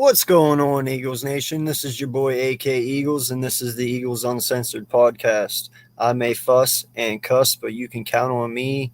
What's going on, Eagles Nation? This is your boy AK Eagles, and this is the Eagles Uncensored podcast. I may fuss and cuss, but you can count on me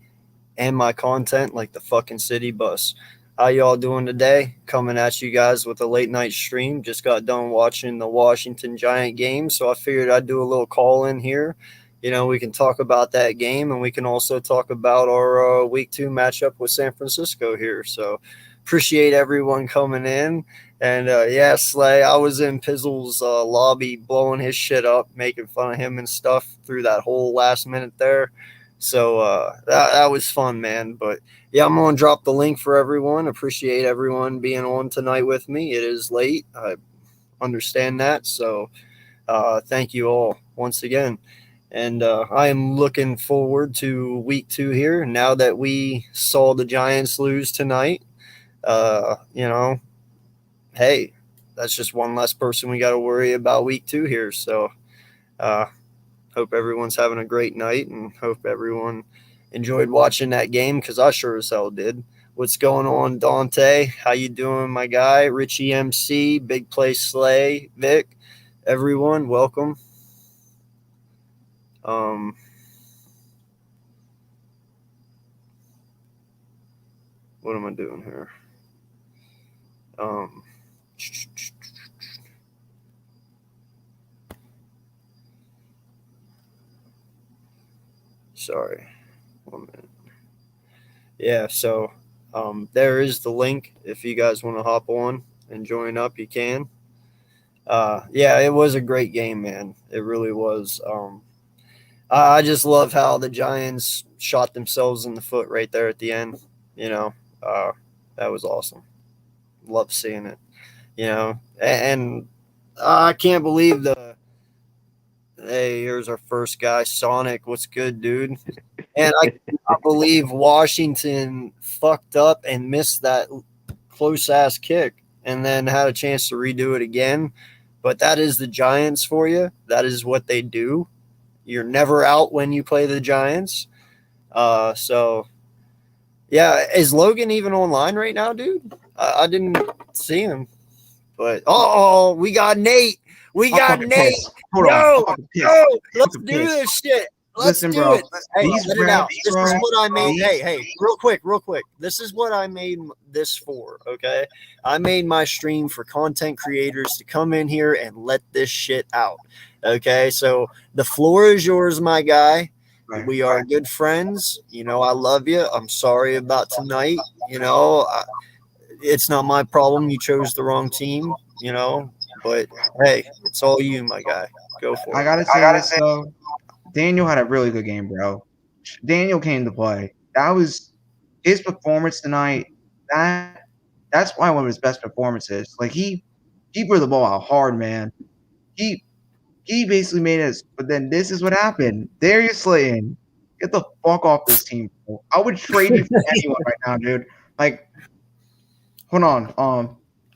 and my content like the fucking city bus. How y'all doing today? Coming at you guys with a late night stream. Just got done watching the Washington Giant game, so I figured I'd do a little call in here. You know, we can talk about that game, and we can also talk about our week 2 matchup with San Francisco here. So appreciate everyone coming in. And yeah, Slay, I was in Pizzle's lobby blowing his shit up, making fun of him and stuff through that whole last minute there. So that was fun, man. But yeah, I'm going to drop the link for everyone. Appreciate everyone being on tonight with me. It is late. I understand that. So thank you all once again. And I am looking forward to week 2 here. Now that we saw the Giants lose tonight, you know, hey, that's just one less person we got to worry about week 2 here. So hope everyone's having a great night and hope everyone enjoyed watching that game because I sure as hell did. What's going on, Dante? How you doing, my guy? Richie MC, Big Play Slay, Vic, everyone, welcome. What am I doing here? Sorry, 1 minute. Yeah, so there is the link. If you guys want to hop on and join up, you can. Yeah, it was a great game, man. It really was. I just love how the Giants shot themselves in the foot right there at the end. You know, that was awesome. Love seeing it. You know, and I can't believe hey, here's our first guy, Sonic. What's good, dude? And I cannot believe Washington fucked up and missed that close-ass kick and then had a chance to redo it again. But that is the Giants for you. That is what they do. You're never out when you play the Giants. So, yeah, is Logan even online right now, dude? I didn't see him. But, we got Nate. We got Nate. Yo, let's do this shit. Let's do it. Hey, let it out. This is what I made. Hey, real quick. This is what I made this for, okay? I made my stream for content creators to come in here and let this shit out, okay? So the floor is yours, my guy. Right. We are good friends. You know, I love you. I'm sorry about tonight. You know, it's not my problem. You chose the wrong team, you know, but hey, it's all you, my guy. Go for it. I gotta say though, Daniel had a really good game, bro. Daniel came to play. That was his performance tonight. That's probably one of his best performances. Like he threw the ball out hard, man. He basically made us. But then this is what happened. Darius Slayton, get the fuck off this team, bro. I would trade you for anyone right now, dude. Like, hold on.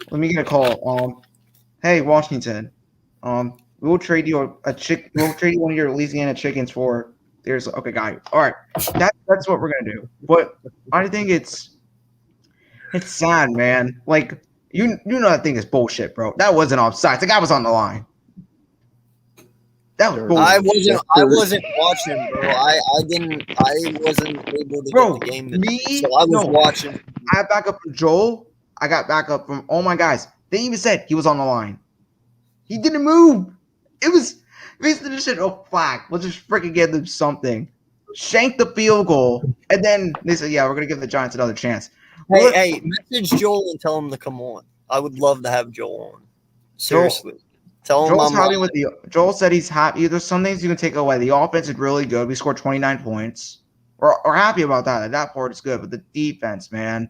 Let me get a call. Hey, Washington. We'll trade you We'll trade you one of your Louisiana chickens for. There's okay, got it. All right, that's what we're gonna do. But I think it's sad, man. Like you know that thing is bullshit, bro. That wasn't offside. The guy was on the line. That was bullshit. I wasn't watching, bro. I wasn't able to get the game. So I was watching. I got back up from Joel. I got back up from all my guys. They even said he was on the line. He didn't move. It was basically just said, "Oh, flag. We'll just freaking give them something." Shank the field goal, and then they said, "Yeah, we're gonna give the Giants another chance." Hey, message Joel and tell him to come on. I would love to have Joel on. Seriously, tell him Joel's happy with Joel said he's happy. There's some things you can take away. The offense is really good. We scored 29 points. We're happy about that. That part is good, but the defense, man,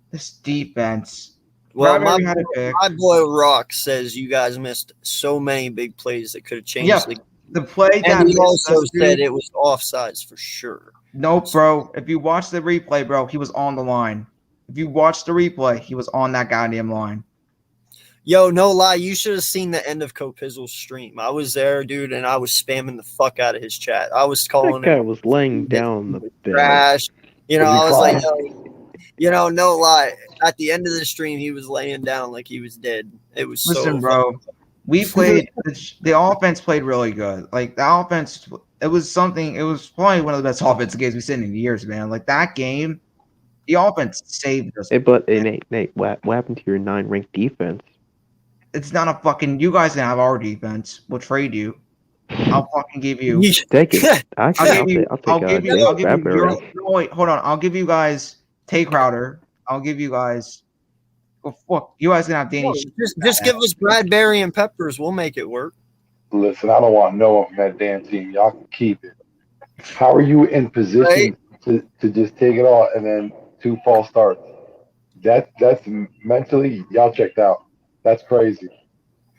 this defense. Well, my boy Rock says you guys missed so many big plays that could have changed the play. And he also said it was offsides for sure. Nope, bro. If you watch the replay, bro, he was on the line. If you watch the replay, he was on that goddamn line. Yo, no lie, you should have seen the end of Copizzle's stream. I was there, dude, and I was spamming the fuck out of his chat. I was calling that guy was laying down the bed. Trash. You know, I was like, yo, No lie. At the end of the stream, he was laying down like he was dead. It was Listen, so bro. We played the offense played really good. Like the offense, it was something. It was probably one of the best offensive games we've seen in years, man. Like that game, the offense saved us. Hey, but Nate, what happened to your 9 ranked defense? It's not a fucking. You guys can have our defense. We'll trade you. I'll fucking give you. Take it. I'll give you. Bradbury. No, wait, hold on. I'll give you guys Tay Crowder. I'll give you guys. Oh, fuck. You guys can have Danny. just give us Bradbury and Peppers. We'll make it work. Listen, I don't want no one from that damn team. Y'all can keep it. How are you in position to just take it all and then 2 false starts? That's mentally y'all checked out. That's crazy.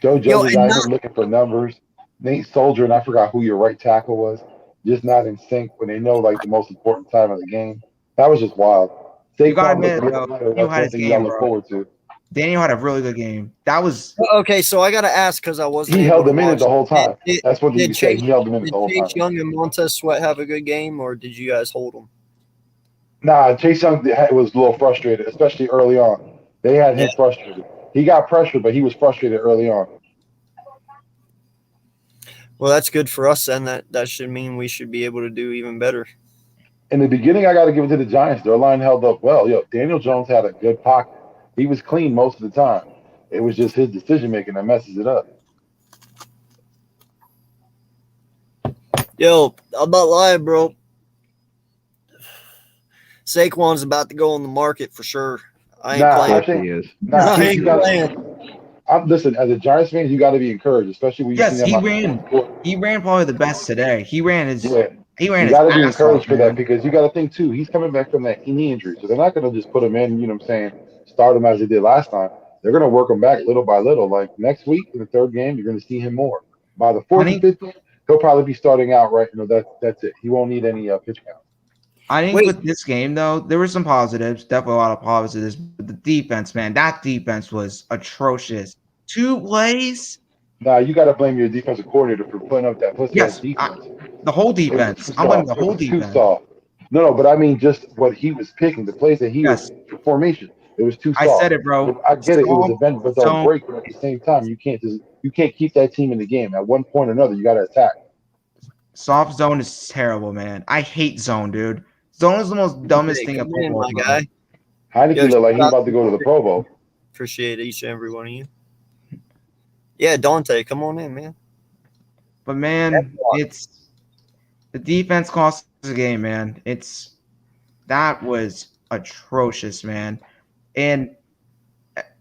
Joe Judge is out here looking for numbers. Nate Soldier, and I forgot who your right tackle was, just not in sync when they know like the most important time of the game. That was just wild. You got to admit, bro. Had his game, look forward to. Daniel had a really good game. That was okay. So I got to ask because I wasn't. He held them in it the whole time. That's what he said. He held them in it the whole time. Did Chase Young and Montez Sweat have a good game, or did you guys hold them? Nah, Chase Young was a little frustrated, especially early on. They had him frustrated. He got pressured, but he was frustrated early on. Well, that's good for us, and that should mean we should be able to do even better. In the beginning, I got to give it to the Giants. Their line held up well. Daniel Jones had a good pocket. He was clean most of the time. It was just his decision-making that messes it up. Yo, I'm not lying, bro. Saquon's about to go on the market for sure. I ain't playing. I ain't playing. Listen, as a Giants fan, you got to be encouraged, especially when you see them. He ran probably the best today. He ran his. Yeah. He ran. You got to be encouraged for that because you got to think too. He's coming back from that knee injury, so they're not going to just put him in. You know what I'm saying? Start him as they did last time. They're going to work him back little by little. Like next week in the 3rd game, you're going to see him more. By the 4th and 5th game, he'll probably be starting out right. That's it. He won't need any pitch count. I think with this game though, there were some positives. Definitely a lot of positives. But the defense, man, that defense was atrocious. 2 plays. Nah, you got to blame your defensive coordinator for putting up that defense. The whole defense. I'm blaming the whole defense. Too soft. No, but I mean just what he was picking, the plays that he was formation. It was too soft. I said it, bro. I get it. It was a bend but don't break, but at the same time, you can't keep that team in the game. At one point or another, you got to attack. Soft zone is terrible, man. I hate zone, dude. Zone is the most dumbest thing in football. My guy. Heineke look like he's about to go to the Pro Bowl. Appreciate each and every one of you. Yeah, Dante, come on in, man. But man, it's the defense cost us a game, man. That was atrocious, man. And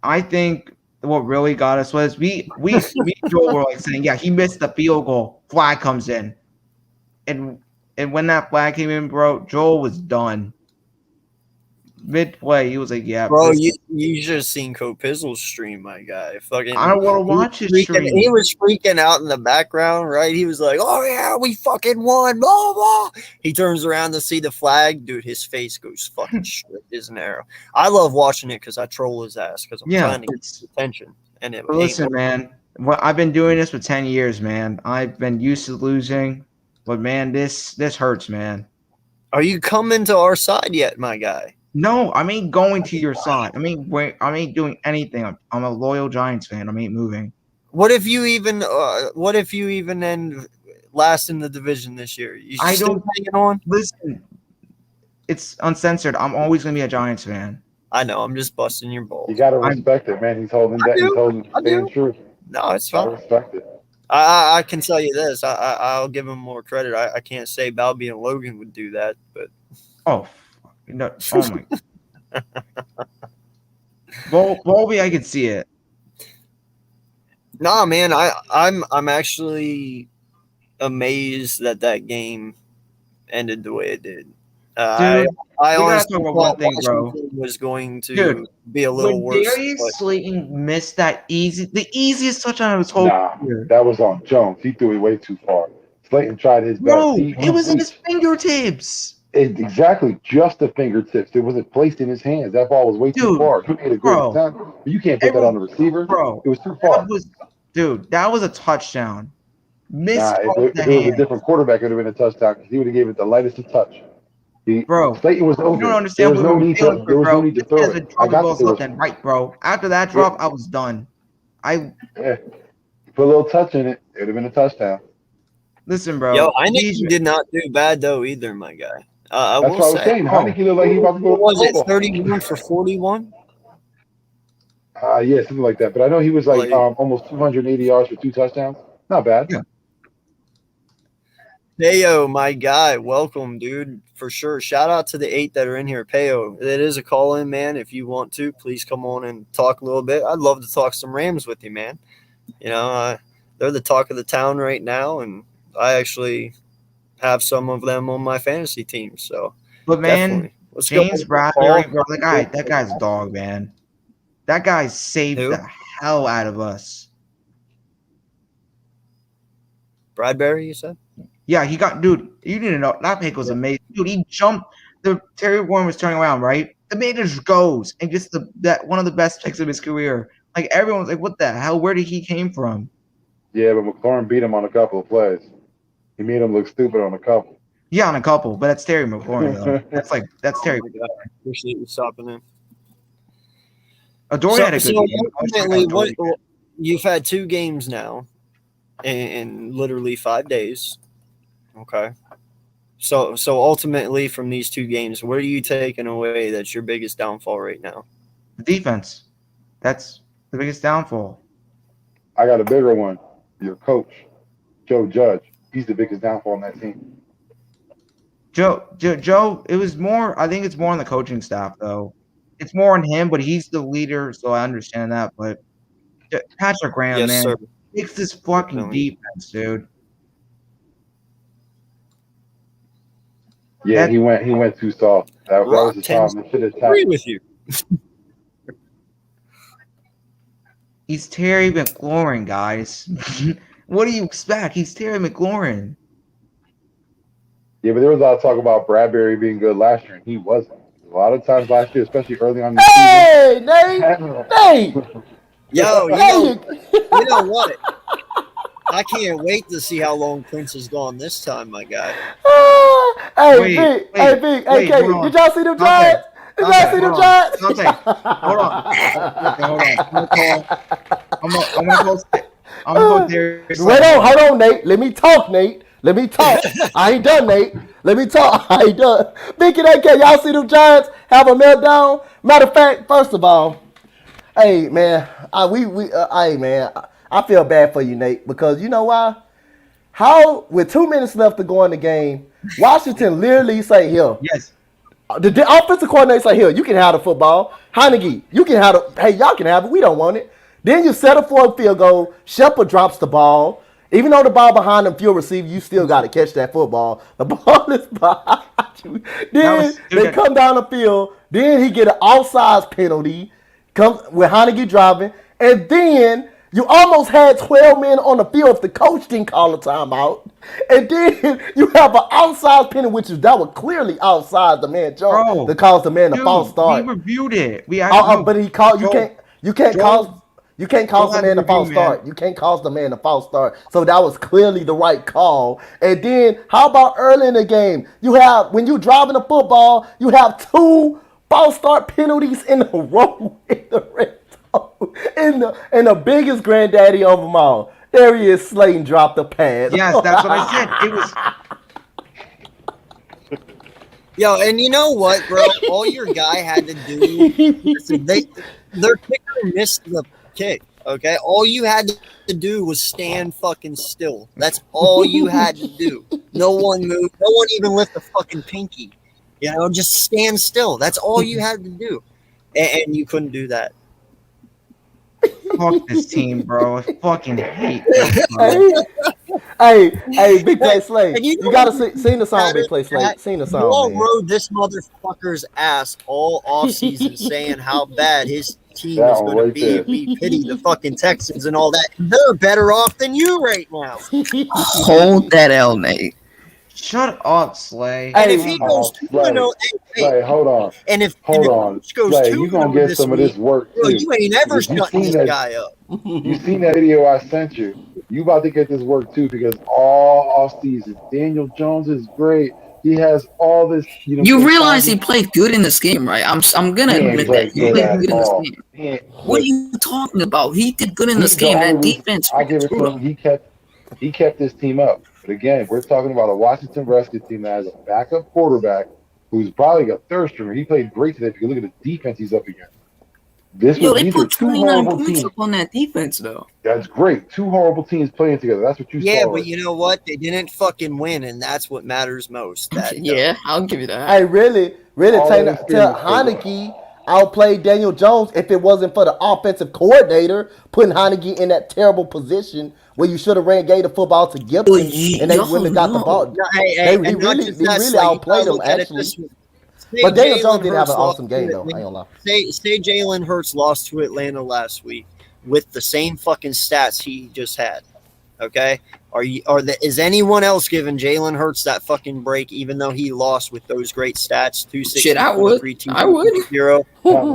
I think what really got us was me and Joel were like saying, yeah, he missed the field goal. Flag comes in. And when that flag came in, bro, Joel was done. Mid-play, he was like, yeah. Bro, you should have seen Copizzle's stream, my guy. Fucking, I don't want to watch his stream. He was freaking out in the background, right? He was like, oh, yeah, we fucking won. Blah, blah. He turns around to see the flag. Dude, his face goes fucking straight as an arrow. I love watching it because I troll his ass because I'm trying to get his attention. And listen, man, I've been doing this for 10 years, man. I've been used to losing. But, man, this hurts, man. Are you coming to our side yet, my guy? No, I ain't going to your side. I ain't doing anything. I'm a loyal Giants fan. I ain't moving. What if you even end last in the division this year? I don't hanging on. Listen, it's uncensored. I'm always gonna be a Giants fan. I know. I'm just busting your balls. You gotta respect it, man. He's holding that. He's holding the truth. No, it's fine. I respect it. I can tell you this. I'll give him more credit. I can't say Balby and Logan would do that, but no, oh my. Bobby, I could see it. Nah, man, I'm actually amazed that game ended the way it did. Dude, I honestly thought Washington was going to be a little worse. Darius Slayton missed the easiest touchdown of his whole career. That was on Jones. He threw it way too far. Slayton tried his best. Bro, it was in his fingertips. Exactly, just the fingertips. It wasn't placed in his hands. That ball was way too far. He made a great attempt, but you can't put that on the receiver. Bro, it was too far. That was a touchdown. If it was a different quarterback, it would have been a touchdown because he would have gave it the lightest of touch. Bro, Slayton was over. You don't understand there what was we no were need feeling to. for, There was no bro. need to This throw guy's it. been I dropping got balls that there left was and right, bro. After that drop, I was done. put a little touch in it. It would have been a touchdown. Listen, bro. Yo, Heineke These- did not do bad though either, my guy. I That's will what I was say. saying. Heineke looked like he about to go What was to the it? Pro Bowl. 31 for 41. Yeah, something like that. But I know he was like almost 280 yards for 2 touchdowns. Not bad. Yeah. Payo, my guy, welcome, dude, for sure. Shout out to the 8 that are in here. Payo, it is a call in, man. If you want to, please come on and talk a little bit. I'd love to talk some Rams with you, man. You know, they're the talk of the town right now, and I actually have some of them on my fantasy team. So, But man, definitely. Let's James go. Bradbury, Paul. bro, that guy's a dog, man. That guy saved Who? the hell out of us. Bradbury, you said? Yeah, he got, dude. You didn't know that pick was amazing, dude. He jumped. The Terry Warren was turning around, right? The man just goes and gets that one of the best picks of his career. Like everyone's like, what the hell? Where did he came from? Yeah, but McLaurin beat him on a couple of plays. He made him look stupid on a couple. Yeah, on a couple, but that's Terry McLaurin though. That's Terry. Oh my God. Appreciate you stopping in. Adore had a good game. Ultimately, you've had 2 games now in literally 5 days. Okay. So ultimately from these 2 games, what are you taking away that's your biggest downfall right now? The defense. That's the biggest downfall. I got a bigger one. Your coach, Joe Judge. He's the biggest downfall on that team. Joe, it was more, I think it's more on the coaching staff though. It's more on him, but he's the leader, so I understand that. But Patrick Graham, Yes, man, sir. fix this fucking Definitely. defense, dude. Yeah, he went too soft. That was his problem. He should have Agree tackled. with you. He's Terry McLaurin, guys. What do you expect? He's Terry McLaurin. Yeah, but there was a lot of talk about Bradbury being good last year, and he wasn't. A lot of times last year, especially early on in the Hey, Nate! season. Yo, Hey! you know what? I can't wait to see how long Prince is gone this time, my guy. Hey, Wait, Vic! wait, Hey, Vic! Hey, wait, Katie! hold on. Did y'all see them Okay, Giants? Did y'all see them hold on. Giants? Okay, hold on. Okay, hold on. I'm gonna call Darius. Wait on, hold on, Nate. Let me talk, Nate. Let me talk. I ain't done, Nate. Let me talk. I ain't done. Vic and AK, y'all see them Giants have a meltdown? Matter of fact, first of all, hey man, hey man, I feel bad for you, Nate, because you know why? How with 2 minutes left to go in the game, Washington literally say, "Here, Yes. the offensive coordinator say, here, you can have the football. Heineke, you can have it. Hey, y'all can have it. We don't want it." Then you settle for a field goal. Shepard drops the ball. Even though the ball behind him, field receiver, you still got to catch that football. The ball is behind you. Then they come down the field. Then he get an offsides penalty. Comes with Heineke driving. And then you almost had 12 men on the field if the coach didn't call a timeout. And then you have an outside penalty, that was clearly outside the man jump Bro, that caused the man a false start. We reviewed it. We actually, But he called. You can't cause the man a false review, start. man. You can't cause the man a false start. So that was clearly the right call. And then how about early in the game? You have when you driving the football, you have 2 false start penalties in a row in the red zone. And the biggest granddaddy of them all. There he is, Slayton dropped the pass. yes, that's what I said. It was. Yo, and you know what, bro? All your guy had to do, listen, their kicker missed the kick. Okay, all you had to do was stand fucking still. That's all you had to do. No one moved. No one even lift a fucking pinky. You know, just stand still. That's all you had to do, and you couldn't do that. Fuck this team, bro. I fucking hate this, bro. Hey, Big Play Slay. And you You know gotta what sing the song, Big Play Slay. Sing the You all song, man. rode this motherfucker's ass all offseason saying how bad his team That is one going to right be. there. We pity the fucking Texans and all that. They're better off than you right now. Hold that L, Nate. Shut up, Slay. And if he Oh, goes 2-0, Slay, hold on. and if Hold the on. coach goes Slay, 2-0 you going to get this some of week, this work, bro, too. you ain't ever Because you shutting seen this that- guy up. You seen that video I sent you. You about to get this work, too, because all off season, Daniel Jones is great. He has all this. You realize he played good in this game, right? I'm gonna admit that he played good in this game. What are you talking about? He did good in this game. That defense. I give it to him. He kept this team up. But again, we're talking about a Washington Redskins team that has a backup quarterback who's probably a third stringer. He played great today. If you look at the defense he's up against. They put 29 points up on that defense, though. That's great. Two horrible teams playing together. That's what you saw. Yeah, but you know what? They didn't fucking win, and that's what matters most. Yeah, I'll give you that. Hey, really tell Heineke outplayed Daniel Jones if it wasn't for the offensive coordinator putting Heineke in that terrible position where you should have ran Gator football to Gibson and they wouldn't have got the ball. They really outplayed him, actually. But Daniel Jones did have an awesome game, though. I ain't gonna lie. Say Jalen Hurts lost to Atlanta last week with the same fucking stats he just had. Okay, is anyone else giving Jalen Hurts that fucking break, even though he lost with those great stats? 260, Shit, I would. 0.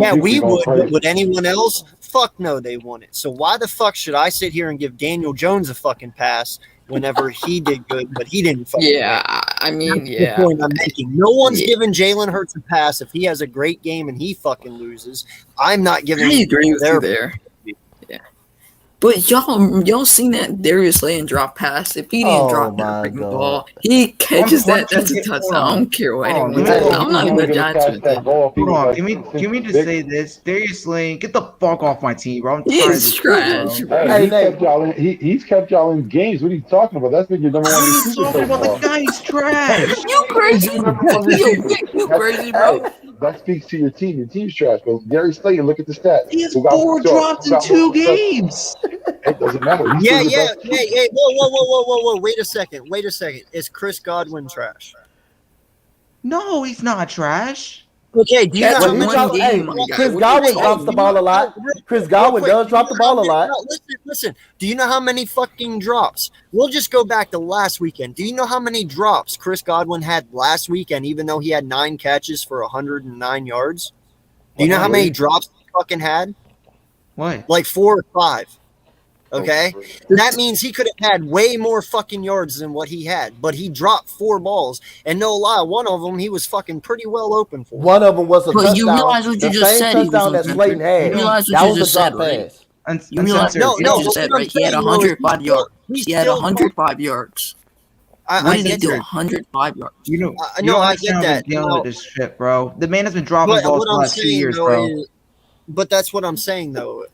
Yeah, we would. But would anyone else? Fuck no, they won it. So why the fuck should I sit here and give Daniel Jones a fucking pass whenever he did good, but he didn't fucking win? I mean, That's the point I'm making. No one's giving Jalen Hurts a pass if he has a great game and he fucking loses. I'm not giving. I agree with you there. Yeah, but y'all seen that Darius Slayton drop pass? If he didn't drop that freaking ball, he catches that. That's a touchdown. I don't care what anyone says. I'm not even a Giants fan. Hold on, can we just say this? Darius Slayton, get the fuck off my team, bro. He's trash. He's kept y'all in games. What are you talking about? That's been your number one receiver. Talking about the guy's trash. You crazy? You crazy, bro? That speaks to your team. Your team's trash. But Darius Slayton, look at the stats. He has 4 drops in 2 games. It doesn't matter. Hey, whoa. Wait a second. Is Chris Godwin trash? No, he's not trash. Okay, do you know how Chris Godwin drops the ball a lot. Chris Godwin does drop the ball a lot. Listen. Do you know how many fucking drops? We'll just go back to last weekend. Do you know how many drops Chris Godwin had last weekend, even though he had 9 catches for 109 yards? Do you know how many drops he fucking had? What? Like 4 or 5. Okay? That means he could have had way more fucking yards than what he had, but he dropped 4 balls. And no lie, one of them he was fucking pretty well open for. One of them was a touchdown. You realize what you just said? Touchdown that Slayton had. That was a drop pass. You realize what you just said, right? He had 105 yards. He had 105 yards. What did he do? 105 yards. I get that. With this shit, bro. The man has been dropping balls for the last 2 years, bro. But that's what I'm saying, though.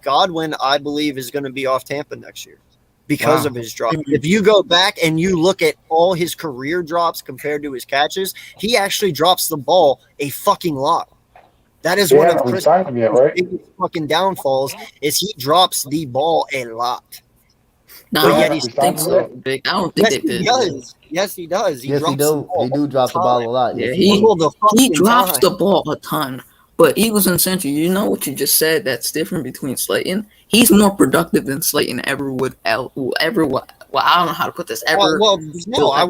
Godwin, I believe, is going to be off Tampa next year because of his drop. If you go back and you look at all his career drops compared to his catches, he actually drops the ball a fucking lot. That is one of Chris' biggest fucking downfalls is he drops the ball a lot. No, I don't think so. I don't think they did. Yes, he does. He do drop the ball a lot. Yeah, he drops the ball a ton. But Eagles and Central, you know what you just said that's different between Slayton? He's more productive than Slayton ever would. I don't know how to put this. I won't argue that. I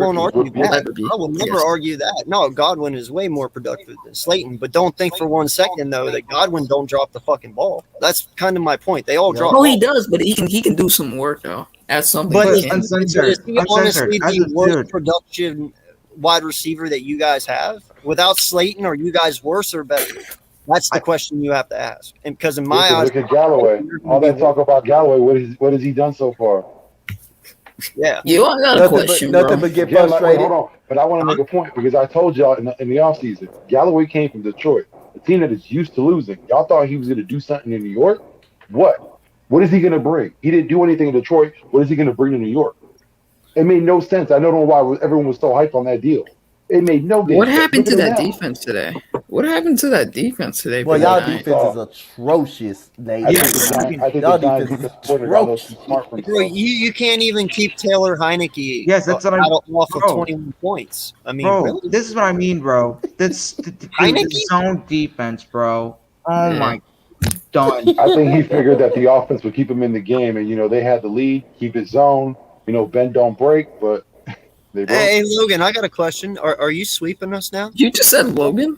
will never argue that. No, Godwin is way more productive than Slayton. But don't think for 1 second, though, that Godwin don't drop the fucking ball. That's kind of my point. They all drop. No, he does, but he can do some work, though. That's something. But is he honestly the worst production wide receiver that you guys have? Without Slayton, are you guys worse or better? That's the question you have to ask. And because in my eyes, look at Galloway. All that talk about Galloway, what has he done so far? Yeah. I got a question, nothing but get frustrated. Hold on. But I want to make a point because I told y'all in the offseason, Galloway came from Detroit, a team that is used to losing. Y'all thought he was going to do something in New York? What? What is he going to bring? He didn't do anything in Detroit. What is he going to bring to New York? It made no sense. I don't know why everyone was so hyped on that deal. It made no difference. What happened to that defense today? Well, y'all defense is atrocious, Nate. Y'all defense is atrocious. Bro, you can't even keep Taylor Heineke off of 21 points. I mean, bro, really? This is what I mean, bro. This zone defense, bro. Oh my, done. I think he figured that the offense would keep him in the game, and they had the lead, keep it zone. Bend don't break, but. Hey, Logan, I got a question. Are you sweeping us now? You just said Logan?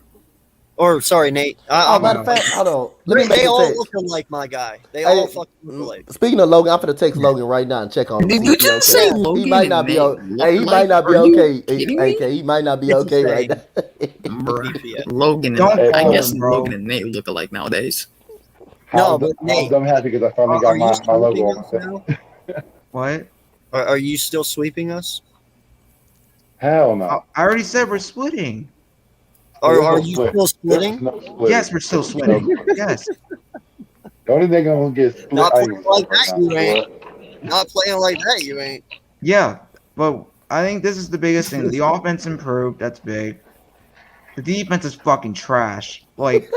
Or sorry, Nate. Oh, matter of fact, hold on. Let me make They a all text. look alike, my guy. They all Hey, fucking look alike. speaking of Logan, I'm finna text Logan right now and check on him. Did see you if he just okay. say Logan? He might not be. Hey, he might not be Are you okay. kidding Hey, me? he might not be It's okay the right now. Bruh. Yeah. Logan and Don't I call guess him, bro. Logan and Nate look alike nowadays. No, but Nate, I'm happy because I finally got are you my logo sweeping on my us thing. now? What? Are you still sweeping us? Hell no. I already said we're splitting. Or There's are no you split. still There's splitting? no split. Yes, we're still splitting. Yes. The only thing I'm gonna get split. Not I ain't playing gonna like say that, you right ain't. Not playing like that, you ain't. Yeah, but I think this is the biggest thing. The offense improved. That's big. The defense is fucking trash. Like,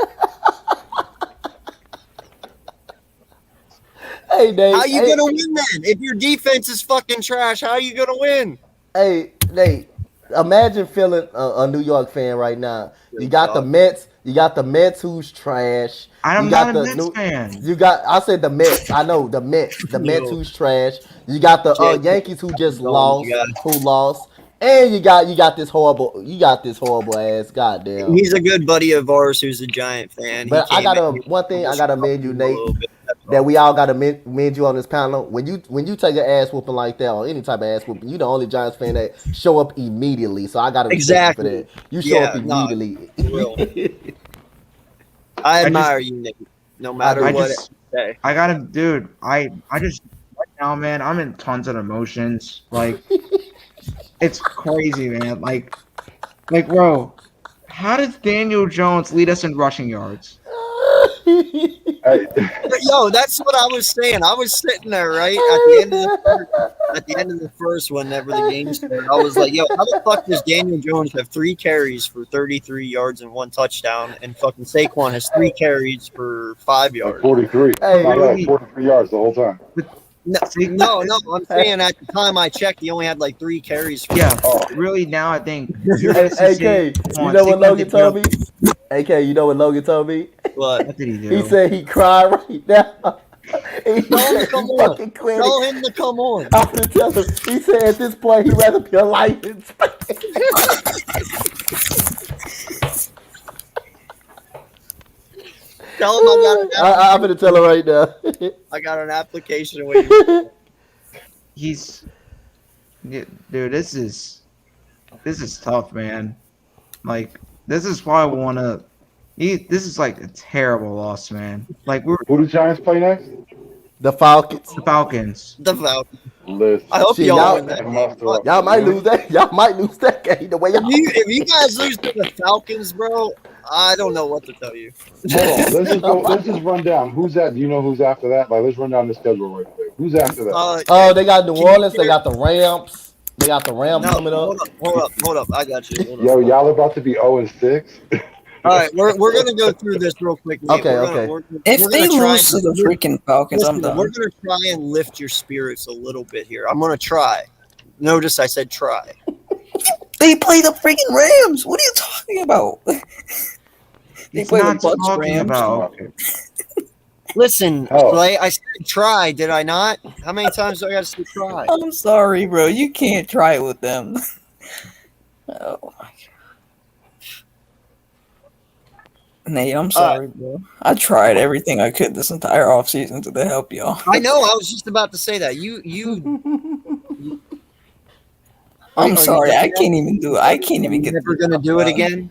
Hey, Nate. How you hey, gonna win then? If your defense is fucking trash, how you gonna win? Hey, Nate. Imagine feeling a New York fan right now. You got the Mets. You got the Mets, who's trash. I'm You got not a the Mets fan. You got. I said the Mets. I know the Mets. The Mets, No. who's trash. You got the Yeah, Yankees, who just you lost. got- Who lost? And you got this horrible. You got this horrible ass. Goddamn. He's a good buddy of ours who's a Giant fan. But He I came gotta in, one thing I gotta amend you, a Nate. little bit. That's That all. we all gotta amend you on this panel. When you take an ass whooping like that or any type of ass whooping, you the only Giants fan that show up immediately. So I gotta respect you for Exactly. that. You show Yeah, up no, immediately. for I admire you, Nate. No matter I what. just, Say. I gotta, dude. I just right now, man. I'm in tons of emotions. Like, it's crazy, man. Like, bro, how does Daniel Jones lead us in rushing yards? Hey, Yo, that's what I was saying. I was sitting there right at the end of the first, whenever the game started. I was like, yo, how the fuck does Daniel Jones have 3 carries for 33 yards and 1 touchdown, and fucking Saquon has 3 carries for 5 like yards? 43. Hey, I got like 43 yards the whole time. No. I'm saying at the time I checked, he only had like 3 carries. For Yeah, Oh. really. Now I think you're Hey, gonna see AK, Saquon. you know what Saquon Logan did told well. me? AK, you know what Logan told me? What? What did he do? He said he cried right now. He Tell him to said come he on. fucking quit. Tell him to come on. I'm gonna tell him. He said at this point he'd rather be alive in Spain. Tell him I'm gonna tell him right now. I got an application waiting. He's, yeah, dude. This is tough, man. Like, this is why I want to. This is like a terrible loss, man. Like, we're Who do Giants play next? The Falcons. the Falcons. The Falcons. Listen. I hope Shit, y'all y'all- win that game. Must throw up. Y'all might lose that. Y'all might lose that game. The way y'all. If you guys lose to the Falcons, bro, I don't know what to tell you. Hold on. Let's just run down. Who's that? Do you know who's after that? Like, let's run down the schedule right quick. Who's after that? Oh, they got New Can you Orleans. They hear- got the Rams. They got the Rams No, coming up. hold up. I got you. Hold Yo, up. y'all about to be 0-6. All right, we're gonna go through this real quick. Nate. Okay, We're gonna- okay. we're- If we're they gonna try lose to and- the freaking Falcons, I'm Listen, done. we're gonna try and lift your spirits a little bit here. I'm gonna try. Notice I said try. They play the freaking Rams. What are you talking about? They He's play the not Bucs, talking Rams. about. Listen, Oh. Clay, I said try. Did I not? How many times do I got to say try? I'm sorry, bro. You can't try it with them. Oh my god. Nate, I'm sorry, bro. I tried everything I could this entire offseason to help y'all. I know. I was just about to say that. Are I'm you sorry. I done? can't even do it. I can't even get. Never gonna do it again.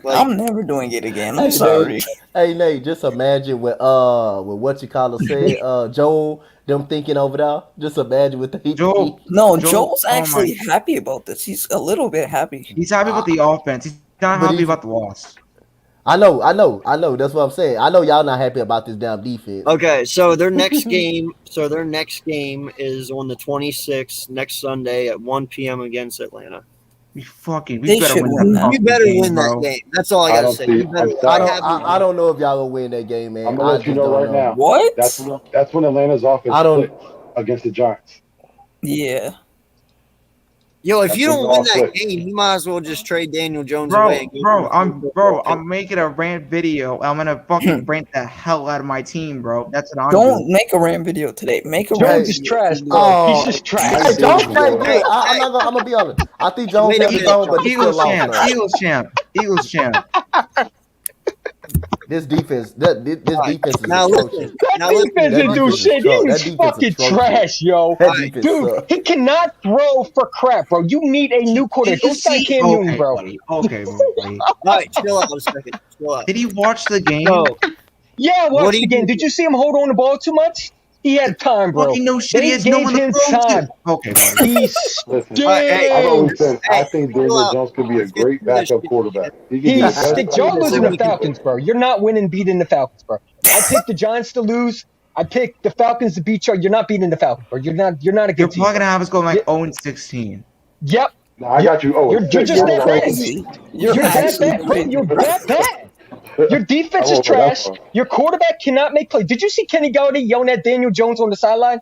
Like, I'm never doing it again. I'm Hey, sorry. Hey Nate, just imagine with what you call it said, Joel, them thinking over there. Just imagine with the Joel, No, Joel- Joel's oh my- actually happy about this. He's a little bit happy. He's happy about the offense. He's not But happy he's- about the loss. I know. That's what I'm saying. I know y'all not happy about this damn defense. okay, so their next game. Is on the 26th next Sunday at 1 p.m. against Atlanta. We They better should win win that. that. You fucking better game, win that bro. game. That's all I I gotta don't say. see- You better. I I don't know if y'all gonna win that game, man. I'm gonna let I you just know don't right now. What? That's when Atlanta's offense I don't- splits against the Giants. Yeah. Yo, if That's you when don't it win all that clicks. game, you might as well just trade Daniel Jones away. Bro, and go bro, I'm making a rant video. I'm gonna fucking rant the hell out of my team, bro. That's what I'm doing. Don't make a Ram video today. Make a Jones Ram is video. trash, bro. Oh, He's just trash. Hey, Jones played Hey, good. I'm gonna be honest. I think Jones Wait a held his minute. own, but he still Eagles lost. champ, though. Eagles champ, Eagles champ. This defense, this defense is Now atrocious. listen. That Now listen. defense didn't do defense is shit. trash. He That was defense is fucking atrocious. trash, yo. That defense Dude, sucks. he cannot throw for crap, bro. You need a new quarterback. Go sign Cam Newton, bro. Buddy. Okay, buddy. All right, chill out a second. Chill out. Did he watch the game? So, Yeah, I What watched do you the game. do? Did you see him hold on the ball too much? He had time, bro. Buddy, no shit. They He has no gave one to him throw time. to. Okay, buddy. He Listen, Hey, I've always said I Hey, think chill Daniel out. Jones could be a great backup quarterback. He could be the He's best stick. Y'all backup losing quarterback. the Falcons, bro. You're not winning, beating the Falcons, bro. I picked the Giants to lose. I picked the Falcons to beat you. You're not beating the Falcons, bro. You're not a You're good team. probably gonna have us going like 0-16. Yep. No, I got you. Oh, You're just that bad. Crazy. You're that bad, bro. You're that bad. Your defense I is won't go that trash. far. Your quarterback cannot make plays. Did you see Kenny Galladay yelling at Daniel Jones on the sideline?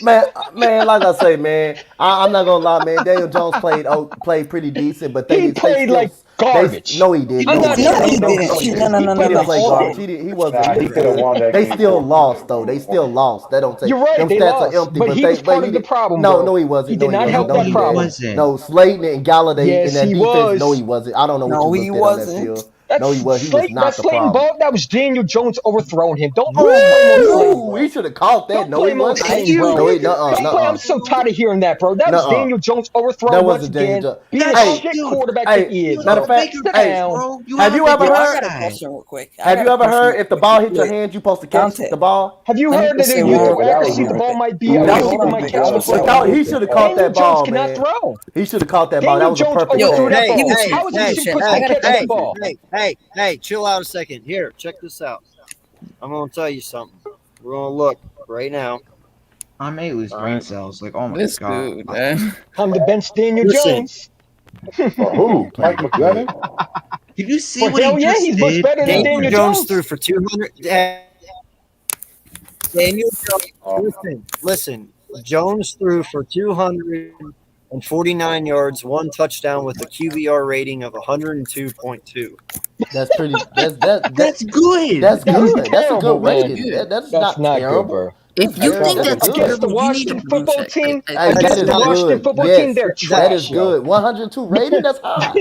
Man, like I say, man, I'm not gonna lie, man. Daniel Jones played pretty decent, but He played like garbage. No, he didn't. I'm not he saying he didn't. don't didn't. play. No. He didn't play Hold on. garbage. He wasn't. Nah, he could have won that They game. still lost though. They still lost. That don't take. You're right, Them they stats lost. are empty, But he was part of the didn't- problem, No, bro. no, he wasn't. He did No, not help wasn't. that No, he problem. wasn't. No, Slayton and Galladay Yes, in that he defense. was. No, he wasn't. I don't know No, what you he looked at on that wasn't. field. That's No, he was. He was Slayton, not that the Slayton problem. ball, that was Daniel Jones overthrowing him. Don't blame on Slayton, Ooh, bro. he should have caught that. Don't No, he blame on wasn't. Slayton, bro. No, he Don't play. nuh-uh. I'm so tired of hearing that, bro. That was Nuh-uh. Daniel Jones That overthrowing once wasn't Daniel again. Jones. Being a Hey, shit dude, quarterback hey, that he is. matter of bro. fact, Sit hey, down. Bro, Have you ever Yo, I heard? got a question real quick. Have you ever heard if the ball hits your hand, you supposed to catch Dante. the ball? Have you Let me heard that just if say you one throw more accuracy, thing. the ball might be That out. was- People might catch the Hold ball. on. He should have caught Daniel that ball, Jones cannot man. throw. He should have caught that ball. That Daniel was a Jones perfect Yo, overthrew ball. that hey, ball. hey, How is he hey, supposed I to gotta catch hey, that ball? hey, chill out a second. Here, check this out. I'm gonna tell you something. We're gonna look right now. I may lose brain cells. Like, oh my This god. dude, man. Time to bench Daniel Listen. Jones. For who? Mike McGlennon? Did you see Well, what hell he yeah, just he's much did? better than Daniel Daniel Jones Jones. threw for 200. Daniel Jones. Oh. Listen. Jones threw for 249 yards, 1 touchdown with a QBR rating of 102.2. That's pretty. That's That's good. That's good. That's a terrible, good man. rating. That's That's not terrible. good, bro. If you That's think good. that's Against the terrible, you need Washington to football check. team, Hey, against that the is Washington good. football Yes, team, they're trash. that is yo. good. 102 rating. That's high.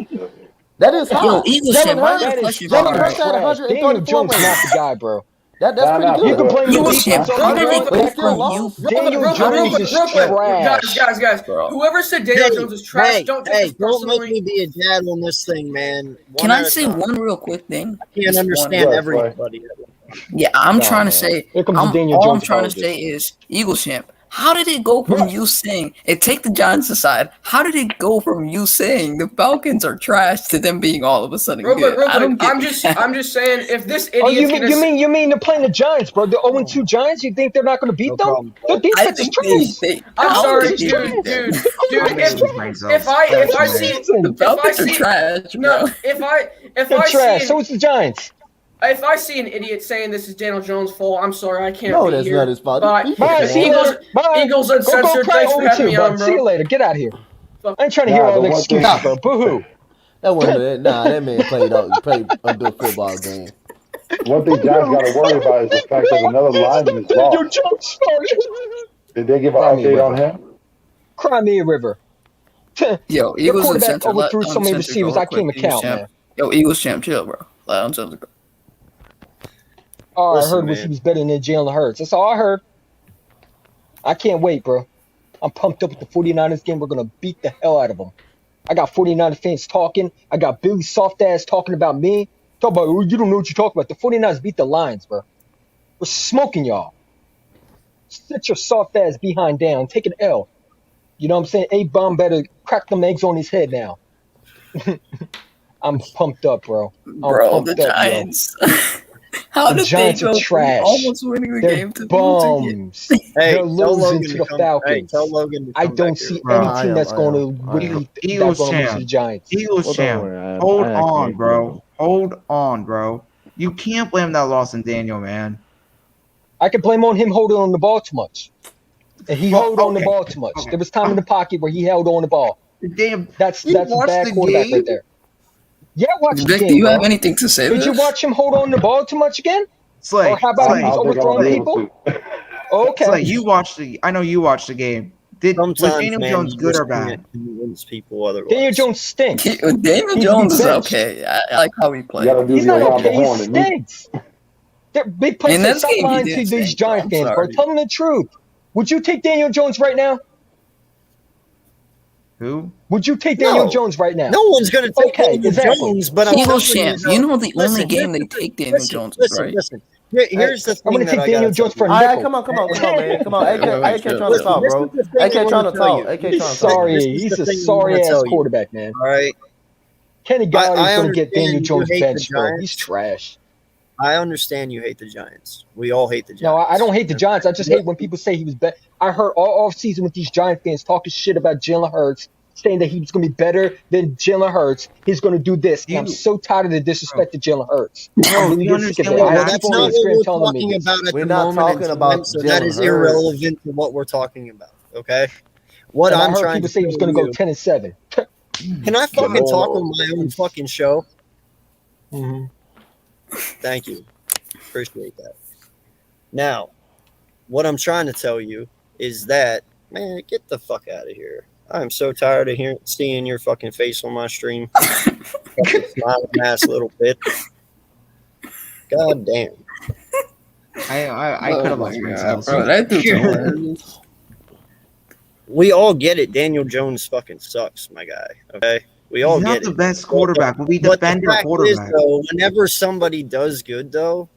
That is high. Yo, Eagles Jalen champ, I Hurts- got a That is question Jalen for you. Hurts trash. had 134 Daniel Jones rating. not the guy, bro. That's Nah, pretty nah, good. You can blame the Eagles defense champ, all how you did want, they but go that from from you? Daniel Real Jones quick, is real quick. trash. Guys. Bro. Whoever said Daniel Jones is trash, don't take this don't make personally. me be a dad on this thing, man. Can One I at a say time. one real quick thing? I can't Just understand one. everybody. Yeah, I'm Nah, trying man. to say. Here comes the Daniel all Jones I'm trying to apologist. say is Eagles champ. How did it go from What? you saying and take the Giants aside? How did it go from you saying the Falcons are trash to them being all of a sudden Real good? quick. I don't get I'm it. just saying, if this Oh, idiot's gonna you mean they're playing the Giants, bro? The 0-2 Giants. You think they're not going to beat No them? problem. Their I defense is think they, trash. they I'm how sorry, did dude. they do that? I may lose brain cells. if I That's see weird. The Falcons are see- trash, bro. no, if They're I trash. see So is the Giants. if I see an idiot saying this is Daniel Jones' fault, I'm sorry, I can't No, be that's here. not his fault. Bye. He Bye. should See you Eagles- later. Bye. Eagles Go Uncensored, play thanks for having 0-2, me bud. on, See you bro. later. Get out of here. Fuck. I ain't trying to hear Nah, all the the one thing- excuses, bro. Boo-hoo. That wasn't that man played a good football game. One thing Giants got to worry about is the fact that another lineman is Daniel lost. Jones started. Did they give an Cry me a update on river. him? Cry me a river. Yo, Your Eagles quarterback uncensored. overthrew let so many uncensored receivers, go I can't even quick. Eagles count, champ. man. Yo, Eagles champ, chill, bro. Let uncensored go. All I Listen, heard was man. he was better than Jalen Hurts. That's all I heard. I can't wait, bro. I'm pumped up with the 49ers game. We're going to beat the hell out of them. I got 49ers fans talking. I got Billy soft ass talking about me. Talk about, oh, you don't know what you're talking about. The 49ers beat the Lions, bro. We're smoking y'all. Sit your soft ass behind down. Take an L. You know what I'm saying? A-Bomb better crack them eggs on his head now. I'm pumped up, bro. I'm Bro, pumped the up, yo. Giants. How The did Giants they are go trash. from almost winning the They're game to losing it? bums. Hey, They're tell losing Logan to to the come. Falcons. Hey, tell Logan to I come don't back see here. Bro, any I team am- that's I going am- to I really am. that's Eagles going to lose to champ. the Giants. Eagles Well, don't champ. worry, I Hold actually on, agree bro. with him. Hold on, bro. You can't blame that loss on Daniel, man. I could blame on him holding on the ball too much. And he Well, held on the okay. ball too much. Okay. There was time in the pocket where he held on the ball. Damn. That's You a watched bad the quarterback game? right there. Yeah, watch the Vic, game, do you bro. have anything to say? Did to you this? watch him hold on the ball too much again? Slay. Or how about I he was don't think I'm overthrowing gonna be people? able to. Okay. Slay, you watched the. I know you watched the game. Was Daniel Jones you good just or bad? can't convince people otherwise. Daniel Jones stinks. Daniel He's Jones is benched. okay. I like how he You played. gotta do He's the not around the okay. He horn and move. stinks. Big Play In said, this stop game, he lying did to these stink, bro. Giant I'm fans, bro. sorry. Tell them the truth. Would you take Daniel Jones right now? Who? Would you take Daniel No. Jones right now? No one's going to take Okay, Daniel exactly. Jones, but I'm Eagle telling champ. you, You know the only listen, game here's they the take thing. Daniel Jones is right. Listen. Here's the I'm thing gonna that take I Daniel gotta Jones tell for a you. All right, nickel. come on. AK trying to Listen, talk, this bro. is the thing AK I trying wanna to tell talk. you. AK He's trying to talk. sorry. This is He's the a thing I sorry wanna ass tell you. quarterback, man. All right, Kenny I Galladay's gonna get understand Daniel you Jones hate the benched, bro. Giants. He's trash. I understand you hate the Giants. We all hate the Giants. No, I don't hate the Giants. I just hate when people say he was better. I heard all off season with these Giant fans talking shit about Jalen Hurts, saying that he was going to be better than Jalen Hurts. He's going to do this. And I'm so tired of the disrespect to Jalen Hurts. I'm really you getting sick of understand it. what I Well, have that's people not on what Instagram we're telling me talking this. about at We're the not moment in talking time, about so that Jalen is Hurts. irrelevant to what we're talking about. Okay, what And I'm I heard trying people to say he was tell going to go you. 10-7. Can I fucking Lord. talk on my own fucking show? Thank you. Appreciate that. Now, what I'm trying to tell you is that, man, get the fuck out of here. I'm so tired of seeing your fucking face on my stream. Fucking smiling ass little bitch. God damn. I could have lost myself. bro. That dude's hilarious. We all get it. Daniel Jones fucking sucks, my guy. Okay? We all He's not get the it. best quarterback, but we But defend the our fact quarterback. is, though, whenever somebody does good, though,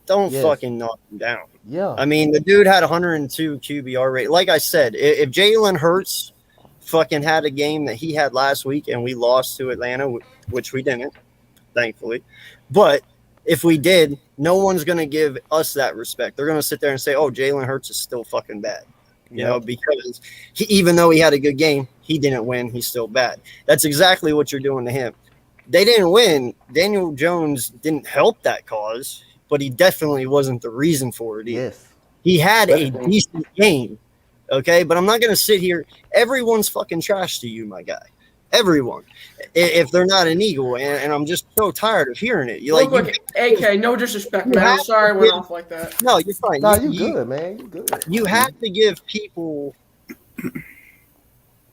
don't Yes. fucking knock him down. Yeah. I mean, the dude had 102 QBR rate. Like I said, if Jalen Hurts fucking had a game that he had last week and we lost to Atlanta, which we didn't, thankfully, but if we did, no one's going to give us that respect. They're going to sit there and say, oh, Jalen Hurts is still fucking bad. You know, because even though he had a good game, he didn't win. He's still bad. That's exactly what you're doing to him. They didn't win. Daniel Jones didn't help that cause, but he definitely wasn't the reason for it either. Yes. He had a decent game, okay? But I'm not going to sit here. Everyone's fucking trash to you, my guy. Everyone. If they're not an Eagle, and I'm just so tired of hearing it. Look, AK, no disrespect, man. I'm sorry I went off like that. No, you're fine. No, you good, man. You good. You have to give people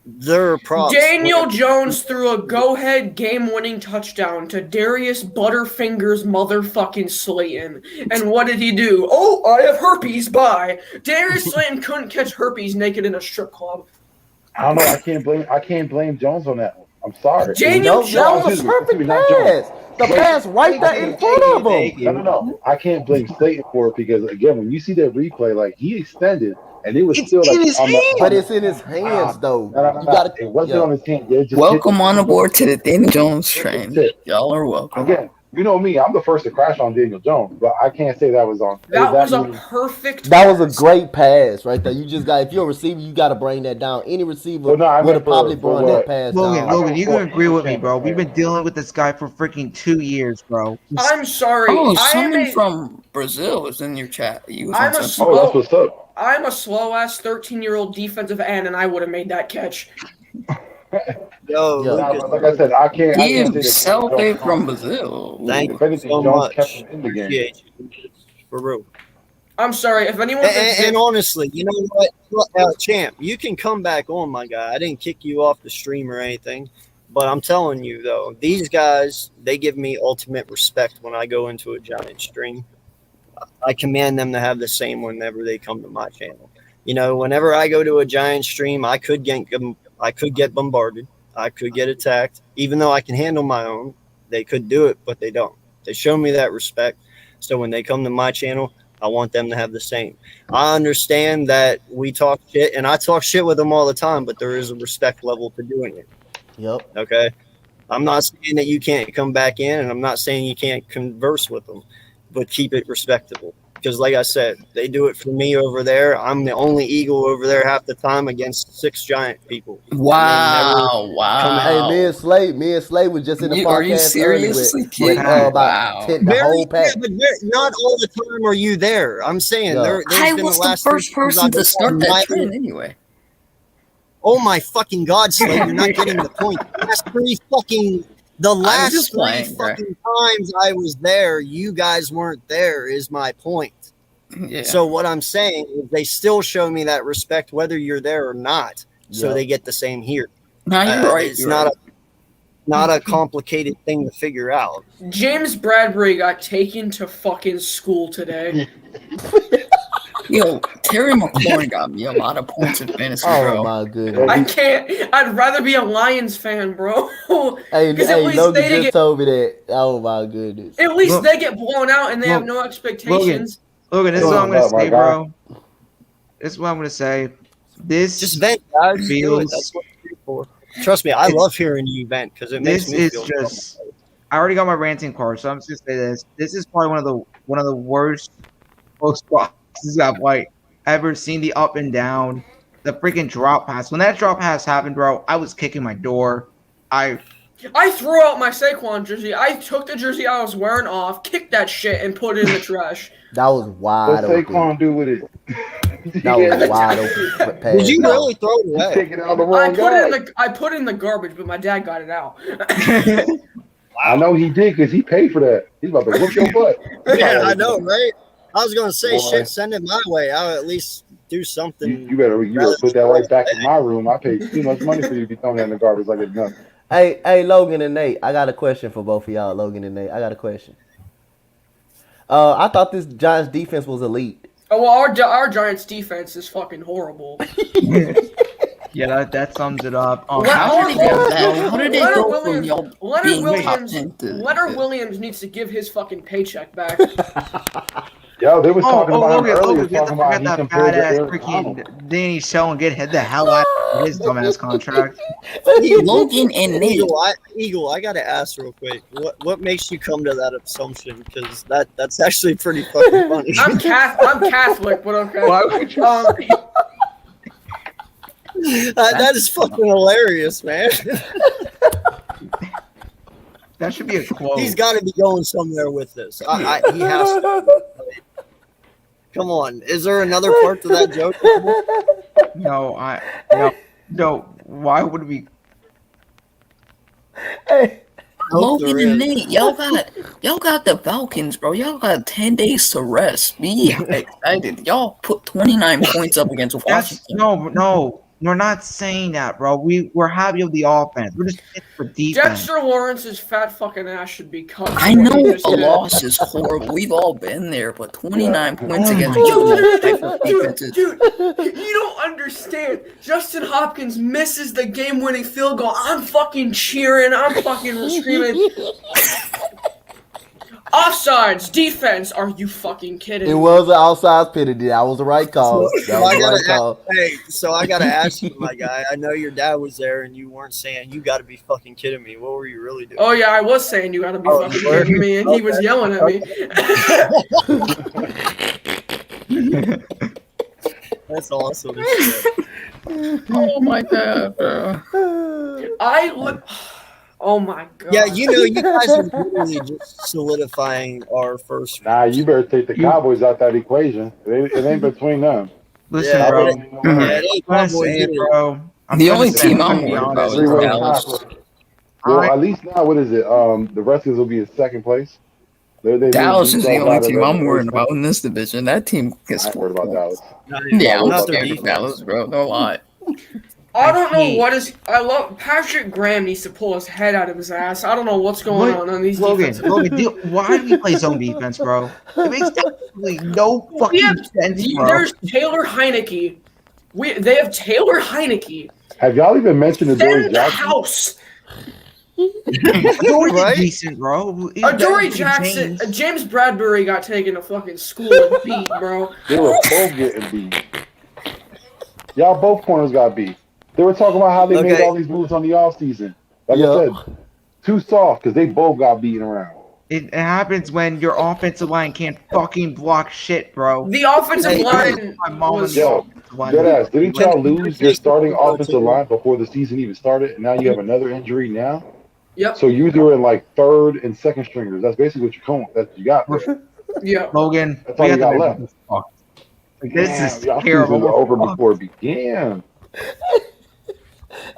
their props. Daniel Jones threw a go-ahead game-winning touchdown to Darius Butterfingers motherfucking Slayton. And what did he do? Oh, I have herpes, bye. Darius Slayton couldn't catch herpes naked in a strip club. I don't know. I can't blame Jones on that one. I'm sorry. Daniel That was a perfect pass. The pass right there in front of him. No. I can't blame Slayton for it because again, when you see that replay, like he extended and it was still like in his on the, But it's in his hands, though. No. You gotta. It wasn't on his hand. It just Welcome hit- on aboard to the Daniel Jones train. That's it. Y'all are welcome. Again, you know me. I'm the first to crash on Daniel Jones, but I can't say that was on. That was a mean- perfect That was a pass. great pass right there. You just got, if you're a receiver, you got to bring that down. Any receiver Well, no, I would meant have probably for brought what? that pass Logan, down. Logan, you can agree with me, bro. We've been dealing with this guy for freaking 2 years, bro. I'm sorry. Oh, I am someone a, from Brazil is in your chat. You was I'm on a something. Oh, that's what's up. I'm a slow-ass 13-year-old defensive end, and I would have made that catch. Yo, Yeah. Lucas, Like I said, I can't. I He can't say that himself Jones- is from Brazil. Thank If anything, so Jones much. kept him in the game. Appreciate you, Lucas. For real. I'm sorry. If anyone And honestly, you know what, Champ, you can come back on, my guy. I didn't kick you off the stream or anything, but I'm telling you though, these guys, they give me ultimate respect when I go into a Giant stream. I command them to have the same whenever they come to my channel. You know, whenever I go to a Giant stream, I could get bombarded, I could get attacked, even though I can handle my own. They could do it, but they don't. They show me that respect. So when they come to my channel, I want them to have the same. I understand that we talk shit, and I talk shit with them all the time, but there is a respect level to doing it. Yep. Okay? I'm not saying that you can't come back in, and I'm not saying you can't converse with them, but keep it respectable. Because like I said, they do it for me over there. I'm the only Eagle over there half the time against 6 Giant people. Wow, wow. Hey, me and Slay was just in the podcast Are you seriously earlier kidding? about Wow. 10, the whole pack. But not all the time are you there. I'm saying Yeah. there's I been was the the last first 3 times person I've to been start on that my- trend anyway. Oh my fucking God, Slay, you're not getting the point. The last just 3 playing, bro. fucking times I was there, you guys weren't there, is my point. Yeah. So what I'm saying is they still show me that respect whether you're there or not. So Yep. they get the same here. No, you're right. It's You're not right. not a complicated thing to figure out. James Bradbury got taken to fucking school today. Yo, Terry McLaurin got me a lot of points in fantasy, Oh bro. my goodness. I can't. I'd rather be a Lions fan, bro. Hey, 'Cause at least Logan they just get- told me that. Oh my goodness. At least Look- they get blown out and they have no expectations. Logan, this is Go what on, I'm gonna my say, guy. bro. This is what I'm gonna say. This Just vent, guys. Do it. feels- That's what you're here for. Trust me, I love hearing you vent because it makes this me is feel just. I already got my ranting card, so I'm just gonna say this. This is probably one of the worst post boxes I've like ever seen. The up and down, the freaking drop pass. When that drop pass happened, bro, I was kicking my door. I threw out my Saquon jersey. I took the jersey I was wearing off, kicked that shit, and put it in the trash. That was wide What's open. Saquon do with it? That was wide open pass. Did you really throw it He's away? taking out the I wrong put it in guy. in the garbage, but my dad got it out. I know he did because he paid for that. He's about to whoop your butt. Yeah, I know, right? I was gonna say, Boy. shit, send it my way. I'll at least do something. You better put that right back in my room. I paid too much money for you to be throwing that in the garbage like it's nothing. Hey, Logan and Nate, I got a question for both of y'all. Logan and Nate, I got a question. I thought this Giants defense was elite. Oh well, our Giants defense is fucking horrible. Yeah, that sums it up. How did they go that? How did they Leonard go from Williams- y'all Leonard being top Williams, 10 to Leonard Williams needs to give his fucking paycheck back. Yo, they was talking about him Logan, earlier, you have to talking about forget he that compared to badass Aaron Donald. freaking Danny Shell and get the hell out of his dumbass contract. Logan and Nate. Eagle, I gotta ask real quick. What makes you come to that assumption? Because that's actually pretty fucking funny. I'm Catholic, but okay. Why would you That is fucking hilarious, man. That should be a quote. He's got to be going somewhere with this. He has to. Come on, is there another part to that joke? No. Why would we? Hey, Logan and Nate, y'all got the Falcons, bro. Y'all got 10 days to rest. Be excited. Y'all put 29 points up against Washington. No. We're not saying that, bro. We're happy with the offense. We're just in for defense. Dexter Lawrence's fat fucking ass should be cut. I know a loss is horrible. We've all been there, but 29 points against defenses. Dude, you don't understand. Justin Hopkins misses the game-winning field goal. I'm fucking cheering. I'm fucking screaming. Offsides, defense. Are you fucking kidding it me? was an outside penalty. That was the right call. That was the right call. So I gotta ask you, my guy. I know your dad was there, and you weren't saying you got to be fucking kidding me. What were you really doing? Oh yeah, I was saying you gotta be Oh, fucking you were? kidding me, and he was yelling at me. That's awesome. Oh my god, bro. Oh my god. Yeah, you guys are literally just solidifying our first. Nah, you better take the Cowboys out that equation. It ain't between them. Listen, Yeah, bro. but Yeah, they I'm gonna Cowboys say it, either. bro. The only team I'm gonna be worried about honest, is bro. Three-way Dallas. conference. Well, at least now, what is it? The Redskins will be in second place. They Dallas is the moved only out of team the I'm worried first about in this division. That team gets I ain't worried about Dallas. Yeah, I'm Not their scared of defense. Dallas, bro. No lie. I don't know what is. I love Patrick Graham needs to pull his head out of his ass. I don't know what's going on these Logan, defensive. why do we play zone defense, bro? It makes absolutely no fucking sense, bro. There's Taylor Heineke. They have Taylor Heineke. Have y'all even mentioned the Dory Send the Jackson? house. Dory's Right? decent, bro. Dory Jackson. James Bradbury got taken to fucking school and beat, bro. They were both getting beat. Y'all both corners got beat. They were talking about how they made Okay. all these moves on the offseason. Like Yeah. I said, too soft because they both got beaten around. It happens when your offensive line can't fucking block shit, bro. The offensive Hey, line My mom was. and Yo, offensive line. Deadass, didn't y'all When- lose your starting offensive line before the season even started, and now you have another injury now? Yep. So you're doing like third and second stringers. That's basically what you're going. That you got. There. Yep. Logan, That's all you got left. This Damn, is y'all terrible. seasons were over before it began.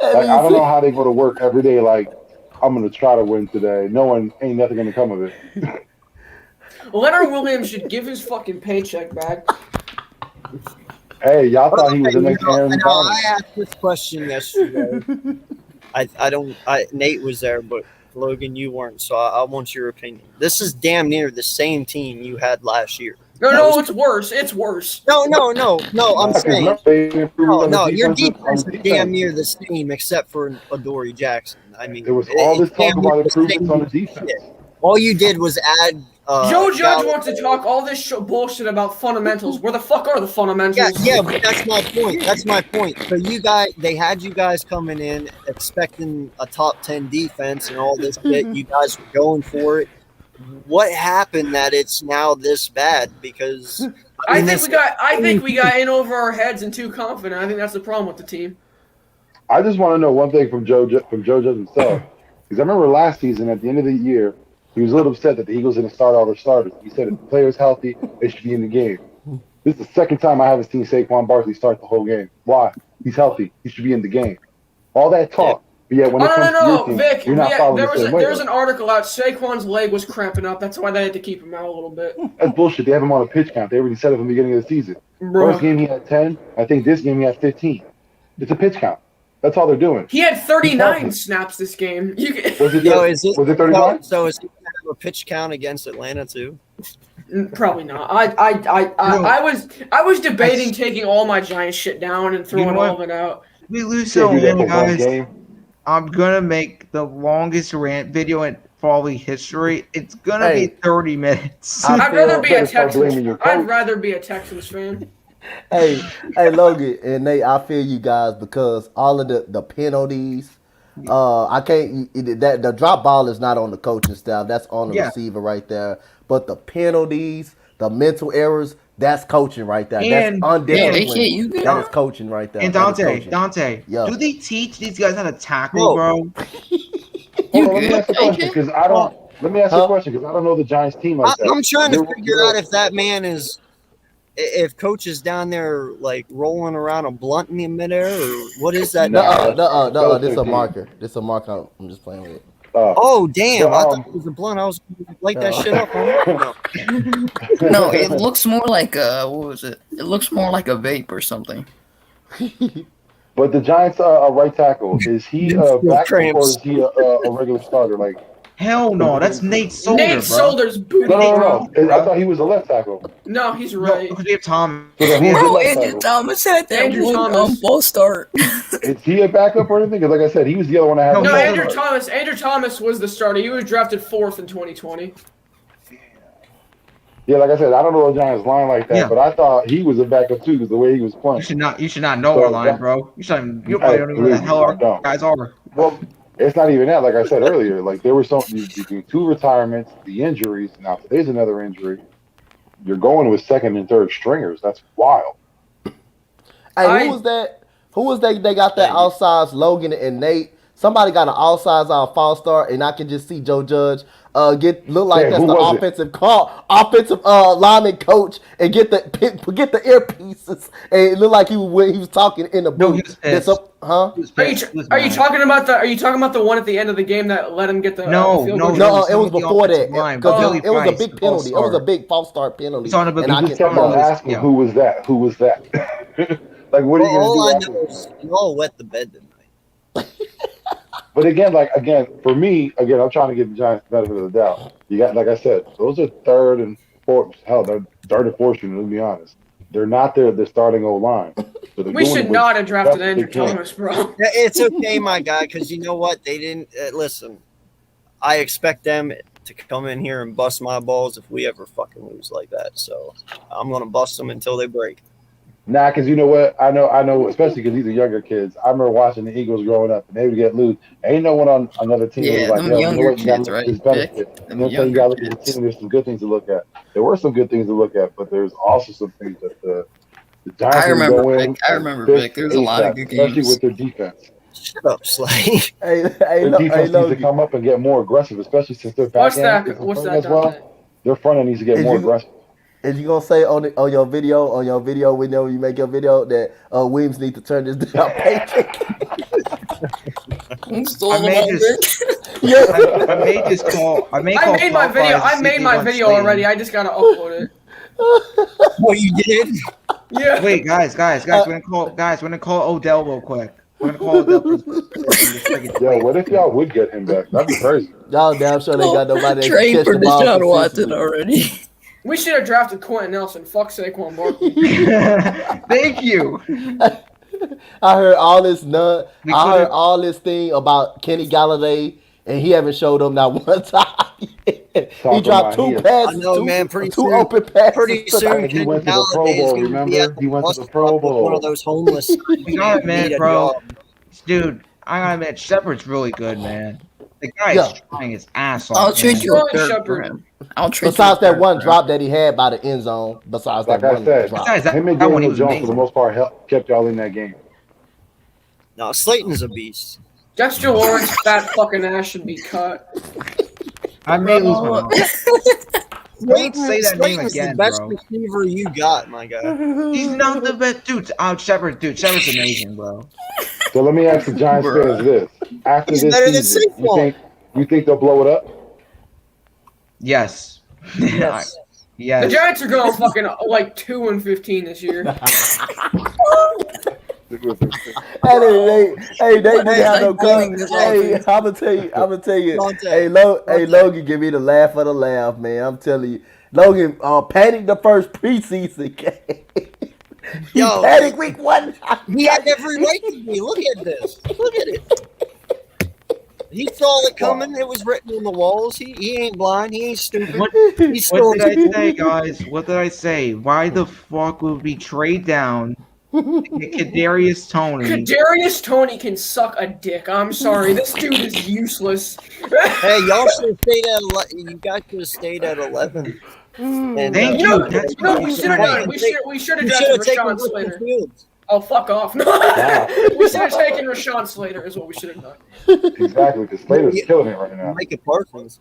Like, I don't know how they go to work every day. Like, I'm gonna try to win today, knowing ain't nothing gonna come of it. Leonard Williams should give his fucking paycheck back. Hey, y'all thought he was the next Aaron I Donald. asked this question yesterday. Nate was there, but Logan, you weren't, so I want your opinion. This is damn near the same team you had last year. No, it's worse. It's worse. No. I'm saying your defense is damn near the same, except for Adoree Jackson. I mean, There was all this talk about improvements on the defense. All you did was add. Joe Judge wants to talk all this bullshit about fundamentals. Where the fuck are the fundamentals? Yeah, but that's my point. That's my point. So they had you guys coming in expecting a top 10 defense and all this shit. You guys were going for it. What happened that it's now this bad? Because I think we got in over our heads and too confident. I think that's the problem with the team. I just want to know one thing from Joe Judge himself. Because I remember last season at the end of the year, he was a little upset that the Eagles didn't start all their starters. He said if the player's healthy, they should be in the game. This is the second time I haven't seen Saquon Barkley start the whole game. Why? He's healthy. He should be in the game. All that talk. But yeah, when it comes to your team, Vic, you're not following the same way. There was an article out. Saquon's leg was cramping up. That's why they had to keep him out a little bit. That's bullshit. They have him on a pitch count. They already said it from the beginning of the season. Bro. First game he had 10. I think this game he had 15. It's a pitch count. That's all they're doing. He had 39 snaps this game. Was it 39? So is he going to have a pitch count against Atlanta too? Probably not. I was debating taking all my Giants shit down and throwing all of it out. We lose so many guys. I'm gonna make the longest rant video in probably history. It's gonna be 30 minutes. I'd rather be a Texans fan. Hey, Logan and Nate, I feel you guys because all of the penalties. I can't. The drop ball is not on the coaching staff. That's on the receiver right there. But the penalties, the mental errors, that's coaching right there. And, that's undisciplined. That is coaching right there. And Dante, do they teach these guys how to tackle, bro? Let me ask you a question because I don't know the Giants team like that. I'm trying to figure out if that man is. If coach is down there like rolling around a blunt in midair, or what is that? No. This is a marker. This is a marker. I'm just playing with it. Oh damn! I thought it was a blunt. I was gonna light that shit up. No, it looks more like what was it? It looks more like a vape or something. But the Giants right tackle, is he back or is he a regular starter? Like hell no, that's Nate Solder. Nate Solder's booty. No. I thought he was a left tackle. No, he's right. Because we have Tom. Bro, Andrew Thomas had that one false start. Is he a backup or anything? Because like I said, he was the other one I had. No, Andrew Thomas was the starter. He was drafted 4th in 2020. Yeah, like I said, I don't know the Giants line like that, but I thought he was a backup too because the way he was playing. You should not know our line, bro. You probably don't even know who the hell our guys are. Well, it's not even that. Like I said earlier, like there were between 2 retirements, the injuries. Now today's another injury. You're going with 2nd and 3rd stringers. That's wild. Hey, who was that? Who was that? They got that outside Logan and Nate. Somebody got an outside false start, and I can just see Joe Judge look like that's the offensive lineman coach, and get the earpieces, and it looked like he was talking in the booth. Are you talking about the one at the end of the game that let him get the No, it was before that. It was a big penalty. It was a big false start penalty. You kept on asking who was that? Who was that? Like what are you gonna do? I know is you all wet the bed tonight. But again, for me, I'm trying to give the Giants the benefit of the doubt. You got, like I said, those are 3rd and 4th. Hell, they're 3rd and 4th string. Let's be honest. They're not there. They're starting O-line. So we should not have drafted Andrew Thomas, bro. It's okay, my guy, because you know what? They didn't listen. I expect them to come in here and bust my balls if we ever fucking lose like that. So I'm gonna bust them until they break. Nah, because you know what? I know, especially because these are younger kids. I remember watching the Eagles growing up, and they would get loose. Ain't no one on another team was like, them younger kids, right? You got to look at the team. There's some good things to look at. There were some good things to look at, but there's also some things that the Giants I remember Vic. There's a lot of good games, especially with their defense. Shut up, Slay. Their defense needs to come up and get more aggressive, especially since their back end What's as well. Their front end needs to get more aggressive. Is you gonna say on your video whenever you make your video that Williams need to turn this down paycheck? I made this call. I made my video. I made my video already. I just gotta upload it. What you did? Yeah. Wait, guys, we're gonna call Odell real quick. We're gonna call Odell. Yo, what if y'all would get him back? That'd be crazy. Y'all damn sure they got nobody that can Trade catch for the ball Deshaun Watson consistently. already. We should have drafted Quentin Nelson. Fuck Saquon Barkley. Thank you. I heard all this We I heard could've- all this thing about Kenny Galladay, and he haven't showed up not one time. He dropped about two passes, I know, man, pretty two soon- open passes. Pretty soon, He Kenny went to the Pro Galladay's Bowl, gonna be remember? at He went to the bus Pro stop with Bowl. One of those homeless. We gotta admit, Need a bro. job. Dude, I gotta admit, Shepard's really good, man. The guy Yeah. is trying his ass off. I'll man. trade you a Sterling third for Shepard. him. I'll trade Besides you a that third one for him. drop that he had by the end zone. Besides Like that I one said, drop. Besides, Him and that one, he Daniel was Jones, for amazing. the most part, kept y'all in that game. No, Slayton's a beast. Dexter Lawrence, fat fucking ass should be cut. I may lose my mind. Don't say that name Slayton's again, the best bro. receiver you got, my guy. He's not the best, dude. Shepard's amazing, bro. So let me ask the Giants fans this: After He's this better than season, Saquon. you think they'll blow it up? Yes. Yes. The Yes. Giants are going fucking like 2-15 this year. Hey, they didn't have no Hey, gun. Hey, I'm gonna tell you. Hey, Logan, give me the laugh of the laugh, man. I'm telling you, Logan panicked the first preseason game. He Yo, panicked week 1. He had every right to be. Look at this. Look at it. He saw it coming. It was written on the walls. He ain't blind. He ain't stupid. What, He's still what did I say, guys? What did I say? Why the fuck would we trade down to get Kadarius Toney? Kadarius Toney can suck a dick. I'm sorry, this dude is useless. Hey, y'all should have stayed at 11. You guys should have stayed at 11. And, Thank You you. know, That's no, what we you should have said. done. We should have you should have drafted taken Rashawn Justin Slater. Fields. Oh, fuck off! we should have taken Rashawn Slater. Is what we should have done. Exactly, because Slater's killing it right now. Micah Parsons.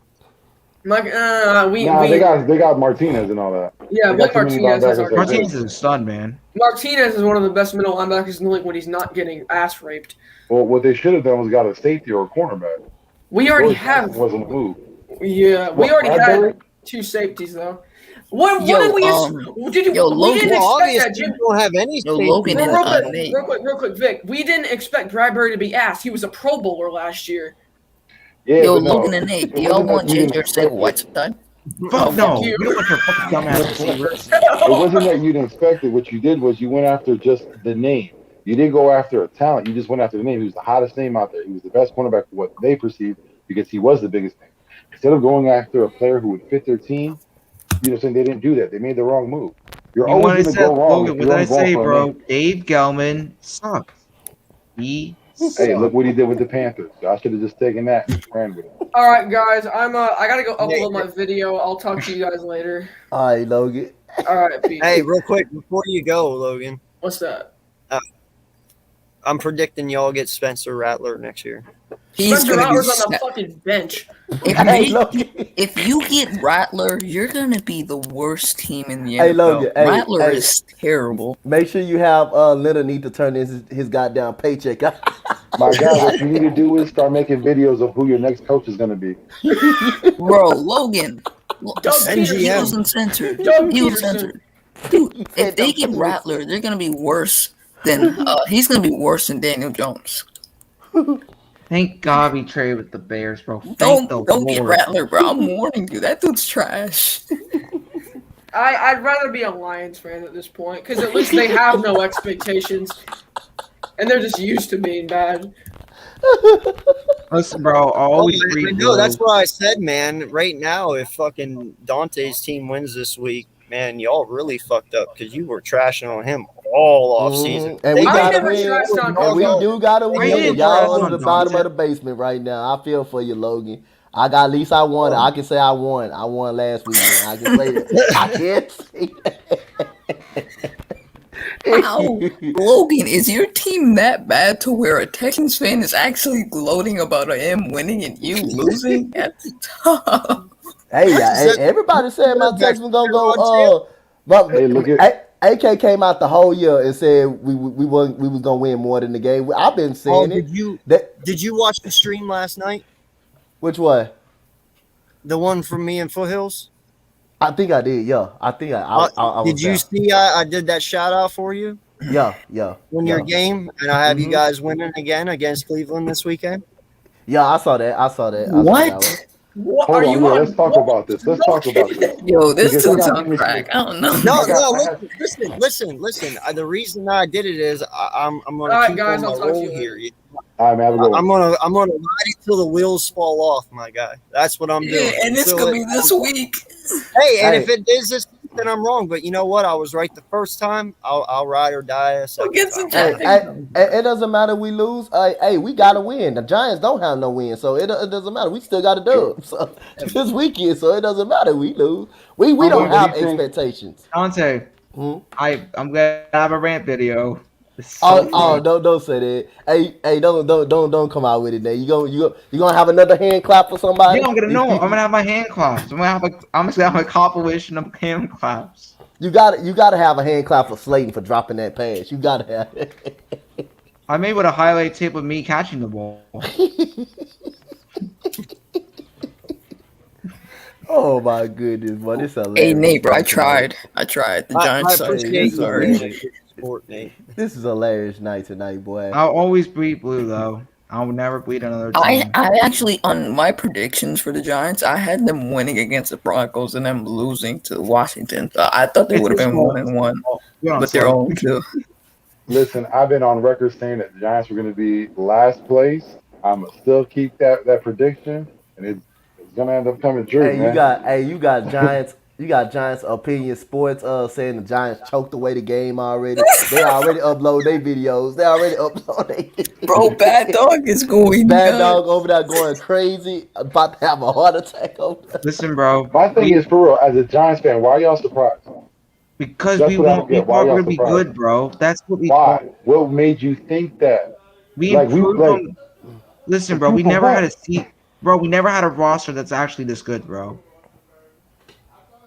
Like, They got Martinez and all that. yeah, they Blake got too many Martinez is linebackers our that Martinez is a stud, man. Martinez is one of the best middle linebackers in the league when he's not getting ass raped. Well, what they should have done was got a safety or a cornerback. We already Forrest have. wasn't a move. Yeah, we What, already Bradbury? had 2 safeties though. What Yo, did we? Did you? yo, we Logan- didn't Well, expect that, obviously, Jim. you don't have any Yo, safety. Logan and Nate. Real quick, Vic. We didn't expect Bradbury to be ass. He was a Pro Bowler last year. Yeah, Yo, but no, Logan and Nate, do it y'all wasn't want that you JJ didn't or say expect it. Whiteside? Fuck no. you. We don't want your fucking dumbass receivers. It wasn't that you didn't expect it. What you did was you went after just the name. You didn't go after a talent. You just went after the name. He was the hottest name out there. He was the best cornerback for what they perceived because he was the biggest name. Instead of going after a player who would fit their team, you know what I'm saying? They didn't do that. They made the wrong move. You're You know what I always going to said, go wrong. Logan? if What you're did I only going say, for a bro? name. Dave Gelman sucks. He Hey, look what he did with the Panthers. I should have just taken that and ran with it. All right, guys. I gotta go upload my video. I'll talk to you guys later. All right, Logan. All right, peace. Hey, real quick before you go, Logan, What's that? I'm predicting y'all get Spencer Rattler next year. He's Spencer gonna be. Rattler's on the fucking bench. Hey, Logan. If you get Rattler, you're gonna be the worst team in the Hey, NFL. Logan, hey, Rattler hey. is terrible. Make sure you have Leonard need to turn his goddamn paycheck. My God, what you need to do is start making videos of who your next coach is going to be. Bro, Logan. Doug He Peterson. was uncensored. Doug He was Peterson. censored. Dude, if they get Rattler, they're gonna be worse than he's gonna be worse than Daniel Jones. Thank God we traded with the Bears, bro. Thank Don't the get Lord. Rattler, bro. I'm warning you. That dude's trash. I'd rather be a Lions fan at this point because at least they have no expectations, and they're just used to being bad. Listen, bro, always I read know, that's low. what I said, man. Right now, if fucking Dante's team wins this week, man, y'all really fucked up because you were trashing on him all off season. And we I gotta never win. trashed on And we Dante. do gotta I win. didn't Y'all trash under on the bottom Dante. of the basement right now. I feel for you, Logan. I got at least I won. I can say I won. I won last weekend. I can say that. I can't say that. Wow. Logan, is your team that bad to where a Texans fan is actually gloating about him winning and you losing? That's tough. Hey, everybody said my Texans gonna go. Hey, look at AK came out the whole year and said we was gonna win more than the game. I've been saying Did it. you That did you watch the stream last night? Which one? The one from me in Foothills. I think I did. Yeah, I think I Did was you there. see? I did that shout out for you Yeah. in your game, and I have you guys winning again against Cleveland this weekend. Yeah, I saw that. I saw that one. What? What Hold are on, you yeah, on? let's talk about this. Let's talk about this. Yo, this Because I dude's got on finished crack. I don't know. No, I got- no, I had- listen. The reason I did it is I'm going All to right, keep guys, on I'll my talk to roll you later. here. All right, man, have a good one. I'm gonna ride it till the wheels fall off, my guy. That's what I'm Yeah, doing. and it's Until gonna be this week. Hey, and Hey. if it is this, then I'm wrong. But you know what? I was right the first time. I'll ride or die a second Against the time. Giants. It doesn't matter we lose. Hey, we gotta win. The Giants don't have no win, so it doesn't matter. We still got to do it. So this weekend, so it doesn't matter we lose. We don't What have do you think? expectations. Dante, Hmm? I'm glad I have a rant video. It's so Oh, don't say that. Hey, don't come out with it. Now you gonna have another hand clap for somebody? yeah, I'm gonna have my hand claps. I'm just gonna have a compilation of hand claps. You gotta have a hand clap for Slayton for dropping that pass. You gotta have it. I made with a highlight tape of me catching the ball. Oh my goodness, but it's hilarious. Hey Nate, bro, I tried. The Giants I suck. appreciate Sorry. you. Sport, Nate. This is a hilarious night tonight, boy. I'll always bleed blue though. I will never bleed another I team. actually, on my predictions for the Giants, I had them winning against the Broncos and them losing to Washington. So I thought they would have been 1-1, but they're 0-2. Listen, I've been on record saying that the Giants were going to be last place. I'm gonna still keep that prediction, and it's gonna end up coming true, Hey, man. you got Giants. You got Giants Opinion Sports saying the Giants choked away the game already. They already upload their videos. They already upload their Bro, Bad Dog is going Bad nuts. Dog over there going crazy, about to have a heart attack over there. Listen, bro. My thing is, for real, as a Giants fan, why are y'all surprised? Because That's we what I don't want we get. Why thought we y'all were gonna be surprised? good, bro. That's what we Why? thought. What made you think that? We Like, we- improved like- on. Listen, bro. We Improve on never what? had a seat, bro. We never had a roster that's actually this good, bro.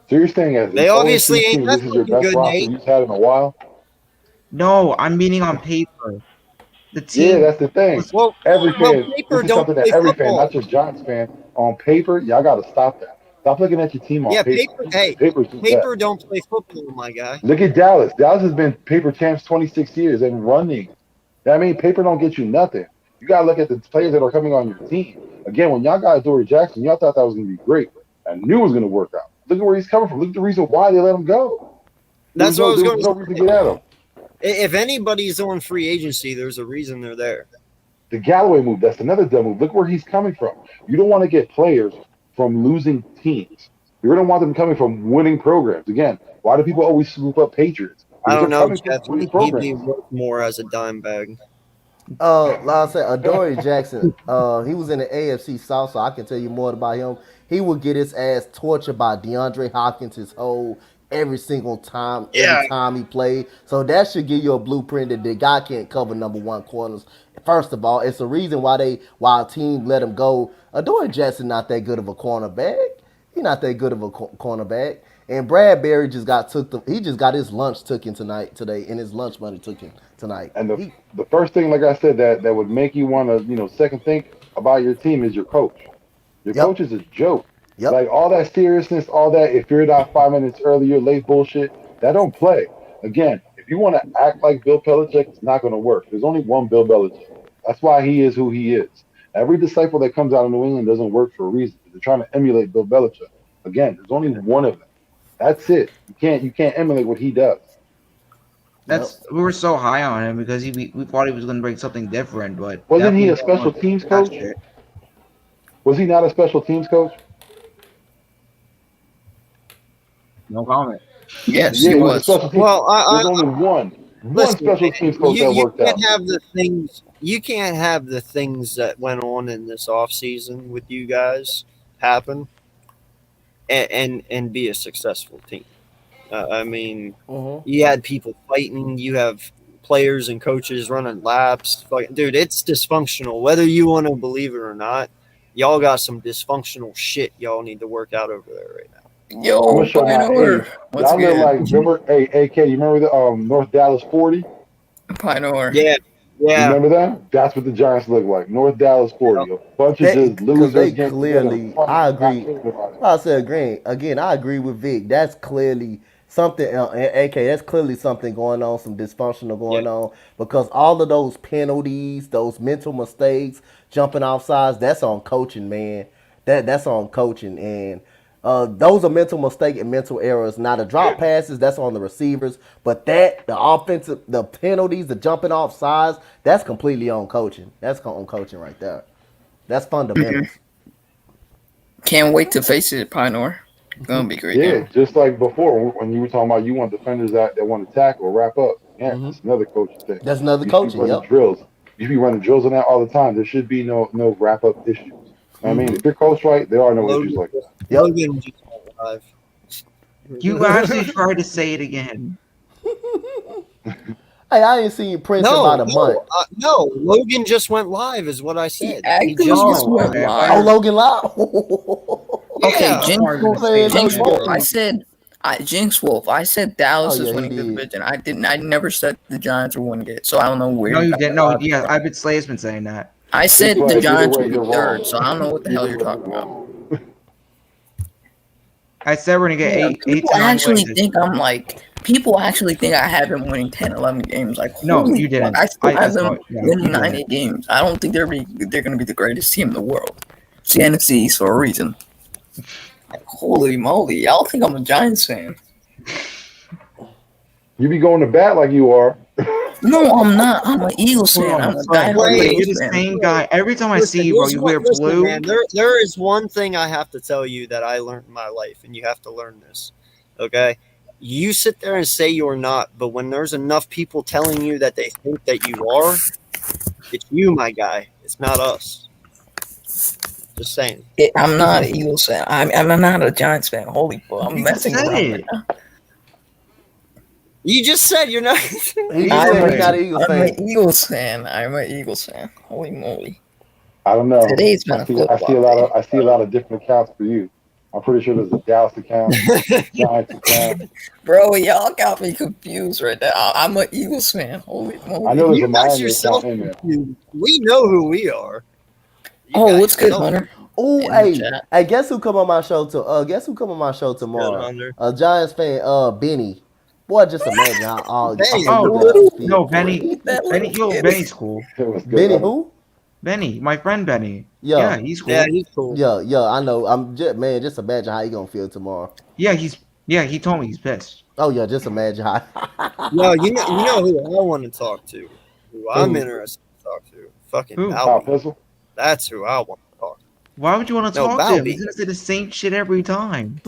So you're saying as They an obviously 0-2 ain't team, this is your looking best good, roster Nate. you've had in a while? No, I'm meaning on paper. The Yeah, team. that's the thing. Well, Every fan, paper this is don't something that play every fan, football. not just Giants fan, on paper, y'all got to stop that. Stop looking at your team on Yeah, paper. paper. Hey, Paper's just paper that. don't play football, my guy. Look at Dallas. Dallas has been paper champs 26 years and running. I mean, paper don't get you nothing. You got to look at the players that are coming on your team. Again, when y'all got Dory Jackson, y'all thought that was going to be great. I knew it was going to work out. Look at where he's coming from. Look at the reason why they let him go. That's what I was There going no to reason say. to get at him. If anybody's on free agency, there's a reason they're there. The Galloway move, that's another dumb move. Look where he's coming from. You don't want to get players from losing teams. You don't want them coming from winning programs. Again, why do people always swoop up Patriots? I don't They're know, coming from Jeff. winning He'd programs. be worth more as a dime bag. Like I said, Adoree Jackson, he was in the AFC South, so I can tell you more about him. He would get his ass tortured by DeAndre Hopkins every single time, every time he played. So that should give you a blueprint that the guy can't cover number one corners. First of all, it's the reason why a team let him go. Adoree Jackson not that good of a cornerback. He's not that good of a cornerback. And Bradbury just got his lunch taken today, and his lunch money taken tonight. And the first thing, like I said, that would make you want to, second think about your team is your coach. Your Yep. coach is a joke. Yep. Like all that seriousness, all that, if you're not 5 minutes early, you're late bullshit, that don't play. Again, if you want to act like Bill Belichick, it's not going to work. There's only one Bill Belichick. That's why he is who he is. Every disciple that comes out of New England doesn't work for a reason. They're trying to emulate Bill Belichick. Again, there's only one of them. That's it. You can't emulate what he does. We were so high on him because we thought he was going to bring something different, but Wasn't he a definitely special not. teams That's coach? it. Was he not a special teams coach? No comment. Yes, Yeah, he he was a was. special teams. Well, There's only one listen, special teams coach that you worked out. can't have the things. You can't have the things that went on in this offseason with you guys happen, and be a successful team. I mean, you had people fighting. You have players and coaches running laps. Dude, it's dysfunctional. Whether you want to believe it or not, y'all got some dysfunctional shit y'all need to work out over there right now. I'm Yo, gonna show my Pioneer. age. Once Y'all look again, like, remember, hey, AK, you remember the North Dallas 40? Pioneer. Yeah, Yeah. Remember that? That's what the Giants look like. North Dallas 40. A bunch of just Because losers. they getting clearly, together, I agree. about it. I said again. I agree with Vic. That's clearly something. AK, that's clearly something going on. Some dysfunctional going on because all of those penalties, those mental mistakes, jumping off sides, that's on coaching, man. That's on coaching, and those are mental mistake and mental errors. Now the drop passes, that's on the receivers, but the offensive, the penalties, the jumping off sides, that's completely on coaching. That's on coaching right there. That's fundamentals. Can't wait to face it, Pinor. Gonna be great. Yeah, just like before when you were talking about you want defenders that want to tackle or wrap up. Yeah, that's another coaching thing. That's another You should be coaching. running Yep. drills. You should be running drills on that all the time. There should be no wrap up issues. I mean, if you're coached right, there are no issues like that. Logan just went live. You actually tried to say it again. Hey, I ain't seen Prince in about a month. No, Logan just went live, is what I said. He He just went okay. live. Oh, Logan Live. Okay, Yeah. Jinx Wolf. Jinx Wolf. I said Dallas Oh, yeah, is he winning the did. division. I never said the Giants were winning it, so I don't know where. No, you got didn't. that No, from. yeah, I've been Slay's been saying that. I said Either the way, Giants you're would be wrong. third, so I don't know what the hell Either you're way, talking you're about. wrong. I said we're gonna get eight People to 9 actually wins. think I'm like. People actually think I have them winning 10, 11 games. Like, No, holy you didn't. fuck, I still I have them thought- yeah, winning you 9, didn't. 8 games. I don't think they're going to be the greatest team in the world. It's the NFC East for a reason. Like, holy moly, y'all think I'm a Giants fan? You be going to bat like you are. No, I'm not. I'm an Eagles fan. I'm a Slay, diehard you're Eagles the fan. same guy. Every time I Listen, see you, bro, here's you what- wear listen, blue. man, there is one thing I have to tell you that I learned in my life, and you have to learn this. Okay? You sit there and say you're not, but when there's enough people telling you that they think that you are, it's you, my guy. It's not us. Just saying. I'm not an Eagles fan. I'm not a Giants fan. Holy fuck. I'm You messing said around it. right now. You just said you're not. He said he's I'm not an Eagles fan. an Eagles fan. I'm an Eagles fan. Holy moly. I don't know. Today's been I a see flip-flop a lot of different accounts for you. I'm pretty sure there's a Dallas account, Giants account. Bro, y'all got me confused right now. I'm an Eagles fan. Holy moly. I know there's You a guys Miami yourself account in there. We know who we are. You Oh, guys what's good, don't. Hunter? Oh, In the hey, chat. hey, guess who come on my show guess who come on my show tomorrow? Hunter. A Giants fan, Benny. Boy, just imagine how all Benny. No, Benny. Benny's cool. It was good. Benny who? Benny, my friend Benny. Yeah. Yeah, he's cool. Yeah, he's cool. Yeah, I know. I'm just just imagine how he gonna feel tomorrow. Yeah, he told me he's pissed. Oh yeah, just imagine how. No, you know who I want to talk to. Who I'm Who? interested to talk to. Fucking Who? Kyle Balby. Pistol? That's who I want to talk to. Why would you want to No, talk to him? Balby. He's gonna say the same shit every time.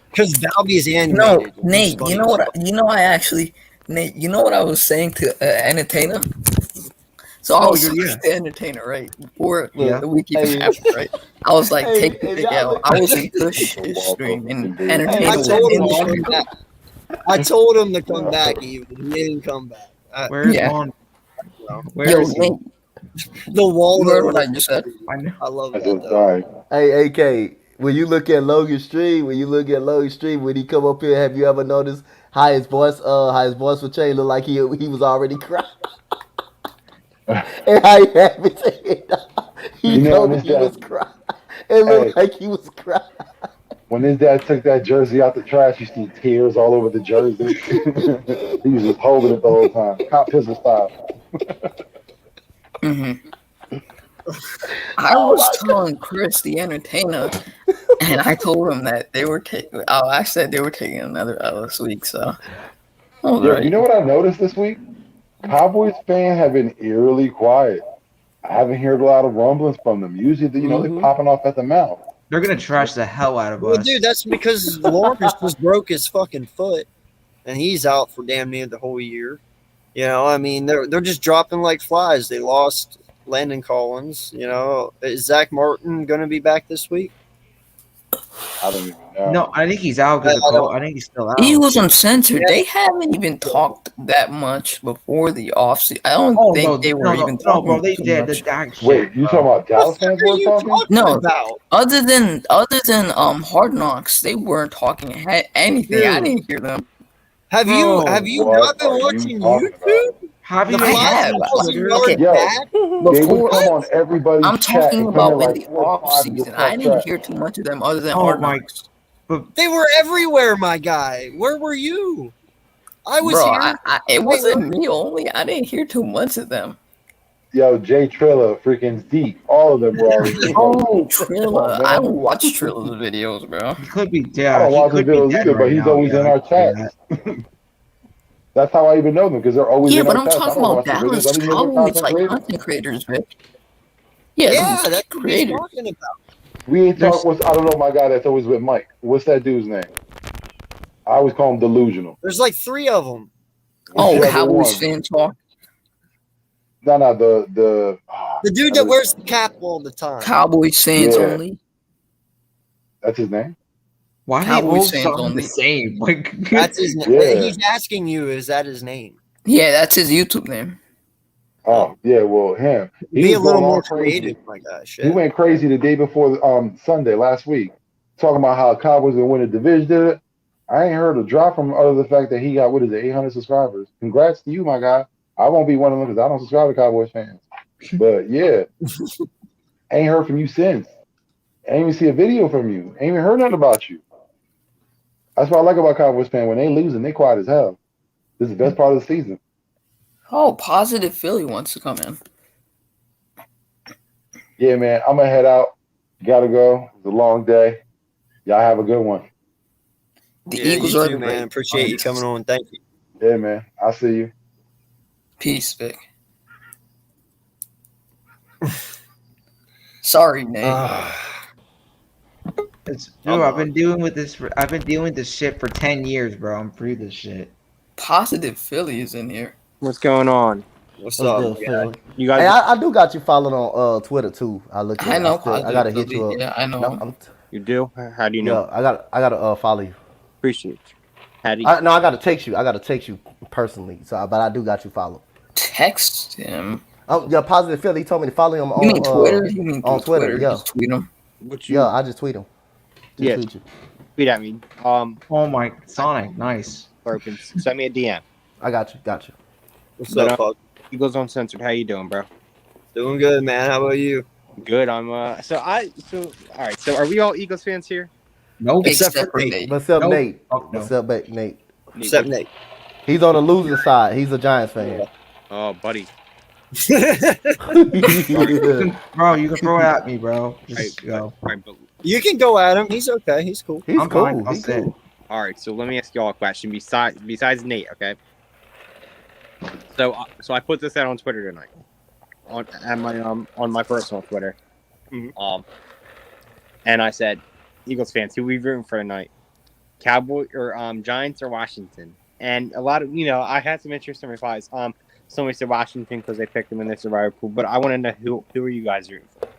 Because Balby is animated. No, and he's Nate, funny you know as what? fuck. Nate, you know what I was saying to Entertainer? So I Oh, was yeah. the Entertainer, right? Before Yeah. the week even Hey. happened, right? I was like, Hey, take the hey, video. y'all- I was in Kush stream and Entertainer I was told him in to the come stream. back. I told him to come back. He didn't come back. Where's Yeah. on? Yo, Where is he? Nate, The wall. you heard what I just said? I know. I love I that. said, Though. sorry. Hey, AK, when you look at Logan's stream, when he come up here, have you ever noticed how his voice would change? Look like he was already crying. And how he had me saying he You know, told me this he guy- was crying. It looked Hey. like he was crying. When his dad took that jersey out the trash, you see tears all over the jersey. He was just holding it the whole time. Cop Pistol style. I was telling Chris, the Entertainer, and I told him that they were taking. Oh, I said they were taking another L this week. So, all Yeah, right. you know what I noticed this week? Cowboys fans have been eerily quiet. I haven't heard a lot of rumblings from them. Usually, they're popping off at the mouth. They're gonna trash the hell out of Well, us. dude, that's because Lawrence just broke his fucking foot, and he's out for damn near the whole year. You know, I mean, they're just dropping like flies. They lost Landon Collins. You know, is Zach Martin going to be back this week? I don't even know. No, I think he's out. I think he's still out. Eagles Uncensored. Yeah. They haven't even talked that much before the offseason. I don't Oh, think no, they were no, even no, talking bro. They too did the much. Dak shit. Wait, you talking about Dallas fans were talking? No. about? Other than Hard Knocks, they weren't talking anything. I Dude. didn't hear them. Have you Bro, not been what are you watching talking YouTube? Have you The I Fox have. was Okay. going Yo, back? they would Before come on everybody's I'm chat talking and come about in in like the 4 or 5 off and just season. talk I didn't trash. hear too much of them other than Oh Hard my- Knocks. They were everywhere, my guy. Where were you? I was Bro, here. it wasn't me only. I didn't hear too much of them. Yo, Jay Trilla, freaking Zeke, all of them were already. Oh, Trilla. man. I don't watch Trilla's videos, bro. He could be I dead. don't He watch his could be videos dead either, but right he's now. always Yeah, in I our can see chats. that. That's how I even know them because they're always Yeah, in but our I'm chats. I talking don't about watch the videos. Dallas I mean, they're Cowboys, content like creators. content creators, Vic. Yeah, Yeah, those that's what he's creators. talking about. We ain't There's- talk. I don't know my guy that's always with Mike. What's that dude's name? I always call him Delusional. There's like 3 of them. Oh, Whichever Cowboys one. fan talk. No, the The dude that wears the cap all the time. Cowboys fans Yeah. only. that's his name. Why do they Cowboys all fans sound only. the same? Like That's his name. Yeah. He's asking you, is that his name? Yeah, that's his YouTube name. Oh yeah, well him. He Be a was little going more all crazy. creative, my guy. He Shit. went crazy the day before Sunday last week, talking about how Cowboys gonna win the division. I ain't heard a drop from other than the fact that he got 800 subscribers. Congrats to you, my guy. I won't be one of them because I don't subscribe to Cowboys fans. But yeah, ain't heard from you since. Ain't even see a video from you. Ain't even heard nothing about you. That's what I like about Cowboys fans. When they losing, they quiet as hell. This is the best part of the season. Oh, Positive Philly wants to come in. Yeah, man. I'm gonna head out. Gotta go. It's a long day. Y'all have a good one. The Yeah, Eagles you are too, the man. great. Appreciate you coming on. Thank you. Yeah, man. I'll see you. Peace, Vic. Sorry, Nate. Dude, I'm I've on. been dealing with this. I've been dealing with this shit for 10 years, bro. I'm through this shit. Positive Philly is in here. What's going on? What's What's up? good, my guy? Phil? You guys, Hey, I do got you followed on Twitter too. I looked at I it. know I gotta Positive hit you Philly. up. Yeah, I know. No, you do? How do you know? yeah, I gotta follow you. Appreciate you. How do you? No, I gotta text you. I gotta text you personally. So, but I do got you followed. Text him. Oh, yeah, Positive Philly. He told me to follow him You mean on Twitter? You mean on through Twitter, yeah. Just tweet him. What you? Yeah, I just tweet him. Just Yeah. tweet you. Tweet at me. Oh my, Sonic, nice. Open. Send me a DM. I got you. Got you. What's But, up, Pug? Eagles Uncensored. How you doing, bro? Doing good, man. How about you? Good. I'm. So all right. So are we all Eagles fans here? Nope. Except Except for for Nate. Nate. But except Nope. Nate. Fuck no. Except Nate. Except Nate. He's on the losing side. He's a Giants fan. Oh, buddy. Bro, you can throw it at me, bro. Just Right, go. right, but You can go at him. He's okay. He's cool. He's I'm cool. fine. I'll He's sit. cool. all right. So let me ask y'all a question. Besides Nate, okay? So I put this out on Twitter tonight, on my personal Twitter, Mhm. and I said, Eagles fans, who we rooting for tonight? Cowboy or Giants or Washington? And a lot of I had some interesting replies. Somebody said Washington because they picked them in their survivor pool, but I want to know who are you guys rooting for?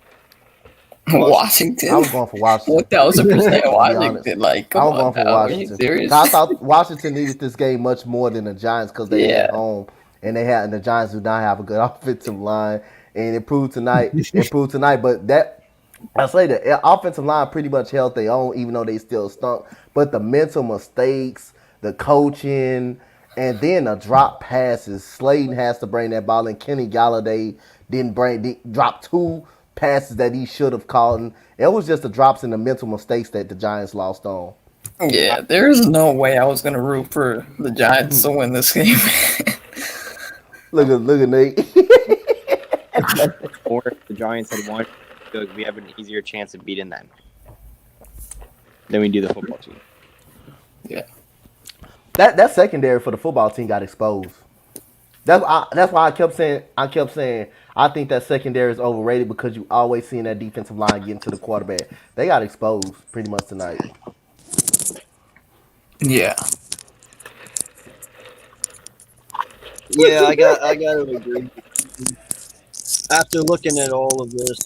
Washington. I was going for Washington. 1000% To be Washington. Like, I come was on, going for now, are you Washington. serious? 'Cause I thought Washington needed this game much more than the Giants because they Yeah. at home and the Giants do not have a good offensive line, and it proved tonight. But I say the offensive line pretty much held their own, even though they still stunk. But the mental mistakes, the coaching, and then the drop passes. Slayton has to bring that ball in. Kenny Galladay dropped 2 passes that he should have caught. And it was just the drops and the mental mistakes that the Giants lost on. Yeah, there's no way I was gonna root for the Giants to win this game. Look at Nate. Or if the Giants had won, I feel like we have an easier chance of beating them than we do the football team. That secondary for the football team got exposed. That's why I kept saying I think that secondary is overrated because you always seeing that defensive line getting to the quarterback. They got exposed pretty much tonight. Yeah. Yeah, I gotta agree. After looking at all of this,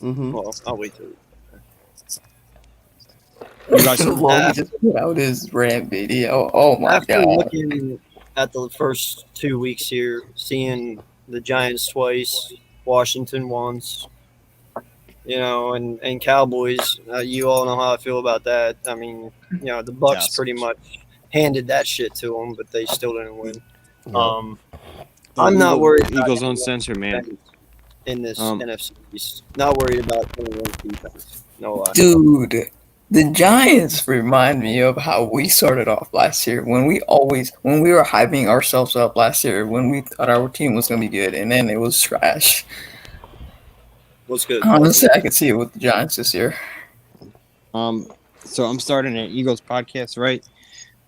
Mm-hmm. well, I'll wait till. You guys, Logan just put out his rant video. Oh my After god. looking at the first 2 weeks here, seeing the Giants twice, Washington once, and Cowboys, you all know how I feel about that. I mean, the Bucks Yes. pretty much handed that shit to them, but they still didn't win. I'm not worried about Eagles anyone uncensored, man. in this NFC East. Not worried about anyone's defense. No lie. Dude, the Giants remind me of how we started off last year when we were hyping ourselves up last year when we thought our team was gonna be good and then it was trash. What's good? Honestly, I can see it with the Giants this year. So I'm starting an Eagles podcast, right?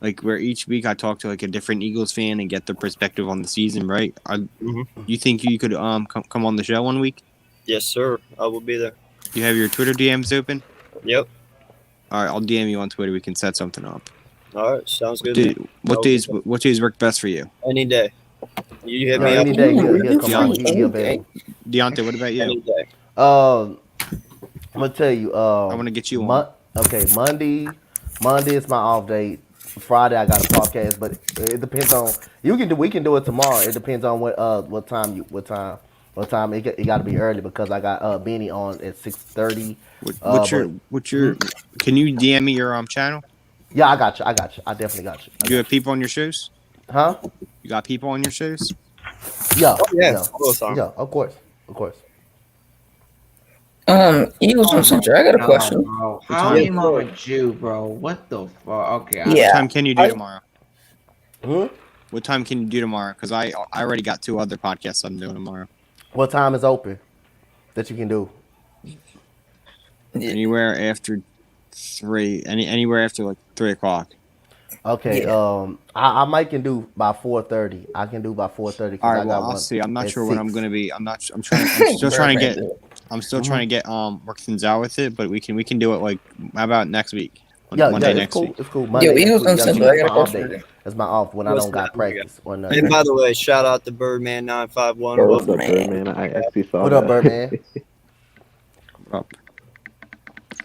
Like where each week I talk to like a different Eagles fan and get their perspective on the season, right? You think you could come on the show one week? Yes, sir. I will be there. You have your Twitter DMs open? Yep. All right, I'll DM you on Twitter. We can set something up. All right, sounds good. What days work best for you? Any day. You hit No, me up any day he'll come on. He'll be Deontay, what about you? any day. I'm gonna tell you. I want to get you on. Okay, Monday is my off day. Friday I got a podcast, but it depends on we can do it tomorrow. It depends on what time. It got to be early because I got Benny on at 6:30. What's your? Can you DM me your channel? Yeah, I got you. I definitely got you. Do you have people on your shows? Huh? You got people on your shows? Yeah. Yeah, Yeah, of course. Eagles Uncensored, I got a question. Bro. How am I a Jew, bro? What the fuck? Okay. Yeah. What time can you do tomorrow? Hmm? What time can you do tomorrow? Because I already got 2 other podcasts I'm doing tomorrow. What time is open that you can do? Anywhere after 3. Anywhere after like 3 o'clock. Okay. I might can do by 4:30. I can do by 4:30. All right. Well, I'll see. I'm not sure when I'm gonna be. I'm still trying to get. I'm still trying to get work things out with it, but we can do it like how about next week? Monday next week. It's cool. Yo, Eagles Uncensored, I got a question for you. That's my off when I don't got practice or nothing. And by the way, shout out to Birdman 951. What's up, Birdman? I actually saw What up, Birdman?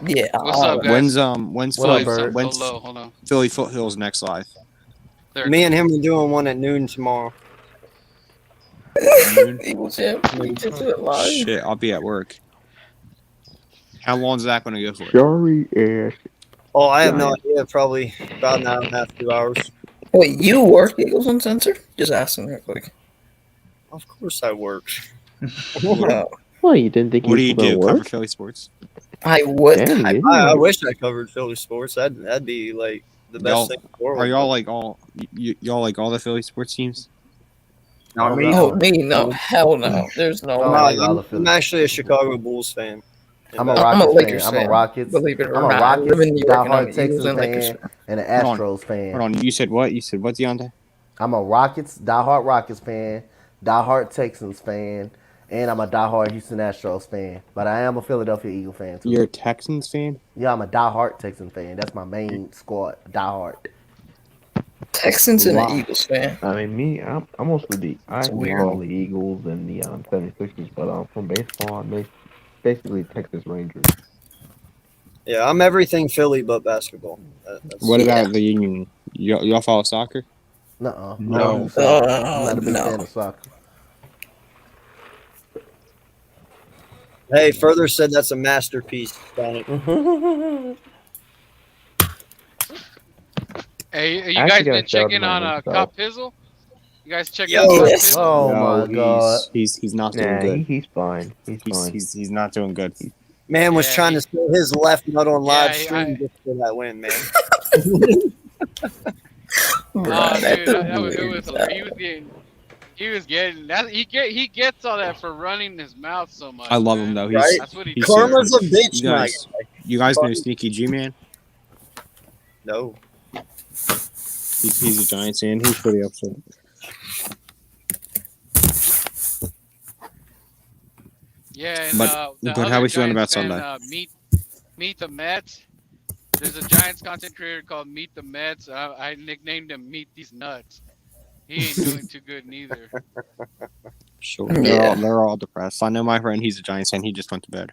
Yeah. What's up, guys? When's What up, Philly? Bird? When's Low, hold on. Philly Foothills next live? Me and him are doing one at noon tomorrow. Eagles champ. We just do it live. Shit, I'll be at work. How long is that going to go for? Sorry, ass. Oh, I have no idea. Probably about an hour and a half, 2 hours. Wait, you work Eagles Uncensored? Just asking real quick. Of course I work. Well, you didn't think What do you you were do? gonna Cover work? Philly sports? I would. Damn, I- you I didn't. wish I covered Philly sports. That'd be like the best Y'all- thing in the world. Are y'all like y'all like all the Philly sports teams? Not me. Oh, me? No. Hell no. There's no No, way. I'm actually a Chicago Bulls fan. I'm a I'm a Rockets Lakers fan. I'm a fan. Rockets. Believe it or I'm a not, I live in Rockets, New York and I'm diehard an Eagles Texans and Lakers fan, fan. and an Hold Astros fan. Hold on, you said what? You said what, Deontay? I'm a diehard Rockets fan, diehard Texans fan, and I'm a diehard Houston Astros fan. But I am a Philadelphia Eagle fan too. You're a Texans fan? Yeah, I'm a diehard Texan fan. That's my main squad. Diehard. Texans and Wow. the Eagles fan. I mean, I'm mostly I It's actually weird. follow the Eagles and the 76ers, but from baseball, I'm basically Texas Rangers. Yeah, I'm everything Philly but basketball. What about the Union? Y'all follow soccer? Nuh-uh. No. I don't do soccer. I'm not a big No. fan of soccer. Hey, Further said that's a masterpiece, Sonic. Hey, you I actually guys got been a shout checking out on to Cop Pizzle? You guys check Yo, out Cop yes. Pizzle? Oh No, my god. He's not doing Nah, good. he's fine. He's fine. He's not doing good. Man was Yeah, trying to steal his left nut on live Yeah, stream just for that win, man. Oh, Bruh, dude, that's he was getting that. He gets all that for running his mouth so much. I love man. him though. Right? That's what he he's does. Karma's a bitch, You my guys, guy. you guys know Sneaky G Man? No. He's a Giants fan. He's pretty upset. Yeah, and But the how other we feeling about Giants Sunday? Meet the Mets. There's a Giants content creator called Meet the Mets. I nicknamed him Meet These Nuts. He ain't doing too good neither. Sure. Yeah. They're all depressed. I know my friend. He's a Giants fan. He just went to bed.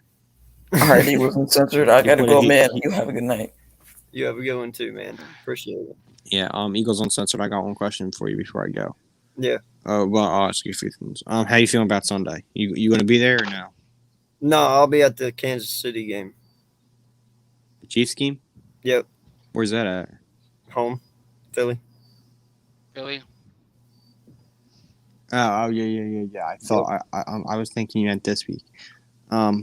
Alright, Eagles Uncensored. I gotta go, man. You have a good night. You have a good one too, man. Appreciate it. Yeah. Eagles Uncensored. I got one question for you before I go. Yeah. Well, I'll ask you a few things. How you feeling about Sunday? You gonna be there or no? No, I'll be at the Kansas City game. The Chiefs game? Yep. Where's that at? Home. Philly. Philly. Oh, yeah. I thought I was thinking you meant this week. But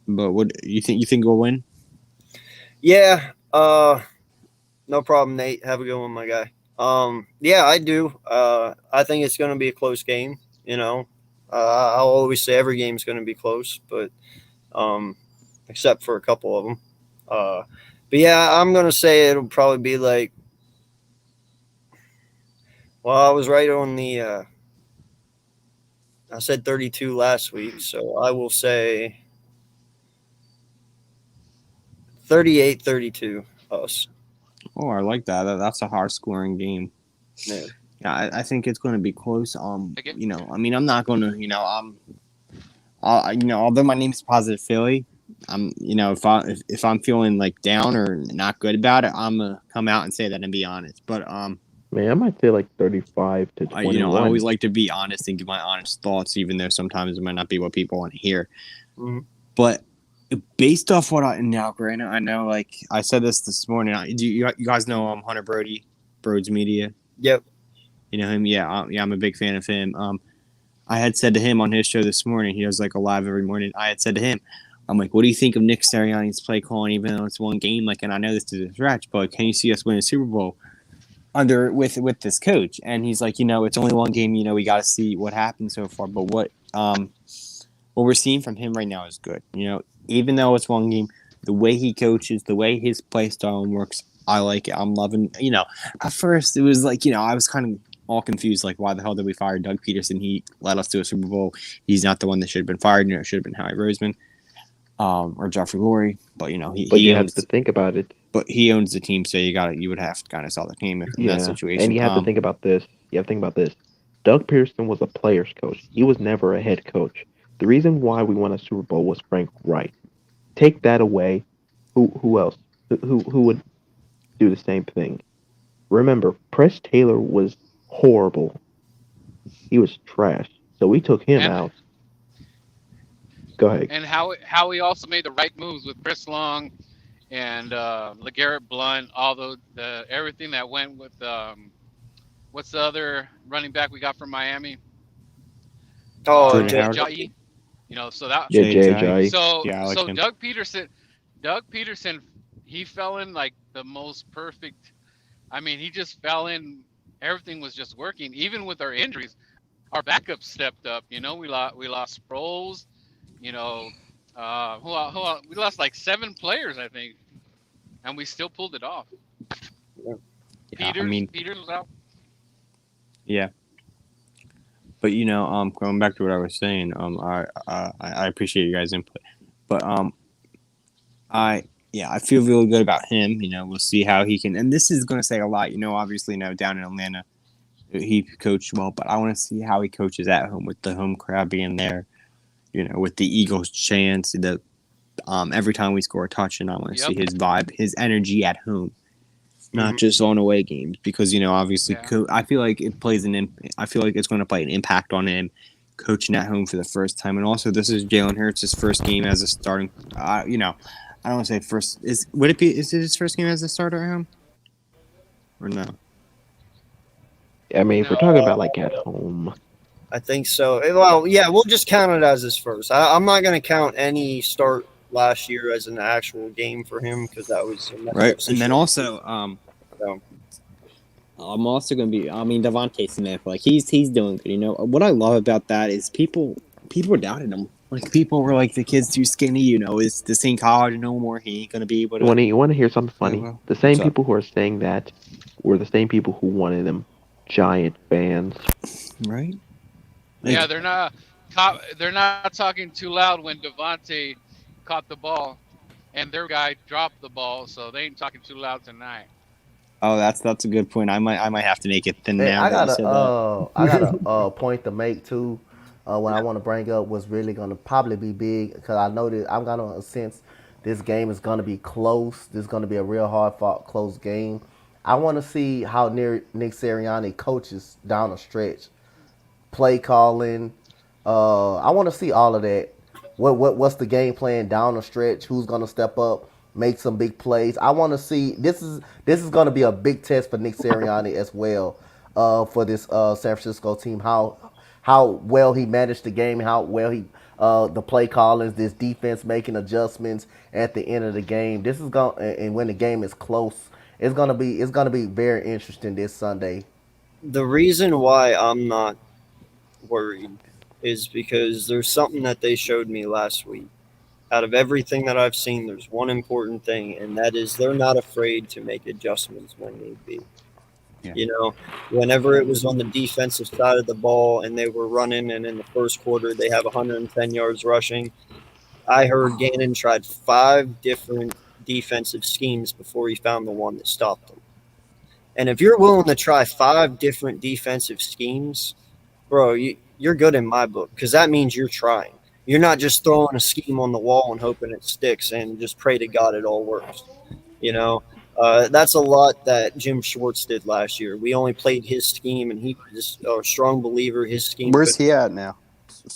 what you think? You think we'll win? Yeah. No problem, Nate. Have a good one, my guy. Yeah, I do. I think it's going to be a close game. You know, I'll always say every game's going to be close, but except for a couple of them. But yeah, I'm going to say it'll probably be like. Well, I was right on the. I said 32 last week, so I will say 38-32 us. Oh, I like that. That's a hard scoring game. Yeah. Yeah, I think it's going to be close. Okay. You know, I mean, I'm not going to, you know, although my name's Positive Philly, you know, if I'm feeling like down or not good about it, I'm gonna come out and say that and be honest. But Man, I might say like 35 to 21. you know, I always like to be honest and give my honest thoughts, even though sometimes it might not be what people want to hear. Mm-hmm. But based off what now, granted, I know, like I said this morning. Do you guys know Hunter Brody, Broads Media? Yep. You know him? Yeah, I'm a big fan of him. I had said to him on his show this morning, he does like a live every morning. I had said to him, I'm like, what do you think of Nick Sirianni's play calling, even though it's one game? Like, and I know this is a stretch, but can you see us win a Super Bowl with this coach? And he's like, you know, it's only one game. You know, we got to see what happened so far. But what we're seeing from him right now is good. You know, even though it's one game, the way he coaches, the way his play style works, I like it. I'm loving. You know, at first it was like, you know, I was kind of all confused, like, why the hell did we fire Doug Peterson? He led us to a Super Bowl. He's not the one that should have been fired. You know, it should have been Howie Roseman or Jeffrey Lurie. But you know, But you have to think about it. But he owns the team, so you would have to kind of sell the team in that situation. And you have to think about this. Doug Pearson was a player's coach. He was never a head coach. The reason why we won a Super Bowl was Frank Reich. Take that away, who else? Who would do the same thing? Remember, Press Taylor was horrible. He was trash. So we took him out. Go ahead. And how he also made the right moves with Chris Long and LeGarrette Blount, all the everything that went with what's the other running back we got from Miami? Jay. You know, so that Jay. So Yeah, I like him. Doug Peterson, he fell in like the most perfect. I mean, he just fell in. Everything was just working, even with our injuries. Our backup stepped up. You know, we lost Sproles. You know, we lost like 7 players, I think, and we still pulled it off. Yeah, Peters was out. Yeah. But you know, going back to what I was saying, I appreciate you guys' input, but I feel really good about him. You know, we'll see how he can, and this is going to say a lot. You know, obviously, down in Atlanta, he coached well, but I want to see how he coaches at home with the home crowd being there. You know, with the Eagles' chants, every time we score a touch, and I want to see his vibe, his energy at home. Not just on away games, because you know, obviously, I feel like it plays I feel like it's going to play an impact on him coaching at home for the first time, and also this is Jalen Hurts' first game as a starting. You know, I don't want to say first. Is it his first game as a starter at home, or no? I mean, if we're talking about like at home, I think so. Well, yeah, we'll just count it as his first. I'm not going to count any start last year as an actual game for him because that was right. And then also, I'm also going to be. I mean, Devontae Smith, like he's doing good. You know what I love about that is people doubted him. Like people were like, the kid's too skinny. You know, is this ain't college no more? He ain't going to be able to. You want to hear something funny? The same people who are saying that were the same people who wanted him Giant fans, right? Yeah, they're not talking too loud when Devontae caught the ball and their guy dropped the ball, so they ain't talking too loud tonight. Oh, that's a good point. I might have to make it thin now. I got a point to make too. What I want to bring up was really going to probably be big because I know that I'm gonna sense this game is going to be close. This is going to be a real hard fought close game. I want to see how Nick Sirianni coaches down the stretch, play calling. I want to see all of that. What's the game plan down the stretch? Who's going to step up, make some big plays? I want to see. This is going to be a big test for Nick Sirianni as well. for this San Francisco team. How well he managed the game, how well he the play callings, this defense making adjustments at the end of the game. This is going and when the game is close, it's gonna be very interesting this Sunday. The reason why I'm not worried is because there's something that they showed me last week. Out of everything that I've seen, there's one important thing, and that is they're not afraid to make adjustments when need be. Yeah. You know, whenever it was on the defensive side of the ball and they were running, and in the first quarter they have 110 yards rushing, I heard Gannon tried 5 different defensive schemes before he found the one that stopped him. And if you're willing to try 5 different defensive schemes, bro, you're good in my book because that means you're trying. You're not just throwing a scheme on the wall and hoping it sticks and just pray to God it all works. You know, that's a lot that Jim Schwartz did last year. We only played his scheme, and he was a strong believer his scheme. Where's he at now?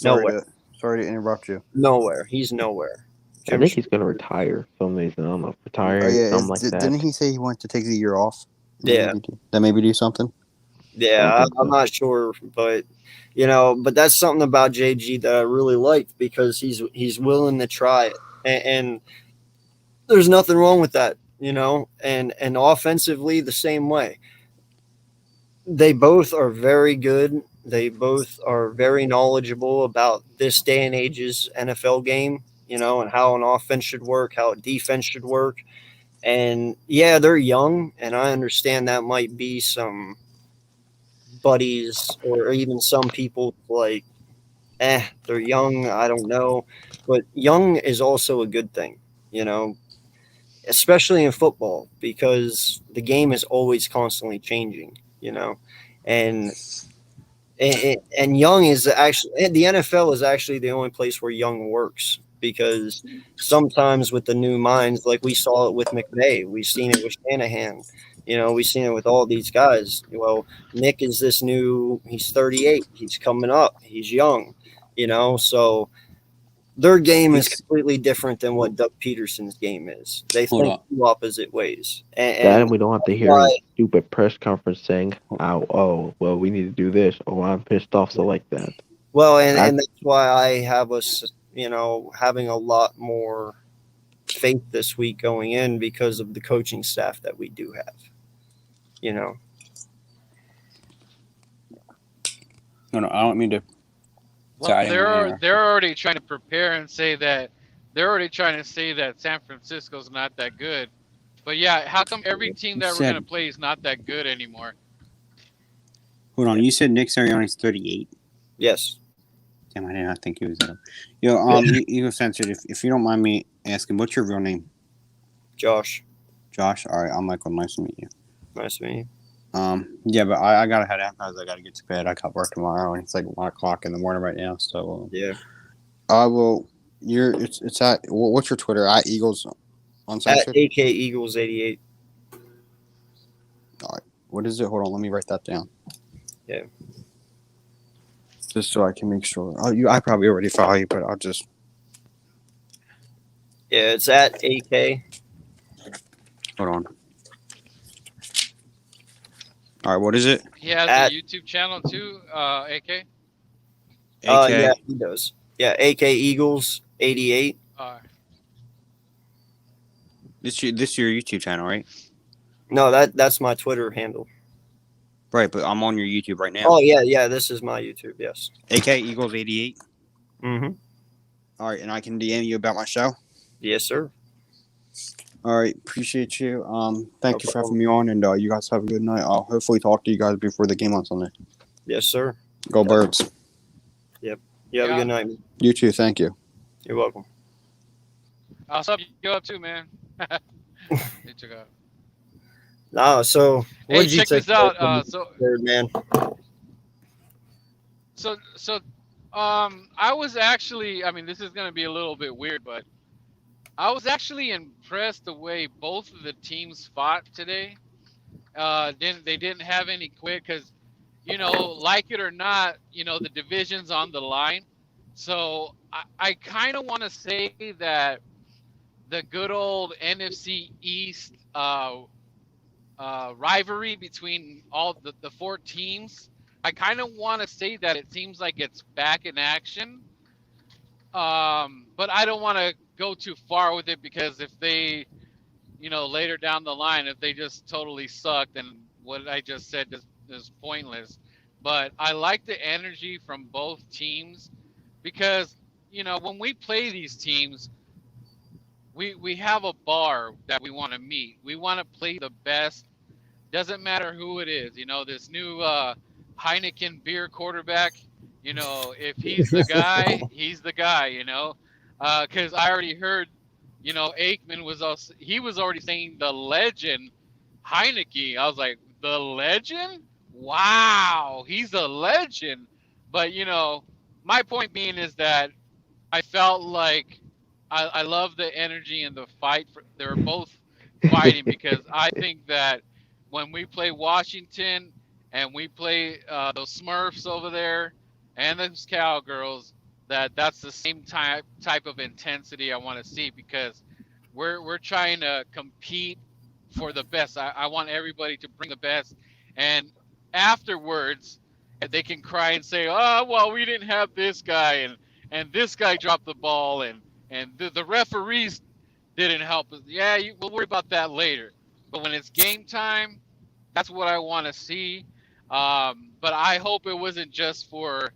Nowhere. Sorry to interrupt you. Nowhere. He's nowhere. I think he's going to retire. Some reason, I don't know, retire, something like that. Didn't he say he wanted to take the year off? Yeah. Maybe do something? Yeah, I'm not sure, but you know, but that's something about JG that I really liked because he's willing to try it, and there's nothing wrong with that, you know. And offensively, the same way. They both are very good. They both are very knowledgeable about this day and age's NFL game, you know, and how an offense should work, how a defense should work. And yeah, they're young, and I understand that might be some buddies or even some people like, they're young, I don't know. But young is also a good thing, you know, especially in football because the game is always constantly changing, you know. And young is actually, the NFL is actually the only place where young works. Because sometimes with the new minds, like we saw it with McVay, we've seen it with Shanahan, you know, we've seen it with all these guys. Well, Nick is this new, he's 38, he's coming up, he's young, you know, so their game is completely different than what Doug Peterson's game is. They think two opposite ways. And we don't have to hear a stupid press conference saying, well, we need to do this. Oh, I'm pissed off, so like that. Well, and that's why I have us, you know, having a lot more faith this week going in because of the coaching staff that we do have, you know. No, I don't mean to. Well, they're already trying to prepare and say that San Francisco's not that good. But yeah, how come every team that we're going to play is not that good anymore? Hold on, you said Nick Sirianni's 38? Yes. Damn, I did not think he was that. Yo, Eagle Censored, if you don't mind me asking, what's your real name? Josh. Josh? All right, I'm Michael. Nice to meet you. Nice to meet you. Yeah, but I gotta head out because I gotta get to bed. I got work tomorrow, and it's like 1 o'clock in the morning right now. So yeah, I will. It's at what's your Twitter at Eagles Uncensored? At AK Eagles 88. All right, what is it? Hold on, let me write that down. Yeah, just so I can make sure. I probably already follow you, but I'll just. Yeah, it's at AK. Hold on. All right, what is it? He has a YouTube channel too, AK? Yeah, he does. Yeah, AK Eagles 88. This is your YouTube channel, right? No, that's my Twitter handle. Right, but I'm on your YouTube right now. Oh, yeah, this is my YouTube, yes. AK Eagles 88? Mm-hmm. All right, and I can DM you about my show? Yes, sir. All right, appreciate you. Thank you for having me on, and you guys have a good night. I'll hopefully talk to you guys before the game on Sunday. Yes, sir. Go Birds. Yep. You have a good night. You too. Thank you. You're welcome. I'll sub you up too, man. You took out. No, so hey, check this out. Third man. So, I was actually. I mean, this is gonna be a little bit weird, but I was actually impressed the way both of the teams fought today. They didn't have any quit because, you know, like it or not, you know, the division's on the line. So I kind of want to say that the good old NFC East rivalry between all the four teams. I kind of want to say that it seems like it's back in action, but I don't want to go too far with it because if they, later down the line, if they just totally suck, then what I just said is pointless. But I like the energy from both teams because, when we play these teams, we have a bar that we want to meet. We want to play the best. Doesn't matter who it is. This new Heineken beer quarterback, if he's the guy, he's the guy, because I already heard, Aikman was already saying the legend Heineke. I was like, the legend? Wow, he's a legend. But, my point being is that I felt like I love the energy and the fight. They're both fighting because I think that when we play Washington and we play those Smurfs over there and those Cowgirls, that's the same type of intensity I want to see because we're trying to compete for the best. I want everybody to bring the best, and afterwards they can cry and say, "Oh, well, we didn't have this guy and this guy dropped the ball and the referees didn't help us." Yeah, we'll worry about that later. But when it's game time, that's what I want to see. But I hope it wasn't just for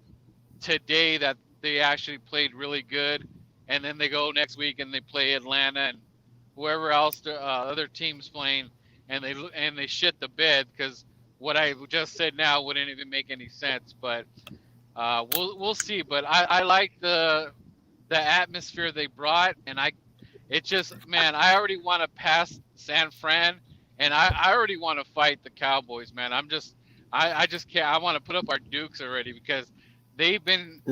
today that they actually played really good, and then they go next week and they play Atlanta and whoever else the other teams playing, and they shit the bed because what I just said now wouldn't even make any sense. But we'll see. But I like the atmosphere they brought, and I already want to pass San Fran, and I already want to fight the Cowboys, man. I just can't. I want to put up our Dukes already because they've been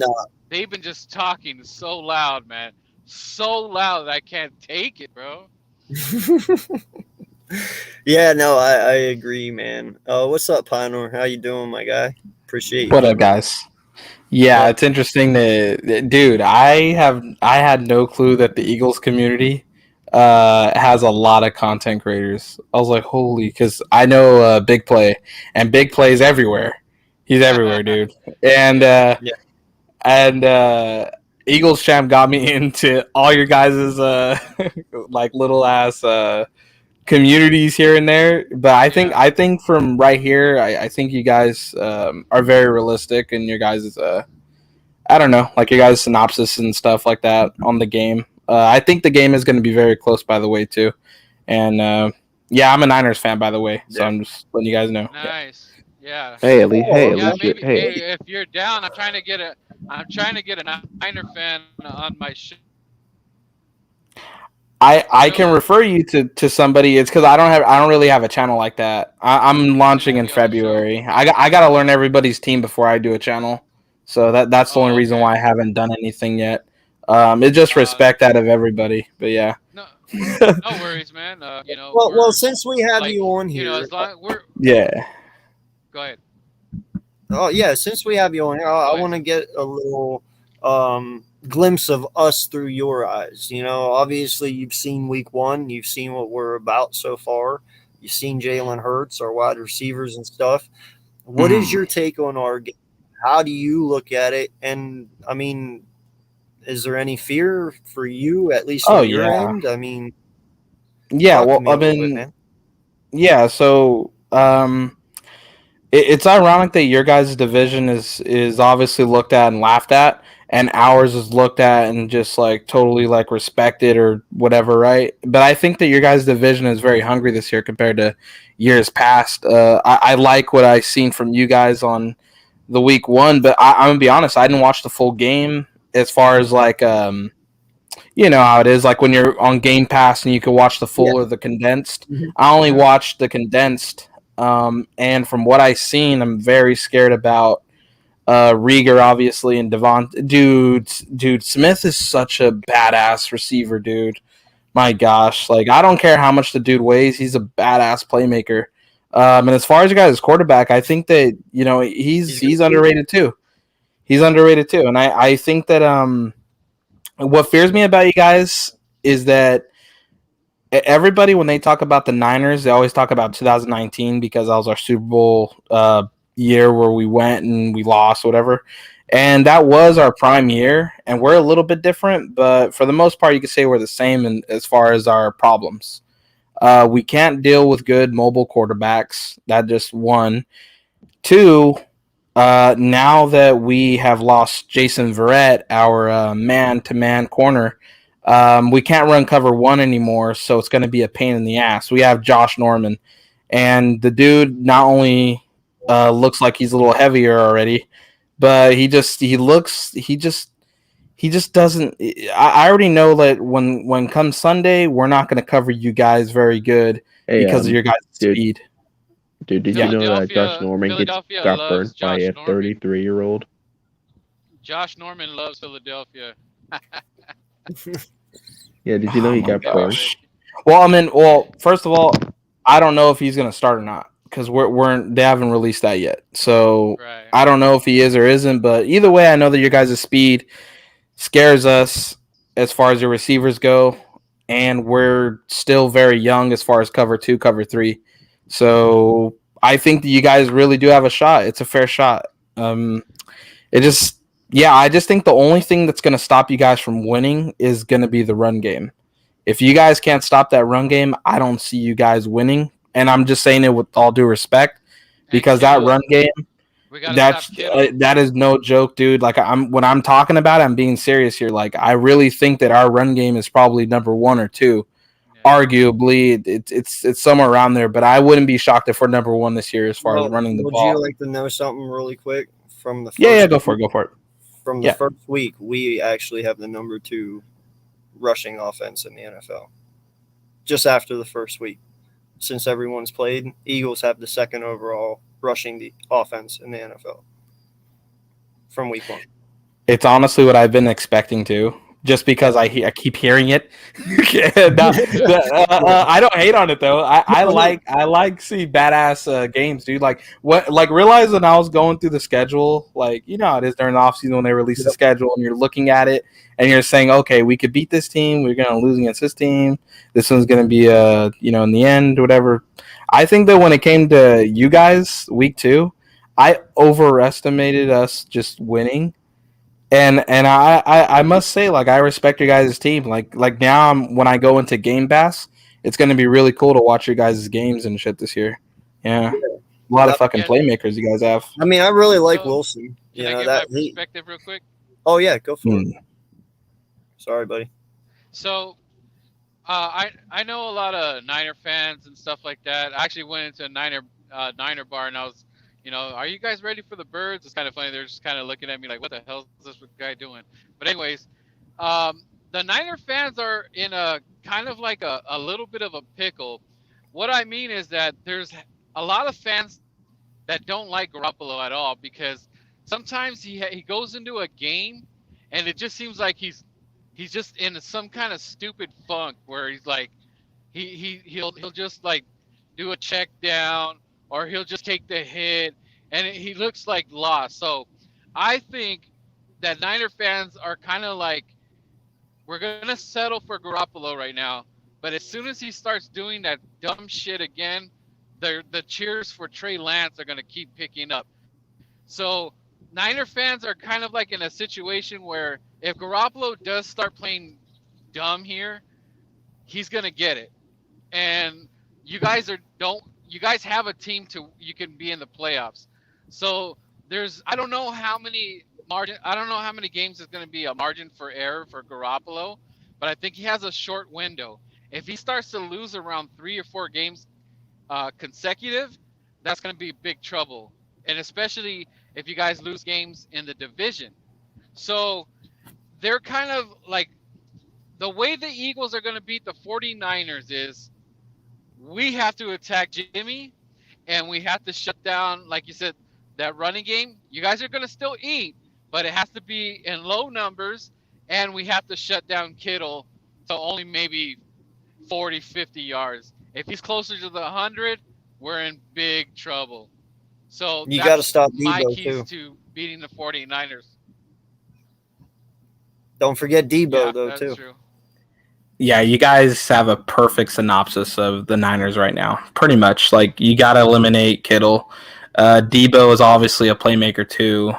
just talking so loud, man, so loud that I can't take it, bro. Yeah, no, I agree, man. What's up, Pioneer? How you doing, my guy? Appreciate you. What up, guys? Yeah, it's interesting dude, I had no clue that the Eagles community has a lot of content creators. I was like, holy, because I know Big Play, and Big Play's everywhere. He's everywhere, dude. And Eagles Champ got me into all your guys' like little ass communities here and there. But I think from right here, I think you guys are very realistic in your guys' I don't know, like your guys' synopsis and stuff like that on the game. I think the game is going to be very close, by the way, too. And yeah, I'm a Niners fan, by the way, so I'm just letting you guys know. Nice. Yeah. Hey, Ali. Hey, yeah, Ali. maybe, Hey. if you're down, I'm trying to get a Niner fan on my show. I can refer you to somebody. It's because I don't really have a channel like that. I'm launching in February. I got to learn everybody's team before I do a channel, so that's the only reason why I haven't done anything yet. It's just respect out of everybody, but yeah. No worries, man. Well, since we have you on here, as long we're yeah. Go ahead. Oh yeah, since we have you on here, I want to get a little glimpse of us through your eyes. Obviously you've seen week 1, you've seen what we're about so far. You've seen Jalen Hurts, our wide receivers and stuff. What is your take on our game? How do you look at it? And I mean, is there any fear for you, at least on your end? I mean, yeah, well, I mean, yeah, so it's ironic that your guys' division is obviously looked at and laughed at, and ours is looked at and just like totally like respected or whatever, right? But I think that your guys' division is very hungry this year compared to years past. I like what I've seen from you guys on the week 1, but I'm gonna be honest, I didn't watch the full game as far as like you know how it is, like when you're on Game Pass and you can watch the full or the condensed. I only watched the condensed, and from what I've seen, I'm very scared about Rieger, obviously, and Devon. Dude, Smith is such a badass receiver, dude. My gosh, like I don't care how much the dude weighs, he's a badass playmaker. And as far as you guys' quarterback, I think that he's underrated too. He's underrated too, and I think that what fears me about you guys is that everybody, when they talk about the Niners, they always talk about 2019 because that was our Super Bowl year where we went and we lost, whatever. And that was our prime year, and we're a little bit different, but for the most part, you could say we're the same in, as far as our problems. We can't deal with good mobile quarterbacks. That just one. Two, now that we have lost Jason Verrett, our man-to-man corner, we can't run cover one anymore, so it's going to be a pain in the ass. We have Josh Norman, and the dude not only looks like he's a little heavier already, but he just doesn't. I already know that when comes Sunday, we're not going to cover you guys very good because of your guys' speed. Dude, did you know that Josh Norman got burnt by a 33-year-old? Josh Norman loves Philadelphia. Yeah, did you know he got burnt? Well, first of all, I don't know if he's going to start or not because they haven't released that yet. So right. I don't know if he is or isn't, but either way, I know that your guys' speed scares us as far as your receivers go, and we're still very young as far as cover 2, cover 3. So I think that you guys really do have a shot. It's a fair shot. I just think the only thing that's going to stop you guys from winning is going to be the run game. If you guys can't stop that run game, I don't see you guys winning. And I'm just saying it with all due respect, because that run game, that is no joke, dude. Like when I'm talking about it, I'm being serious here. Like I really think that our run game is probably number 1 or 2. Arguably, it's somewhere around there, but I wouldn't be shocked if we're number 1 this year as far as running the ball. Would you like to know something really quick from the? Yeah, go for it. From the first week, we actually have the number 2 rushing offense in the NFL. Just after the first week, since everyone's played, Eagles have the 2nd overall rushing the offense in the NFL from week 1. It's honestly what I've been expecting to. Just because I keep hearing it. I don't hate on it though. I like seeing badass games, dude. Realizing I was going through the schedule, like you know how it is during the offseason when they release the schedule and you're looking at it and you're saying, okay, we could beat this team, we're gonna lose against this team. This one's gonna be in the end, whatever. I think that when it came to you guys, week 2, I overestimated us just winning. And I must say, like, I respect your guys' team. Like now, when I go into Game Pass, it's going to be really cool to watch your guys' games and shit this year. Yeah. A lot of fucking playmakers you guys have. I mean, I really like Wilson. Can I give my perspective real quick? Oh, yeah, go for it. Sorry, buddy. So, I know a lot of Niner fans and stuff like that. I actually went into a Niner bar and I was, are you guys ready for the Birds? It's kind of funny. They're just kind of looking at me like, what the hell is this guy doing? But anyways, the Niner fans are in a kind of like a little bit of a pickle. What I mean is that there's a lot of fans that don't like Garoppolo at all because sometimes he goes into a game and it just seems like he's just in some kind of stupid funk where he's like he'll just like do a check down or he'll just take the hit and he looks like lost. So I think that Niner fans are kind of like, we're going to settle for Garoppolo right now. But as soon as he starts doing that dumb shit again, the cheers for Trey Lance are going to keep picking up. So Niner fans are kind of like in a situation where if Garoppolo does start playing dumb here, he's going to get it. And you guys have a team you can be in the playoffs. So I don't know how many games is going to be a margin for error for Garoppolo, but I think he has a short window. If he starts to lose around 3 or 4 games consecutive, that's going to be big trouble. And especially if you guys lose games in the division. So they're kind of like, the way the Eagles are going to beat the 49ers is we have to attack Jimmy and we have to shut down, like you said, that running game. You guys are going to still eat, but it has to be in low numbers, and we have to shut down Kittle to only maybe 40, 50 yards. If he's closer to the 100, we're in big trouble. So you got to stop my Debo keys too. to beating the 49ers. Don't forget Debo though that's too. True. Yeah, you guys have a perfect synopsis of the Niners right now. Pretty much, like you got to eliminate Kittle. Debo is obviously a playmaker too.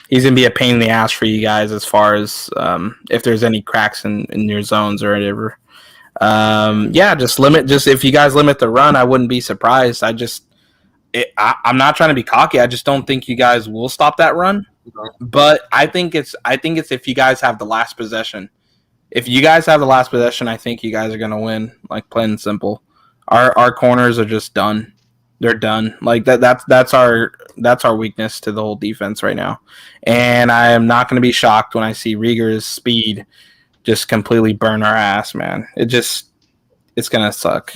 He's gonna be a pain in the ass for you guys as far as if there's any cracks in your zones or whatever. Yeah, just if you guys limit the run, I wouldn't be surprised. I'm not trying to be cocky. I just don't think you guys will stop that run. But I think it's if you guys have the last possession. If you guys have the last possession, I think you guys are gonna win. Like plain and simple. Our corners are just done. They're done. Like that's our weakness to the whole defense right now. And I am not gonna be shocked when I see Rieger's speed just completely burn our ass, man. It's gonna suck.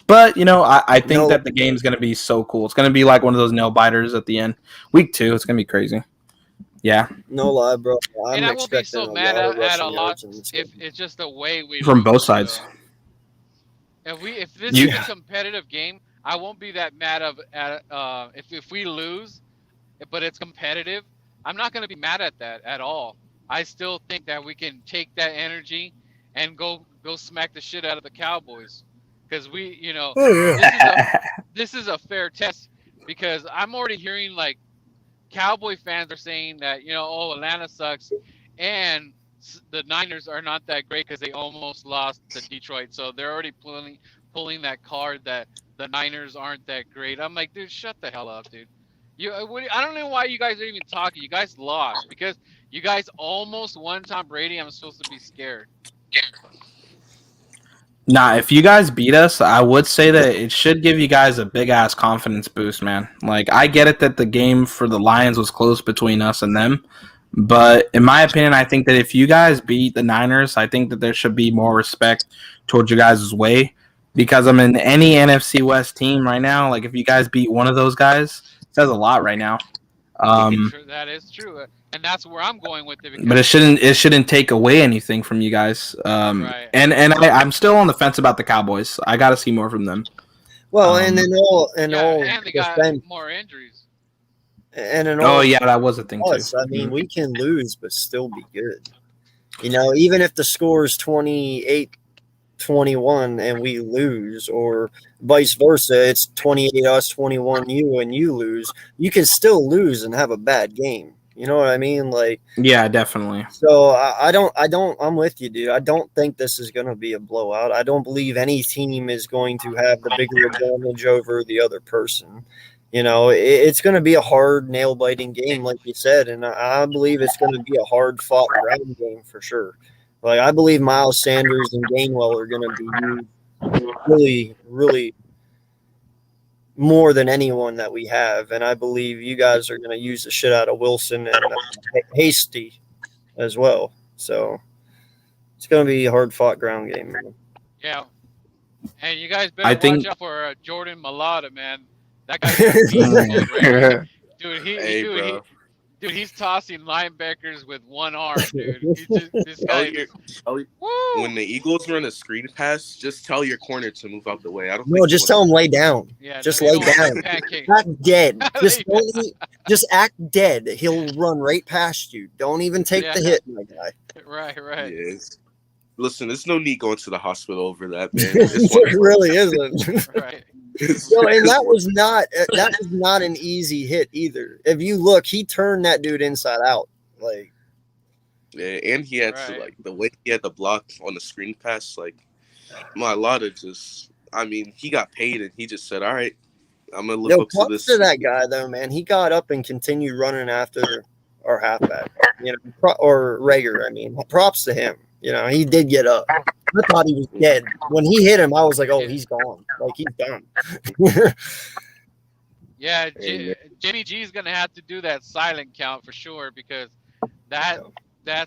But I think that the game's gonna be so cool. It's gonna be like one of those nail biters at the end. Week 2, it's gonna be crazy. Yeah. No lie, bro. And I won't be so mad at a lot if it's just the way we from lose, both sides. If this is a competitive game, I won't be that mad at if we lose, but it's competitive. I'm not gonna be mad at that at all. I still think that we can take that energy and go smack the shit out of the Cowboys, because this is a fair test, because I'm already hearing like Cowboy fans are saying that Atlanta sucks and the Niners are not that great because they almost lost to Detroit, so they're already pulling that card that the Niners aren't that great. I'm like, dude, shut the hell up, dude. I don't know why you guys are even talking. You guys lost because you guys almost won Tom Brady. I'm supposed to be scared. Nah, if you guys beat us, I would say that it should give you guys a big ass confidence boost, man. Like, I get it that the game for the Lions was close between us and them, but in my opinion, I think that if you guys beat the Niners, I think that there should be more respect towards your guys' way, because I'm in any NFC West team right now. Like, if you guys beat one of those guys, it says a lot right now. That is true, and that's where I'm going with it. But it shouldn't take away anything from you guys. Right. And I'm still on the fence about the Cowboys. I got to see more from them. Well, and they got more injuries. And that was a thing too. I mean, we can lose but still be good. Even if the score is 28-21 and we lose, or vice versa, it's 28 us, 21 you, and you lose, you can still lose and have a bad game. You know what I mean? Like, yeah, definitely. So I'm with you, dude. I don't think this is going to be a blowout. I don't believe any team is going to have the bigger advantage over the other person. It's going to be a hard, nail-biting game, like you said, and I believe it's going to be a hard-fought ground game for sure. Like, I believe Miles Sanders and Gainwell are going to be really, really more than anyone that we have, and I believe you guys are going to use the shit out of Wilson and Hasty as well. So it's going to be a hard-fought ground game, man. Yeah, and you guys better watch out for Jordan Mailata, man. That guy's dude, he's tossing linebackers with one arm, dude. When the Eagles run a screen pass, just tell your corner to move out the way. Just tell him lay down. Yeah, just lay down. Act dead. Just act dead. He'll run right past you. Don't even take the hit, my guy. Right. Yes. Listen, there's no need going to the hospital over that, man. It really isn't. Right. And that was not an easy hit either. If you look, he turned that dude inside out. Like, yeah, and he had to, like, the way he had the block on the screen pass, like, he got paid and he just said, all right, I'm gonna live up to this. To that guy though, man. He got up and continued running after our halfback, or Rager. I mean, props to him. He did get up. I thought he was dead. When he hit him, I was like, oh, he's gone. Like, he's done. Yeah, Jimmy G is going to have to do that silent count for sure, because that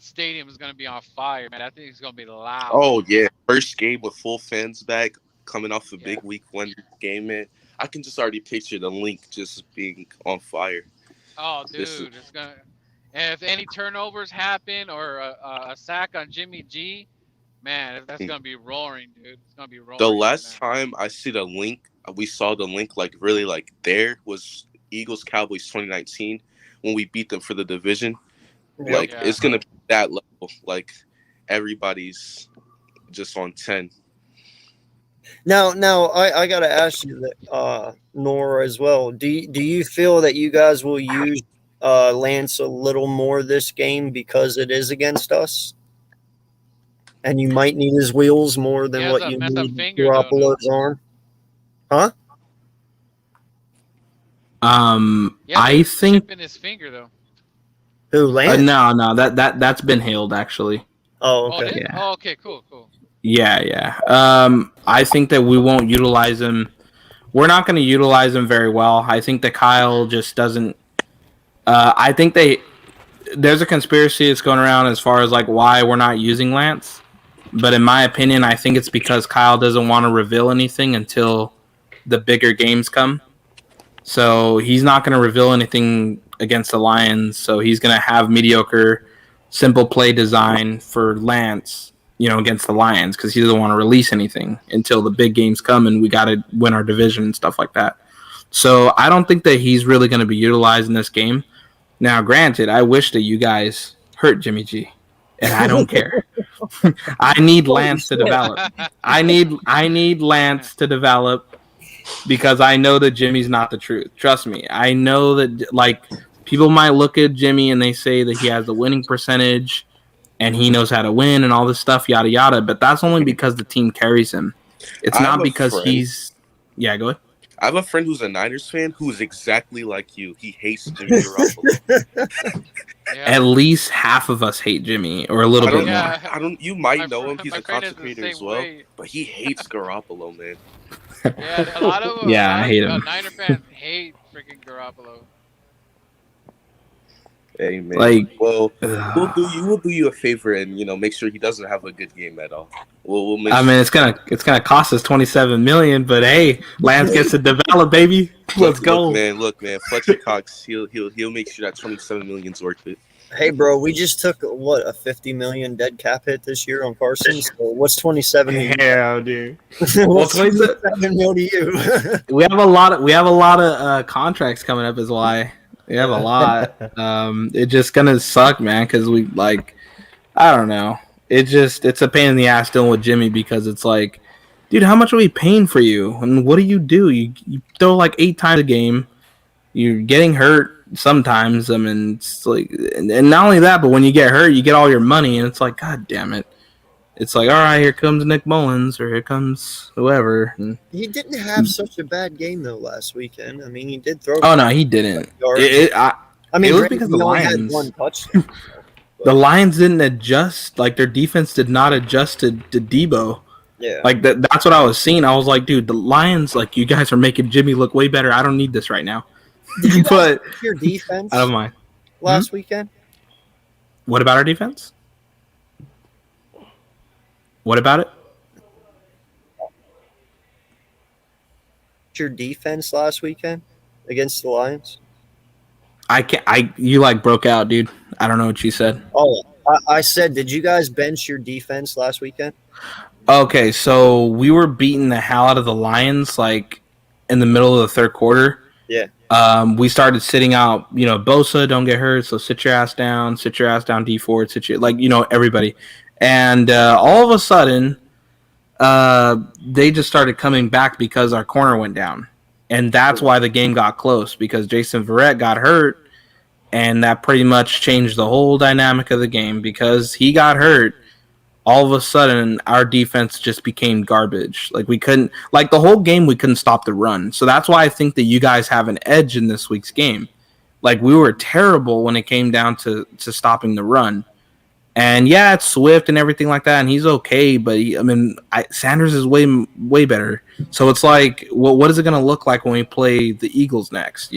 stadium is going to be on fire, man. I think it's going to be loud. Oh, yeah. First game with full fans back, coming off a big week 1 game, man. I can just already picture the link just being on fire. Oh, dude, it's going to... And if any turnovers happen or a sack on Jimmy G, man, that's going to be roaring, dude. It's going to be roaring. The last time I see the link, we saw the link, like, really, like, there was Eagles-Cowboys 2019 when we beat them for the division. Like, it's going to be that level. Like, everybody's just on 10. Now, I gotta ask you that, Nora, as well. Do you feel that you guys will use Lance a little more this game because it is against us, and you might need his wheels more than what you need Garoppolo's arm? Huh? I think in his finger though. Who, Lance? No, that's been hailed actually. Oh, okay. Yeah. Oh, okay, cool. Yeah. I think that we won't utilize him. We're not going to utilize him very well. I think that Kyle just doesn't. I think there's a conspiracy that's going around as far as like why we're not using Lance. But in my opinion, I think it's because Kyle doesn't want to reveal anything until the bigger games come. So he's not going to reveal anything against the Lions. So he's going to have mediocre, simple play design for Lance, against the Lions, because he doesn't want to release anything until the big games come and we got to win our division and stuff like that. So I don't think that he's really going to be utilized in this game. Now, granted, I wish that you guys hurt Jimmy G, and I don't care. I need Lance to develop. I need Lance to develop because I know that Jimmy's not the truth. Trust me. I know that, like, people might look at Jimmy and they say that he has the winning percentage and he knows how to win and all this stuff, yada, yada. But that's only because the team carries him. It's not because he's... Yeah, go ahead. I have a friend who's a Niners fan who's exactly like you. He hates Jimmy Garoppolo. At least half of us hate Jimmy, or a little bit more. I don't. You might know him. He's a content creator as well. But he hates Garoppolo, man. Yeah, a lot of I hate him. Niner fans hate freaking Garoppolo. Hey man, like, well, we'll do you a favor and make sure he doesn't have a good game at all. We'll make I mean, it's gonna cost us $27 million, but hey, Lance gets to develop, baby. Let's go, Look, man, Fletcher Cox, he'll make sure that $27 million's worth it. Hey, bro, we just took a $50 million dead cap hit this year on Carson. So what's 27 to you? Yeah, dude. What's 27 mil to you? We have a lot of contracts coming up, is why. We have a lot. It's just gonna suck, man, because I don't know. It's a pain in the ass dealing with Jimmy because it's like, dude, how much are we paying for you? And what do? You throw like 8 times a game. You're getting hurt sometimes. I mean, it's like, and not only that, but when you get hurt, you get all your money, and it's like, God damn it. It's like, all right, here comes Nick Mullins, or here comes whoever. And he didn't have such a bad game though last weekend. I mean, he did throw. Oh no, he didn't. I mean, it was because the Lions. Had one touchdown. The Lions didn't adjust. Like, their defense did not adjust to Debo. Yeah. Like that's what I was seeing. I was like, dude, the Lions, like, you guys are making Jimmy look way better. I don't need this right now. Did you but your defense? I don't mind. Last weekend. What about our defense? What about it? Your defense last weekend against the Lions? You broke out, dude. I don't know what you said. Oh, I said, did you guys bench your defense last weekend? Okay, so we were beating the hell out of the Lions, like, in the middle of the third quarter. Yeah. We started sitting out, Bosa, don't get hurt, so sit your ass down, D Ford, everybody. And all of a sudden, they just started coming back because our corner went down. And that's why the game got close, because Jason Verrett got hurt, and that pretty much changed the whole dynamic of the game. Because he got hurt, all of a sudden, our defense just became garbage. Like, we couldn't, the whole game, we couldn't stop the run. So that's why I think that you guys have an edge in this week's game. Like, we were terrible when it came down to stopping the run. And yeah, it's Swift and everything like that, and he's okay. But Sanders is way better. So it's like, what is it going to look like when we play the Eagles next?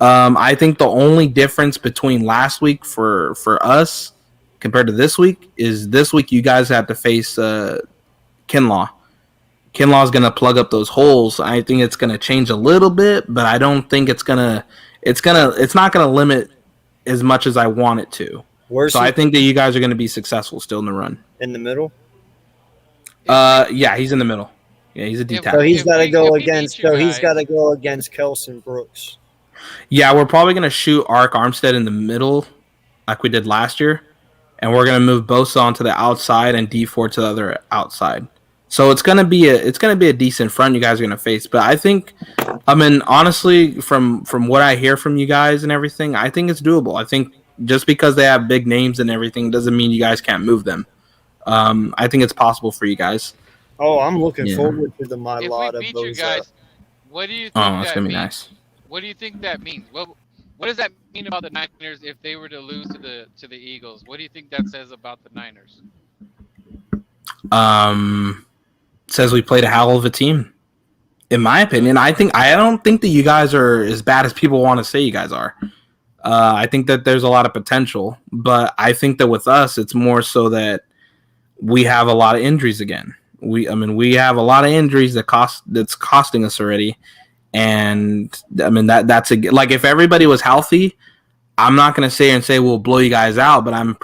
I think the only difference between last week for us compared to this week is this week you guys have to face Kinlaw. Kinlaw's going to plug up those holes. I think it's going to change a little bit, but I don't think it's not going to limit as much as I want it to. So I think that you guys are going to be successful still in the run. In the middle? Yeah, he's in the middle. Yeah, he's a D tackle. So he's got to go against Kelson Brooks. Yeah, we're probably going to shoot Arik Armstead in the middle like we did last year. and we're gonna move Bosa onto the outside and D4 to the other outside. So it's gonna be a decent front you guys are gonna face. But I think, I mean, honestly, from what I hear from you guys and everything, I think it's doable. I think just because they have big names and everything doesn't mean you guys can't move them. I think it's possible for you guys. Oh, I'm looking Yeah. forward to the my If lot we of beat those. you guys, what do you think Oh, it's that gonna be means? nice. What do you think that means? What does that mean about the Niners if they were to lose to the Eagles? What do you think that says about the Niners? Says we played a hell of a team. In my opinion, I don't think that you guys are as bad as people want to say you guys are. I think that there's a lot of potential, but I think that with us, it's more so that we have a lot of injuries again. We have a lot of injuries that's costing us already, and I mean that's like if everybody was healthy, I'm not gonna say and say we'll blow you guys out, but I'm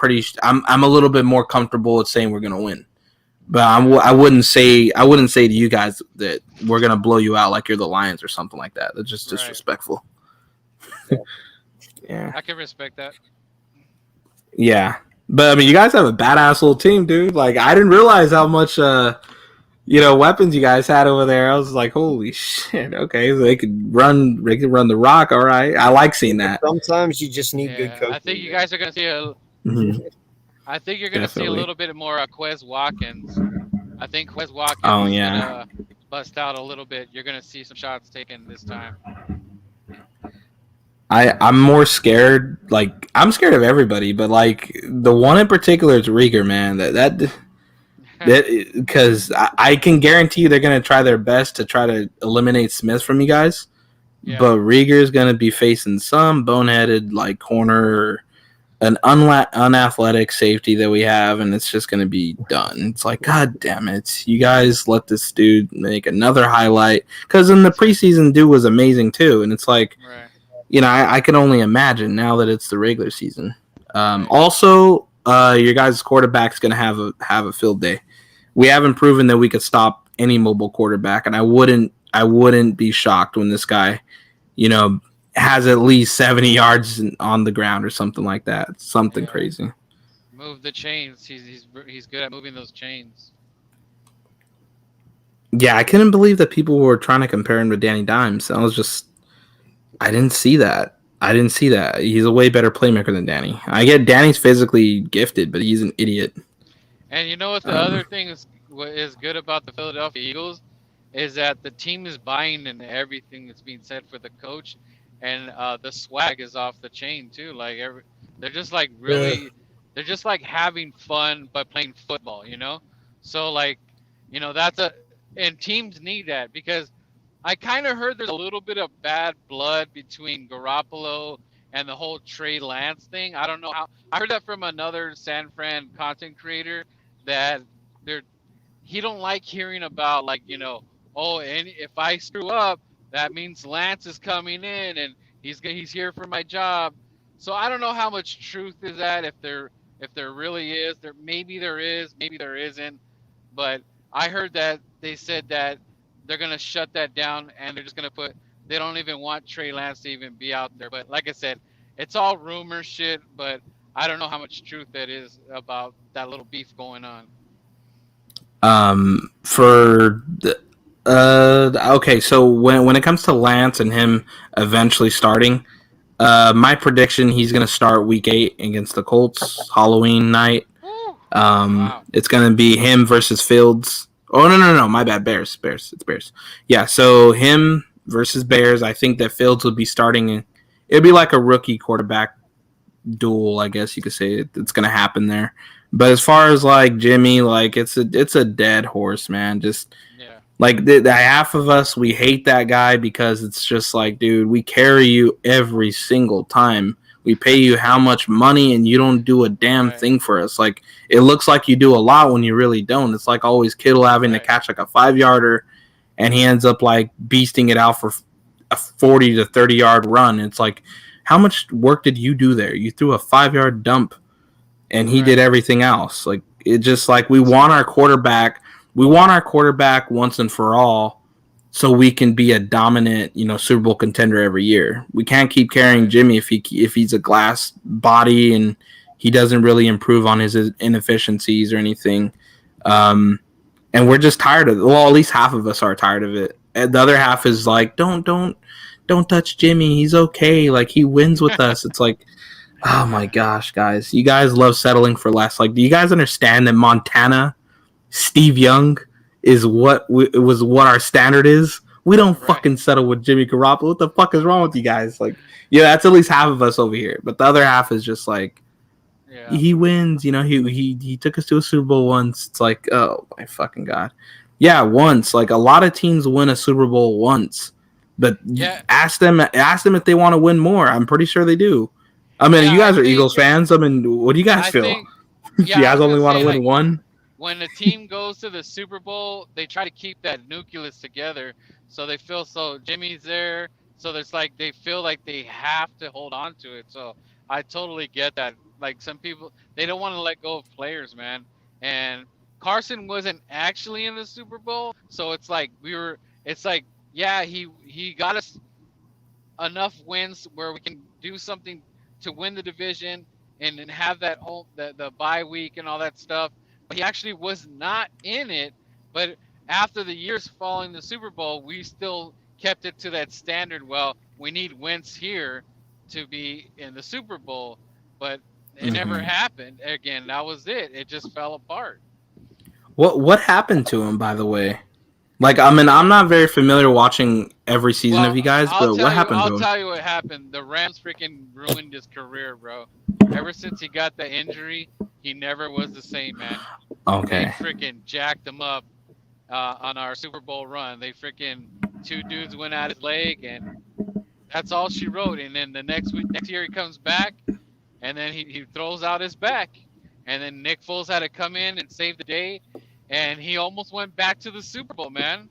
a little bit more comfortable with saying we're gonna win. But I wouldn't say to you guys that we're gonna blow you out like you're the Lions or something like that. That's just disrespectful. Yeah. I can respect that. Yeah. But I mean, you guys have a badass little team, dude. Like I didn't realize how much weapons you guys had over there. I was like, holy shit. Okay, so they could run the rock. All right. I like seeing that. Sometimes you just need good coaching. I think you guys are gonna see I think you're gonna see a Definitely. little bit more Quez Watkins. I think Quez Watkins Oh, is yeah. gonna bust out a little bit. You're gonna see some shots taken this time. I'm more scared. Like I'm scared of everybody, but like the one in particular is Rieger, man. That because I can guarantee you they're gonna try their best to try to eliminate Smith from you guys. Yeah. But Rieger is gonna be facing some boneheaded like corner, or an unathletic safety that we have, and it's just gonna be done. It's like, God damn it, you guys let this dude make another highlight. Because in the preseason, dude was amazing too, and it's like. I can only imagine now that it's the regular season. Also, your guys' quarterback's going to have a field day. We haven't proven that we could stop any mobile quarterback, and I wouldn't be shocked when this guy, has at least 70 yards on the ground or something like that. Something crazy. Move the chains. He's good at moving those chains. Yeah, I couldn't believe that people were trying to compare him to Danny Dimes. I didn't see that. He's a way better playmaker than Danny. I get Danny's physically gifted, but he's an idiot. And you know what the other thing is? What is good about the Philadelphia Eagles is that the team is buying into everything that's being said for the coach, and the swag is off the chain too. Like they're just like really, they're just like having fun but playing football. So like, and teams need that because. I kind of heard there's a little bit of bad blood between Garoppolo and the whole Trey Lance thing. I don't know how. I heard that from another San Fran content creator that he don't like hearing about and if I screw up, that means Lance is coming in and he's here for my job. So I don't know how much truth is that if there really is. Maybe there is, maybe there isn't. But I heard that they said that. They're going to shut that down, and they're just going to they don't even want Trey Lance to even be out there. But like I said, it's all rumor shit, but I don't know how much truth that is about that little beef going on. Okay, so when it comes to Lance and him eventually starting, my prediction, he's going to start week 8 against the Colts, Halloween night. Wow. It's going to be him versus Fields. Oh, no, my bad. Bears. It's Bears. Yeah, so him versus Bears. I think that Fields would be starting. It'd be like a rookie quarterback duel, I guess you could say. It's going to happen there. But as far as, like, Jimmy, like, it's a dead horse, man. Just, like, the half of us, we hate that guy because it's just like, dude, we carry you every single time. We pay you how much money and you don't do a damn thing for us. Like, it looks like you do a lot when you really don't. It's like always Kittle having to catch like a 5-yarder and he ends up like beasting it out for a 40 to 30-yard run. It's like, how much work did you do there? You threw a 5-yard dump and he did everything else. Like, it just like we want our quarterback once and for all so we can be a dominant, Super Bowl contender every year. We can't keep carrying Jimmy if he's a glass body and He doesn't really improve on his inefficiencies or anything. And we're just tired of it. Well, at least half of us are tired of it. And the other half is like, don't touch Jimmy. He's okay. Like, he wins with us. It's like, oh my gosh, guys. You guys love settling for less. Like, do you guys understand that Montana, Steve Young is what our standard is? We don't fucking settle with Jimmy Garoppolo. What the fuck is wrong with you guys? Like, yeah, that's at least half of us over here. But the other half is just like, he wins. You know, he took us to a Super Bowl once. It's like, oh my fucking God. Yeah, once. Like, a lot of teams win a Super Bowl once. But ask them if they want to win more. I'm pretty sure they do. I mean, you guys are Eagles fans. I mean, what do you guys feel? You guys only want to win one? When a team goes to the Super Bowl, they try to keep that nucleus together. So they feel Jimmy's there. So there's like they feel like they have to hold on to it. So I totally get that. Like, some people, they don't want to let go of players, man. And Carson wasn't actually in the Super Bowl, so it's like he got us enough wins where we can do something to win the division and then have that whole the bye week and all that stuff. But he actually was not in it. But after the years following the Super Bowl, we still kept it to that standard. Well, we need wins here to be in the Super Bowl, but it never happened. Again, that was it. It just fell apart. What happened to him, by the way? Like, I mean, I'm not very familiar watching every season of you guys, but what happened to him? I'll tell you what happened. The Rams freaking ruined his career, bro. Ever since he got the injury, he never was the same, man. Okay. They freaking jacked him up on our Super Bowl run. They freaking, 2 dudes went out his leg, and that's all she wrote. And then the next year he comes back, and then he throws out his back. And then Nick Foles had to come in and save the day. And he almost went back to the Super Bowl, man.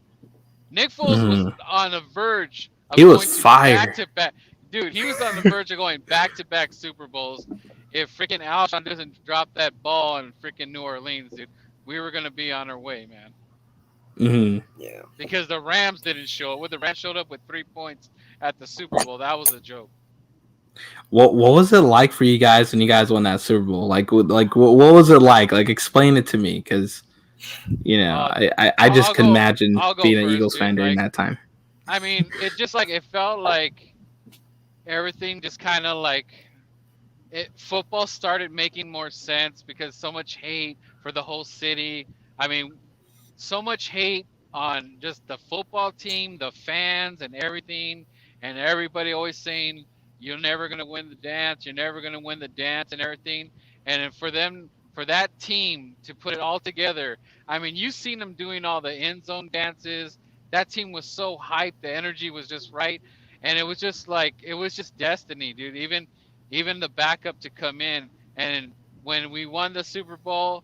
Nick Foles was on the verge of he going was fired. back-to-back. Dude, he was on the verge of going back-to-back Super Bowls. If freaking Alshon doesn't drop that ball in freaking New Orleans, dude, we were going to be on our way, man. Yeah. Because the Rams didn't show up. When the Rams showed up with 3 points at the Super Bowl, that was a joke. What was it like for you guys when you guys won that Super Bowl? Like what was it like? Like, explain it to me, because you know, I just can imagine being an Eagles fan during that time. I mean, it just like it felt like everything just kind of like football started making more sense because so much hate for the whole city. I mean, so much hate on just the football team, the fans, and everything, and everybody always saying you're never gonna win the dance, you're never gonna win the dance, and everything. And for that team to put it all together, I mean, you've seen them doing all the end zone dances. That team was so hyped, the energy was just right, and it was just like it was just destiny, dude. Even the backup to come in, and when we won the Super Bowl,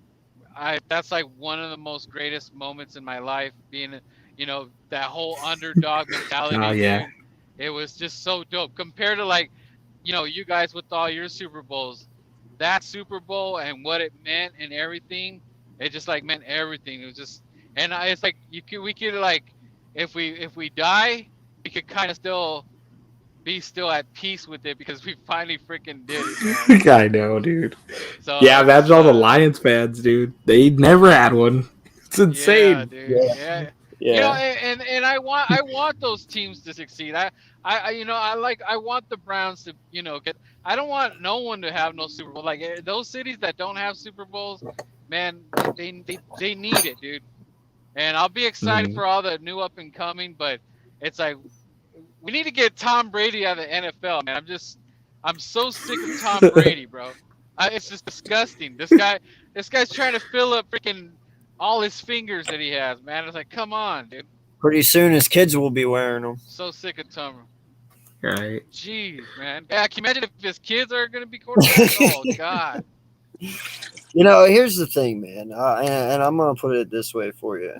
that's like one of the most greatest moments in my life. Being, you know, that whole underdog mentality. Oh yeah. Dude, it was just so dope compared to, like, you know, you guys with all your Super Bowls. That Super Bowl and what it meant and everything, it just like meant everything. It was just, and it's like we could like, if we die, we could kind of still be at peace with it because we finally freaking did it, man. I know, dude. So, yeah, imagine all the Lions fans, dude. They never had one. It's insane. Yeah, dude. Yeah. You know, and I want those teams to succeed. I want the Browns to, you know, get. I don't want no one to have no Super Bowl. Like, those cities that don't have Super Bowls, man, they need it, dude. And I'll be excited for all the new up and coming, but it's like we need to get Tom Brady out of the NFL, man. I'm so sick of Tom Brady, bro. It's just disgusting. This guy's trying to fill up freaking all his fingers that he has, man. It's like, come on, dude. Pretty soon his kids will be wearing them. So sick of Tom. Right. Jeez, man. Yeah, can you imagine if his kids are going to be quarterbacks? Oh, God. You know, here's the thing, man, and I'm going to put it this way for you.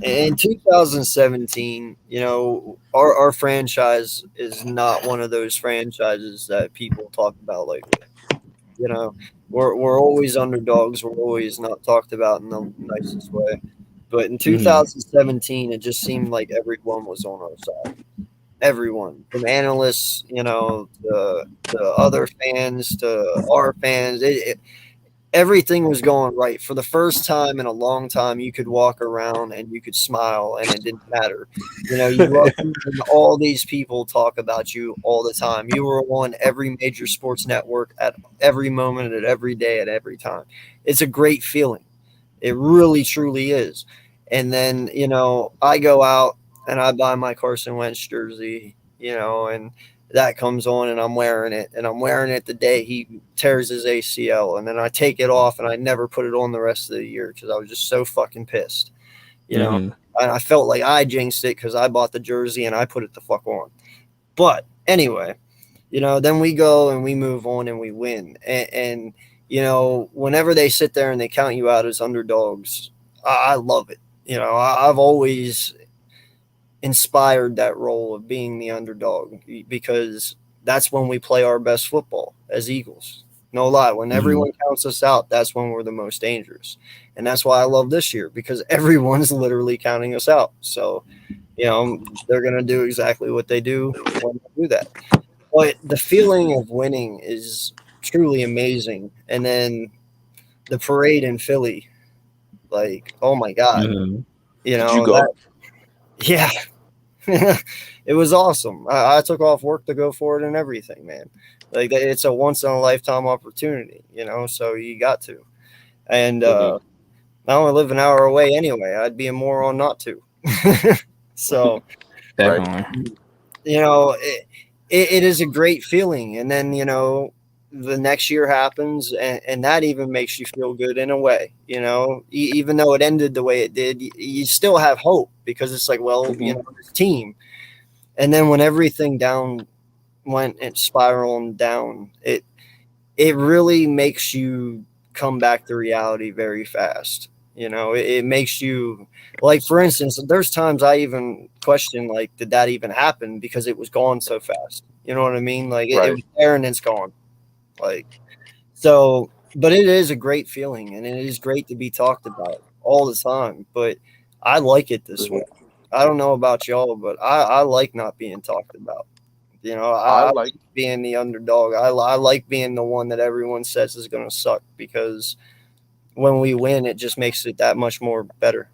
In 2017, you know, our franchise is not one of those franchises that people talk about lately. You know, we're always underdogs. We're always not talked about in the nicest way. But in 2017, it just seemed like everyone was on our side. everyone, from analysts, the other fans to our fans. Everything was going right. For the first time in a long time, you could walk around and you could smile and it didn't matter. You love all these people talk about you all the time. You were on every major sports network at every moment, at every day, at every time. It's a great feeling. It really, truly is. And then, I go out and I buy my Carson Wentz jersey, and that comes on and I'm wearing it. And I'm wearing it the day he tears his ACL. And then I take it off and I never put it on the rest of the year because I was just so fucking pissed. And I felt like I jinxed it because I bought the jersey and I put it the fuck on. But anyway, then we go and we move on and we win. And whenever they sit there and they count you out as underdogs, I love it. I've always inspired that role of being the underdog because that's when we play our best football as Eagles. No lie. When everyone counts us out, that's when we're the most dangerous. And that's why I love this year because everyone's literally counting us out. So, they're going to do exactly what they do when they do that. But the feeling of winning is truly amazing. And then the parade in Philly, like, oh my God, Did you go? Yeah. It was awesome. I took off work to go for it and everything, man. Like, it's a once in a lifetime opportunity, so you got to. And I only live an hour away anyway. I'd be a moron not to. So, Definitely. It is a great feeling. And then, the next year happens and that even makes you feel good in a way, even though it ended the way it did, you still have hope because it's like, well, this team. And then when everything down went and spiraling down, it really makes you come back to reality very fast. It makes you, like, for instance, there's times I even question, like, did that even happen because it was gone so fast? You know what I mean? Like, it was there and it's gone. Like, so, but it is a great feeling and it is great to be talked about all the time. But I like it this way. I don't know about y'all, but I like not being talked about. I like being the underdog. I like being the one that everyone says is going to suck because when we win, it just makes it that much more better.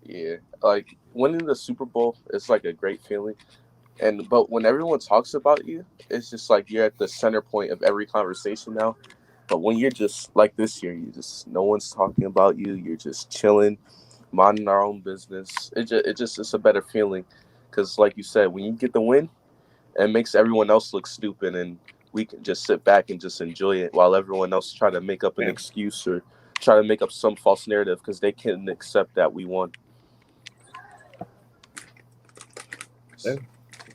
Yeah, like winning the Super Bowl is like a great feeling. But when everyone talks about you, it's just like you're at the center point of every conversation now. But when you're just like this year, no one's talking about you. You're just chilling, minding our own business. It's a better feeling because, like you said, when you get the win, it makes everyone else look stupid, and we can just sit back and just enjoy it while everyone else try to make up an excuse or try to make up some false narrative because they can't accept that we won.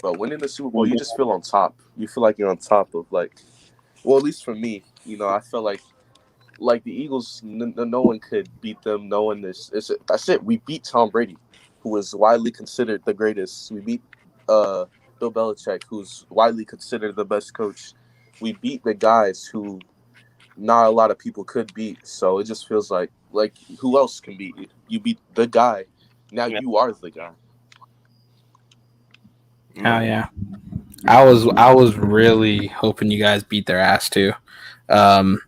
But winning the Super Bowl, you just feel on top. You feel like you're on top of, like, well, at least for me, I felt like the Eagles, no one could beat them. No one that's it. We beat Tom Brady, who was widely considered the greatest. We beat Bill Belichick, who's widely considered the best coach. We beat the guys who not a lot of people could beat. So it just feels like who else can beat you? You beat the guy. Now you are the guy. Oh yeah, I was really hoping you guys beat their ass too, because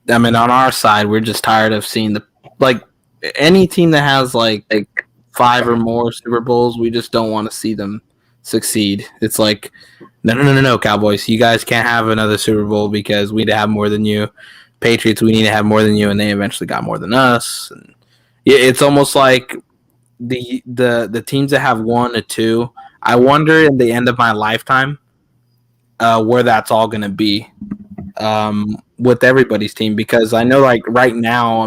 on our side we're just tired of seeing any team that has like 5 or more Super Bowls. We just don't want to see them succeed. It's like no, Cowboys, you guys can't have another Super Bowl because we need to have more than you. Patriots, we need to have more than you, and they eventually got more than us. And it's almost like the teams that have 1 or 2, I wonder in the end of my lifetime where that's all going to be with everybody's team, because I know like right now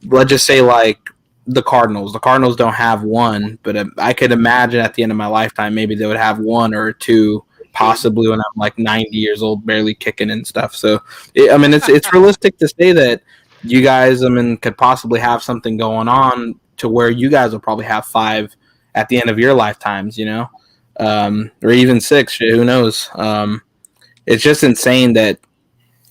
let's just say like the Cardinals don't have 1, but I could imagine at the end of my lifetime maybe they would have 1 or 2 possibly when I'm like 90 years old, barely kicking and stuff. So it's realistic to say that you guys could possibly have something going on to where you guys will probably have 5 at the end of your lifetimes, or even 6. Shit, who knows? It's just insane that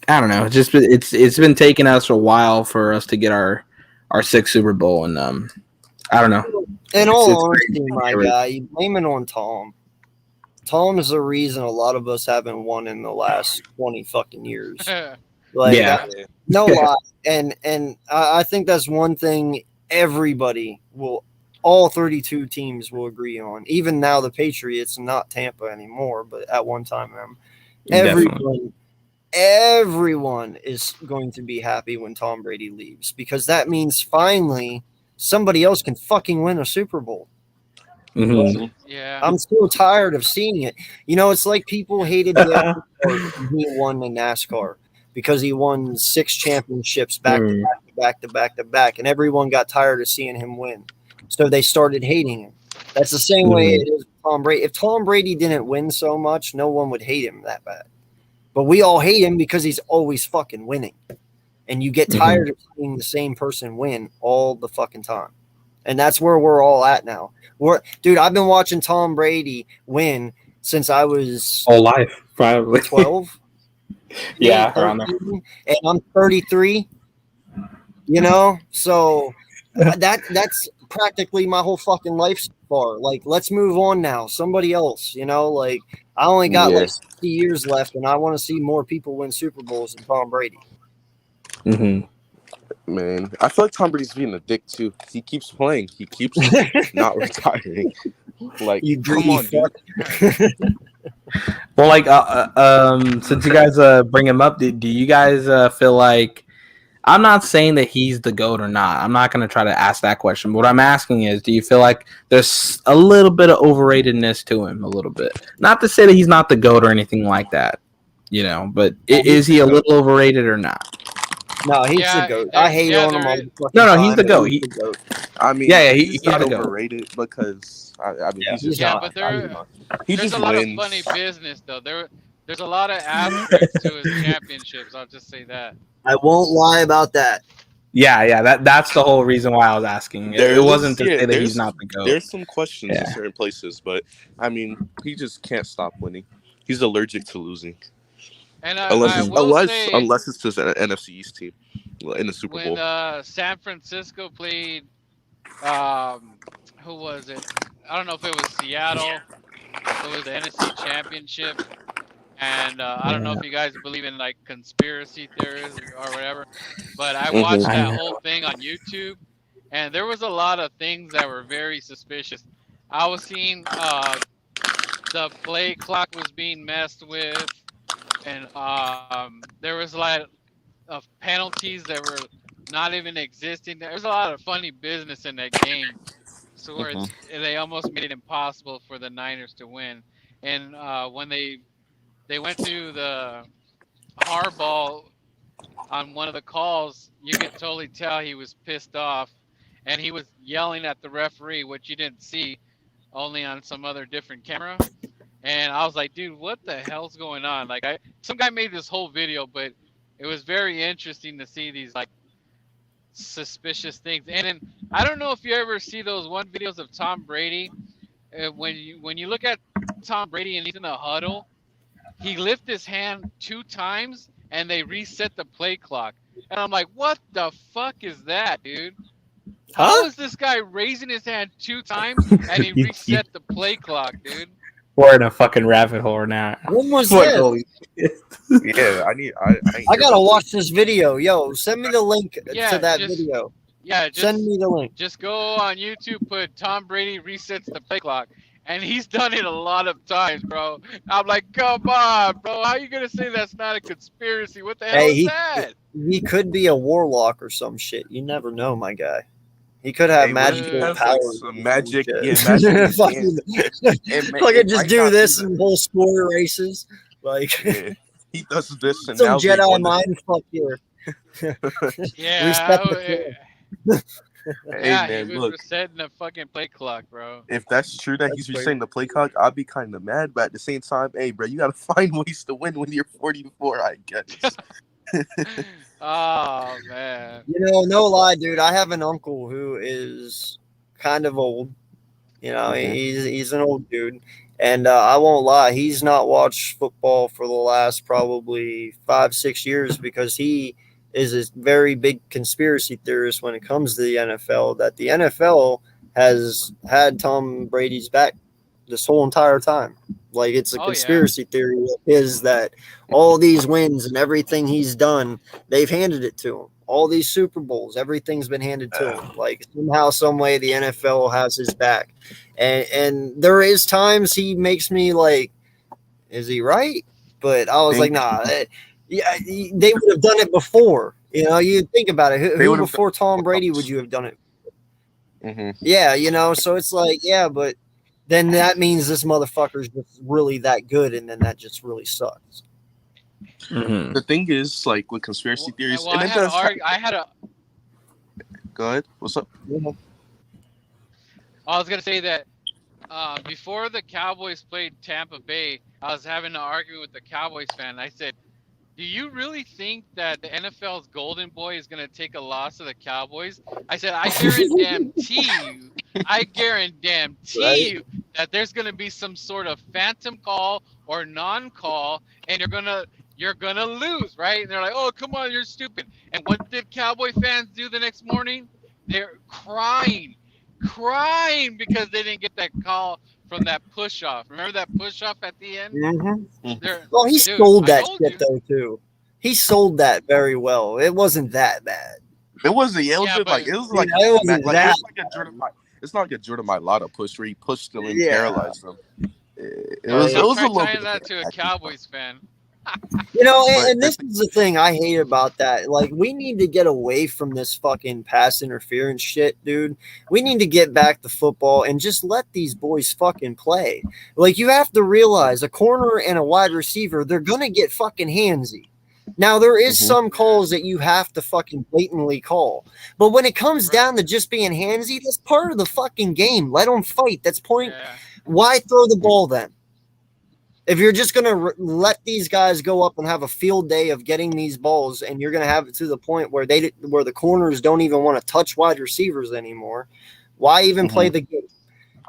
I don't know. It's been taking us a while for us to get our 6th Super Bowl, and I don't know. In It's all crazy. honesty, my guy, you blame it on Tom. Tom is the reason a lot of us haven't won in the last 20 fucking years. Like, Yeah. no lie. And I think that's one thing everybody will, all 32 teams will agree on. Even now, the Patriots, not Tampa anymore, but at one time, everyone is going to be happy when Tom Brady leaves, because that means finally somebody else can fucking win a Super Bowl. Mhm. Yeah. I'm so tired of seeing it. You know, it's like people hated Dale Earnhardt when he won in NASCAR because he won 6 championships back to back, and everyone got tired of seeing him win. So they started hating him. That's the same way it is with Tom Brady. If Tom Brady didn't win so much, no one would hate him that bad. But we all hate him because he's always fucking winning. And you get tired of seeing the same person win all the fucking time. And that's where we're all at now. Dude, I've been watching Tom Brady win since I was whole life, probably 12. Yeah, around there. And I'm 33. You know, so that's practically my whole fucking life so far. Like, let's move on now. Somebody else, you know, like I only got like 60 years left, and I want to see more people win Super Bowls than Tom Brady. Man, I feel like Tom Brady's being a dick too. He keeps playing. He keeps not retiring. Like, You come on, dude. Well, like, since you guys bring him up, do you guys feel like? I'm not saying that he's the GOAT or not. I'm not going to try to ask that question. But what I'm asking is, do you feel like there's a little bit of overratedness to him? A little bit. Not to say that he's not the GOAT or anything like that, you know. But is he a little overrated or not? No, he's the GOAT. I hate on him all the fucking No, time. he's the GOAT. He's the GOAT. I mean, he's not the GOAT. overrated because I mean, he's just Yeah, not. but He there's just a lot wins. of funny business though. There's a lot of aspects to his championships. I'll just say that. I won't lie about that. Yeah. That's the whole reason why I was asking. It wasn't to say that he's not the GOAT. There's some questions in certain places, but I mean, he just can't stop winning. He's allergic to losing. And unless it's just an NFC East team in the Super Bowl. When San Francisco played, who was it? I don't know if it was Seattle. It was the NFC Championship. And I don't know if you guys believe in like conspiracy theories or whatever, but I watched that whole thing on YouTube, and there was a lot of things that were very suspicious. I was seeing the play clock was being messed with, and there was a lot of penalties that were not even existing. There was a lot of funny business in that game, so where they almost made it impossible for the Niners to win. And when they went to the hardball on one of the calls, you could totally tell he was pissed off, and he was yelling at the referee, which you didn't see, only on some other different camera. And I was like, dude, what the hell's going on? Like, some guy made this whole video, but it was very interesting to see these like suspicious things. And then I don't know if you ever see those one videos of Tom Brady. When you look at Tom Brady and he's in a huddle, he lifts his hand 2 times and they reset the play clock. And I'm like, what the fuck is that, dude? How is this guy raising his hand 2 times and he reset the play clock, dude? We're in a fucking rabbit hole now. When was this? Yeah, I gotta watch this video. Yo, send me the link to that video. Yeah, send me the link. Just go on YouTube, put Tom Brady resets the play clock. And he's done it a lot of times, bro. I'm like, come on, bro. How you gonna say that's not a conspiracy? What the hell is that? He could be a warlock or some shit. You never know, my guy. He could have magical powers. Some magic. Yeah, magic. Fucking just do this in whole score races. Like he does this and some now Jedi mind fuck here. Yeah. Hey, yeah, man, he was resetting the fucking play clock, bro. If that's true that he's resetting the play clock, I'd be kind of mad. But at the same time, hey, bro, you gotta find ways to win when you're 44, I guess. Oh man. You know, no lie, dude. I have an uncle who is kind of old. You know, he's an old dude, and I won't lie, he's not watched football for the last probably 5-6 years because he is a very big conspiracy theorist when it comes to the NFL, that the NFL has had Tom Brady's back this whole entire time. Like, it's a conspiracy theory of his that all these wins and everything he's done, they've handed it to him. All these Super Bowls, everything's been handed to him. Like, somehow, some way, the NFL has his back. And there is times he makes me like, is he right? But I was like, nah. Yeah, they would have done it before. You know, you think about it. Who before Tom Brady would you have done it? Mm-hmm. Yeah, you know, so it's like, yeah, but then that means this motherfucker's just really that good, and then that just really sucks. The thing is, like, with conspiracy theories, Well, I had a. Go ahead. What's up? I was gonna say that before the Cowboys played Tampa Bay, I was having an argument with the Cowboys fan. I said, "Do you really think that the NFL's golden boy is gonna take a loss to the Cowboys?" I said, "I guarantee you that there's gonna be some sort of phantom call or non-call, and you're gonna lose, right?" And they're like, "Oh, come on, you're stupid." And what did Cowboy fans do the next morning? They're crying because they didn't get that call from that push-off. Remember that push-off at the end? Well, he sold that shit, though, too. He sold that very well. It wasn't that bad. It wasn't. It was Yeah, just but- like it was like Yeah, it wasn't like, that. it's not like a Jordan Mailata push where he pushed them and Yeah. paralyzed them. It was a little Try bit that of to a that. Cowboys fan. You know, But and this is the thing I hate about that. Like, we need to get away from this fucking pass interference shit, dude. We need to get back to football and just let these boys fucking play. Like, you have to realize a corner and a wide receiver, they're going to get fucking handsy. Now, there is some calls that you have to fucking blatantly call. But when it comes down to just being handsy, that's part of the fucking game. Let them fight. That's point. Why throw the ball then? If you're just going to let these guys go up and have a field day of getting these balls, and you're going to have it to the point where the corners don't even want to touch wide receivers anymore, why even play the game?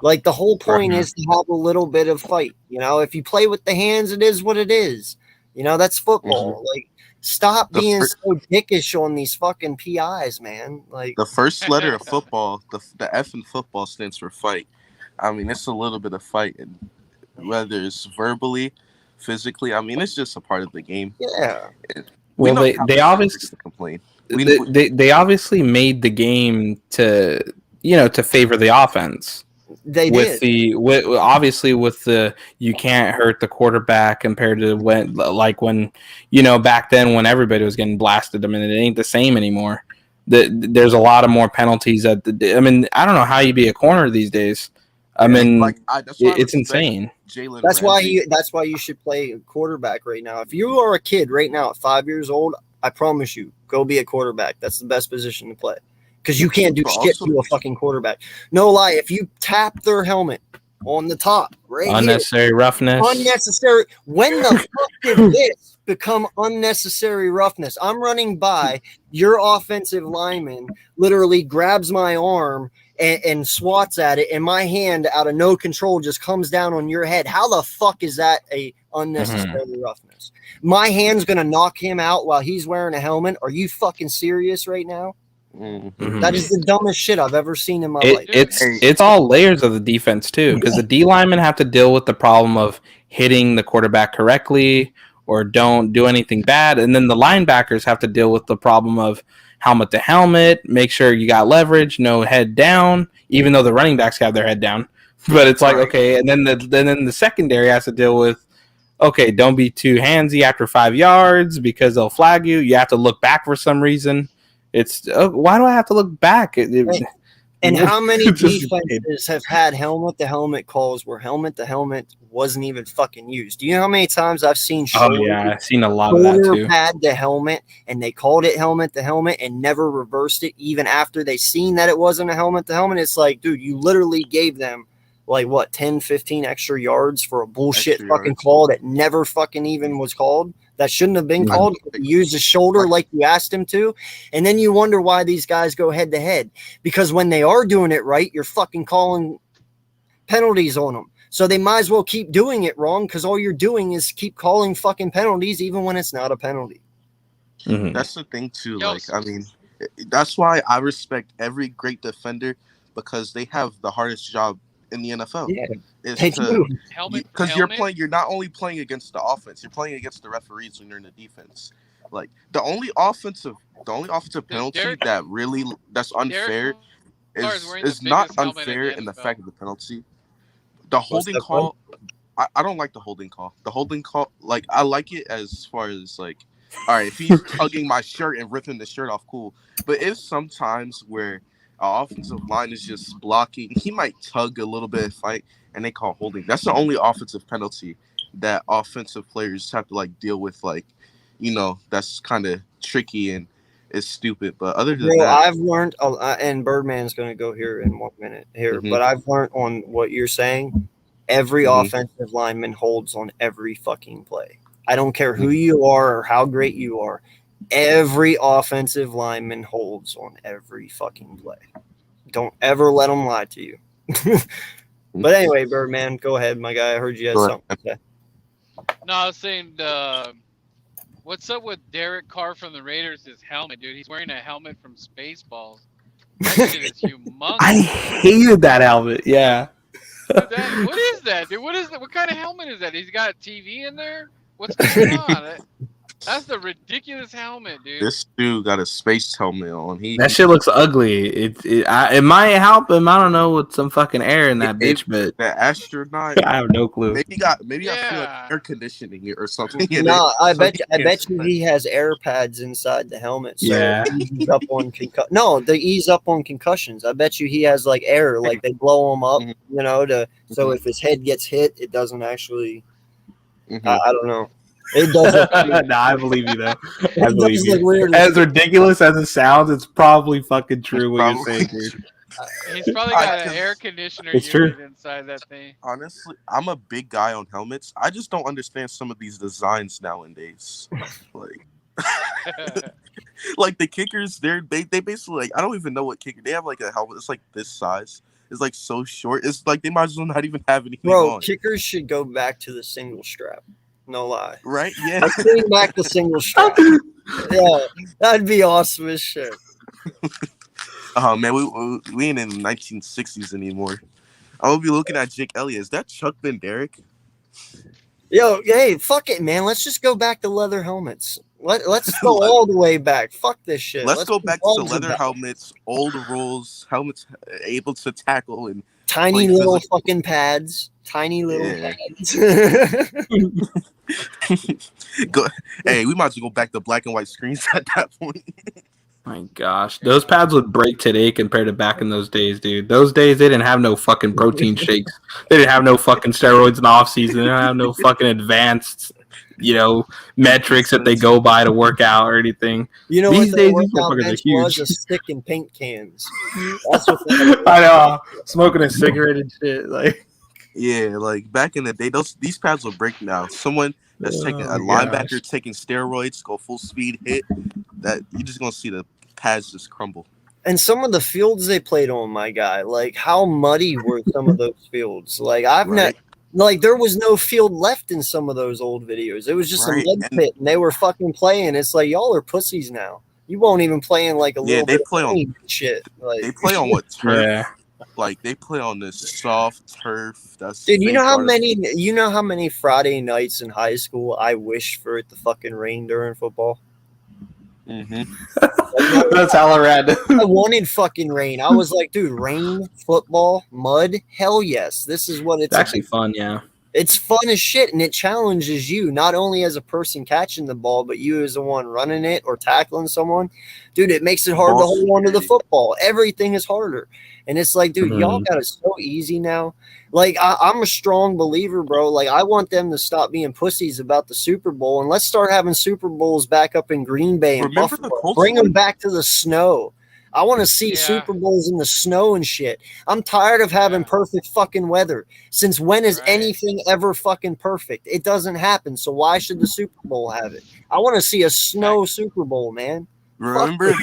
Like, the whole point is to have a little bit of fight. You know, if you play with the hands, it is what it is. You know, that's football. Like, stop being so dickish on these fucking PIs, man. Like, The first letter of football, the F in football stands for fight. I mean, it's a little bit of fight, and whether it's verbally, physically, I mean, it's just a part of the game. Yeah. Well, they obviously complain. They obviously made the game to favor the offense. They with did. Obviously with the you can't hurt the quarterback compared to when back then when everybody was getting blasted. I mean, it ain't the same anymore. There's a lot of more penalties I don't know how you be a corner these days. I mean, it's insane. That's why you should play quarterback right now. If you are a kid right now at 5 years old, I promise you, go be a quarterback. That's the best position to play. Because you can't do shit to a fucking quarterback. No lie, if you tap their helmet on the top, right unnecessary here, roughness. Unnecessary. When the fuck did this become unnecessary roughness? I'm running by, your offensive lineman literally grabs my arm and swats at it, and my hand out of no control just comes down on your head. How the fuck is that a unnecessary roughness? My hand's gonna knock him out while he's wearing a helmet. Are you fucking serious right now? That is the dumbest shit I've ever seen in my life. It's all layers of the defense too, because the D linemen have to deal with the problem of hitting the quarterback correctly or don't do anything bad, and then the linebackers have to deal with the problem of helmet to helmet, make sure you got leverage, no head down, even though the running backs have their head down. But it's like, okay, and then the secondary has to deal with, okay, don't be too handsy after 5 yards because they'll flag you. You have to look back for some reason. It's why do I have to look back? And how many defenses have had helmet to helmet calls where helmet to helmet wasn't even fucking used? Do you know how many times I've seen I've seen a lot of that too. Pad to helmet, and they called it helmet to helmet and never reversed it even after they seen that it wasn't a helmet to helmet. It's like, dude, you literally gave them like what, 10, 15 extra yards for a bullshit fucking call that never fucking even was called. That shouldn't have been called. Use his shoulder like you asked him to. And then you wonder why these guys go head to head. Because when they are doing it right, you're fucking calling penalties on them. So they might as well keep doing it wrong, because all you're doing is keep calling fucking penalties even when it's not a penalty. That's the thing too. Like, I mean, that's why I respect every great defender because they have the hardest job in the NFL. Yeah, Is they to do. because you're not only playing against the offense, you're playing against the referees when you're in the defense. Like the only offensive penalty that's unfair is not unfair in the fact of the penalty. The holding call, I don't like the holding call. The holding call, like I like it as far as like, all right, if he's tugging my shirt and ripping the shirt off, cool. But if sometimes where our offensive line is just blocking, he might tug a little bit of fight, and they call holding. That's the only offensive penalty that offensive players have to like deal with. Like, that's kind of tricky and it's stupid. But other than that, I've learned, and Birdman's going to go here in 1 minute here, but I've learned on what you're saying. Every offensive lineman holds on every fucking play. I don't care who you are or how great you are. Every offensive lineman holds on every fucking play. Don't ever let them lie to you. But anyway, Birdman, go ahead, my guy. I heard you had something to say. No, I was saying, what's up with Derek Carr from the Raiders? His helmet, dude. He's wearing a helmet from Spaceballs. That shit is humongous. I hated that helmet. Yeah. What is that, dude? What is that? What kind of helmet is that? He's got a TV in there? What's going on? That's the ridiculous helmet, dude. This dude got a space helmet on. That shit looks ugly. It might help him. I don't know, with some fucking air in that bitch, but the astronaut. I have no clue. Maybe got like air conditioning or something. No, I bet you he has air pads inside the helmet. So Yeah. they ease up on they ease up on concussions. I bet you he has like air, like they blow him up, so if his head gets hit, it doesn't actually. I don't know. It doesn't. No, I believe you though. I believe you. As ridiculous as it sounds, it's probably fucking true what you're saying, dude. He's probably got an air conditioner unit inside that thing. Honestly, I'm a big guy on helmets. I just don't understand some of these designs nowadays. Like the kickers, they basically like I don't even know what kicker. They have like a helmet. It's like this size. It's like so short. It's like they might as well not even have anything on. Kickers should go back to the single strap. No lie. Right? Yeah. Let's bring back the single strap. Yeah, that'd be awesome as shit. Oh man, we ain't in the 1960s anymore. I will be looking at Jake Elliott. Is that Chuck Van Derek? Yo, hey, fuck it, man. Let's just go back to leather helmets. Let's go all the way back. Fuck this shit. Let's go back to leather helmets, old rules, helmets able to tackle and tiny little fucking pads. Tiny little pads. Hey, we might as well go back to black and white screens at that point. My gosh, those pads would break today compared to back in those days, dude. Those days they didn't have no fucking protein shakes. They didn't have no fucking steroids in the off season. They didn't have no fucking advanced, metrics that they go by to work out or anything. These days these motherfuckers are huge. A stick and paint cans. That's what I know. Smoking a cigarette and shit, like. Yeah, like back in the day, these pads will break now. Someone that's taking a linebacker taking steroids, go full speed hit. That you're just gonna see the pads just crumble. And some of the fields they played on, my guy, like how muddy were some of those fields? Like there was no field left in some of those old videos. It was just a mud pit, and they were fucking playing. It's like y'all are pussies now. You won't even play in like a little bit of shit. Like, they play on what turf? Yeah. Like they play on this soft turf. Dude, you know how many Friday nights in high school I wished for it to fucking rain during football? That's hella random. I wanted fucking rain. I was like, dude, rain, football, mud, hell yes. This is what it's actually fun, yeah. It's fun as shit, and it challenges you, not only as a person catching the ball, but you as the one running it or tackling someone. Dude, it makes it hard to hold on to the football. Everything is harder. And it's like, dude, y'all got it so easy now. Like, I'm a strong believer, bro. Like, I want them to stop being pussies about the Super Bowl, and let's start having Super Bowls back up in Green Bay and Buffalo. Bring them back to the snow. I want to see Super Bowls in the snow and shit. I'm tired of having perfect fucking weather. Since when is anything ever fucking perfect? It doesn't happen. So why should the Super Bowl have it? I want to see a snow Super Bowl, man. Remember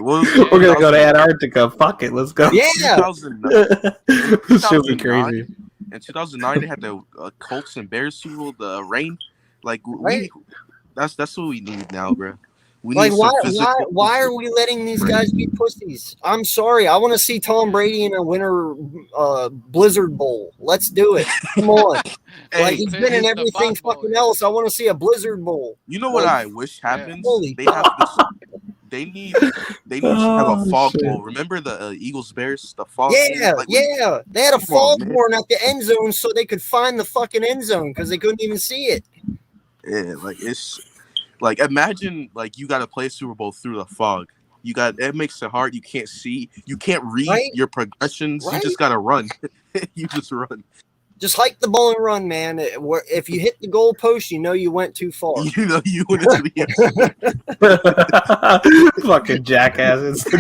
we're gonna go to Antarctica. Fuck it, let's go. Yeah, 2009. This should be crazy. In 2009, they had the Colts and Bears Super Bowl, the rain. Like that's what we need now, bro. We Like, need why are we letting these guys be pussies? I'm sorry. I want to see Tom Brady in a winter Blizzard Bowl. Let's do it. Come on. Like, he's been in everything fucking else. I want to see a Blizzard Bowl. You know what I wish happens? Holy They have this. They need to have a fog bowl. Remember the Eagles Bears, the fog bowl? Yeah, Like, yeah. They had a Come on, fog man. horn at the end zone so they could find the fucking end zone because they couldn't even see it. Yeah, like it's like imagine like you got to play Super Bowl through the fog. It makes it hard. You can't see. You can't read Right? your progressions. Right? You just gotta run. You just run. Just hike the ball and run, man. If you hit the goalpost, you know you went too far. You know you went into the Fucking jackasses. If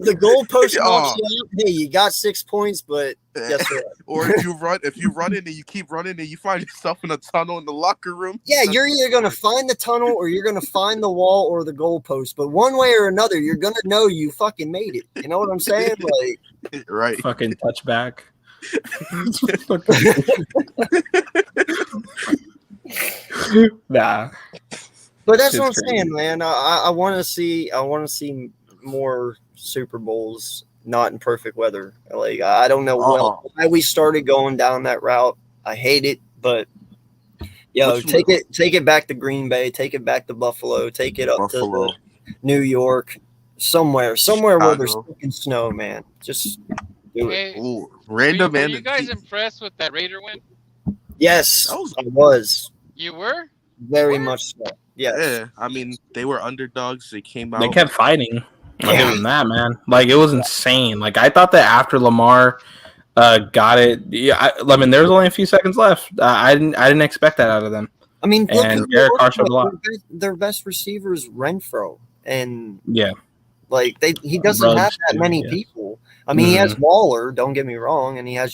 the goalpost knocks Oh. you out, hey, you got 6 points, but guess what? Or if you run in and you keep running and you find yourself in a tunnel in the locker room. Yeah, you're either going to find the tunnel or you're going to find the wall or the goalpost. But one way or another, you're going to know you fucking made it. You know what I'm saying? Like, right. Fucking touchback. Nah. but that's Shit's what I'm crazy. saying, man. I want to see more Super Bowls not in perfect weather. Like, I don't know why we started going down that route. I hate it, but take it back to Green Bay, take it back to Buffalo, take it up to New York, somewhere where there's fucking snow, man. Just do it. Hey, Were you guys impressed with that Raider win? Yes, I was You were? very much so. Yes. Yeah, I mean they were underdogs. They came out. They kept fighting. I'll give them that, man. Like, it was insane. Like, I thought that after Lamar got it, I mean, there was only a few seconds left. I didn't expect that out of them. I mean, and Derek Carr showed a lot. Their best receiver is Renfro, and Yeah. like he doesn't Ruggs, have that too, many yeah. people. I mean, he has Waller. Don't get me wrong, and he has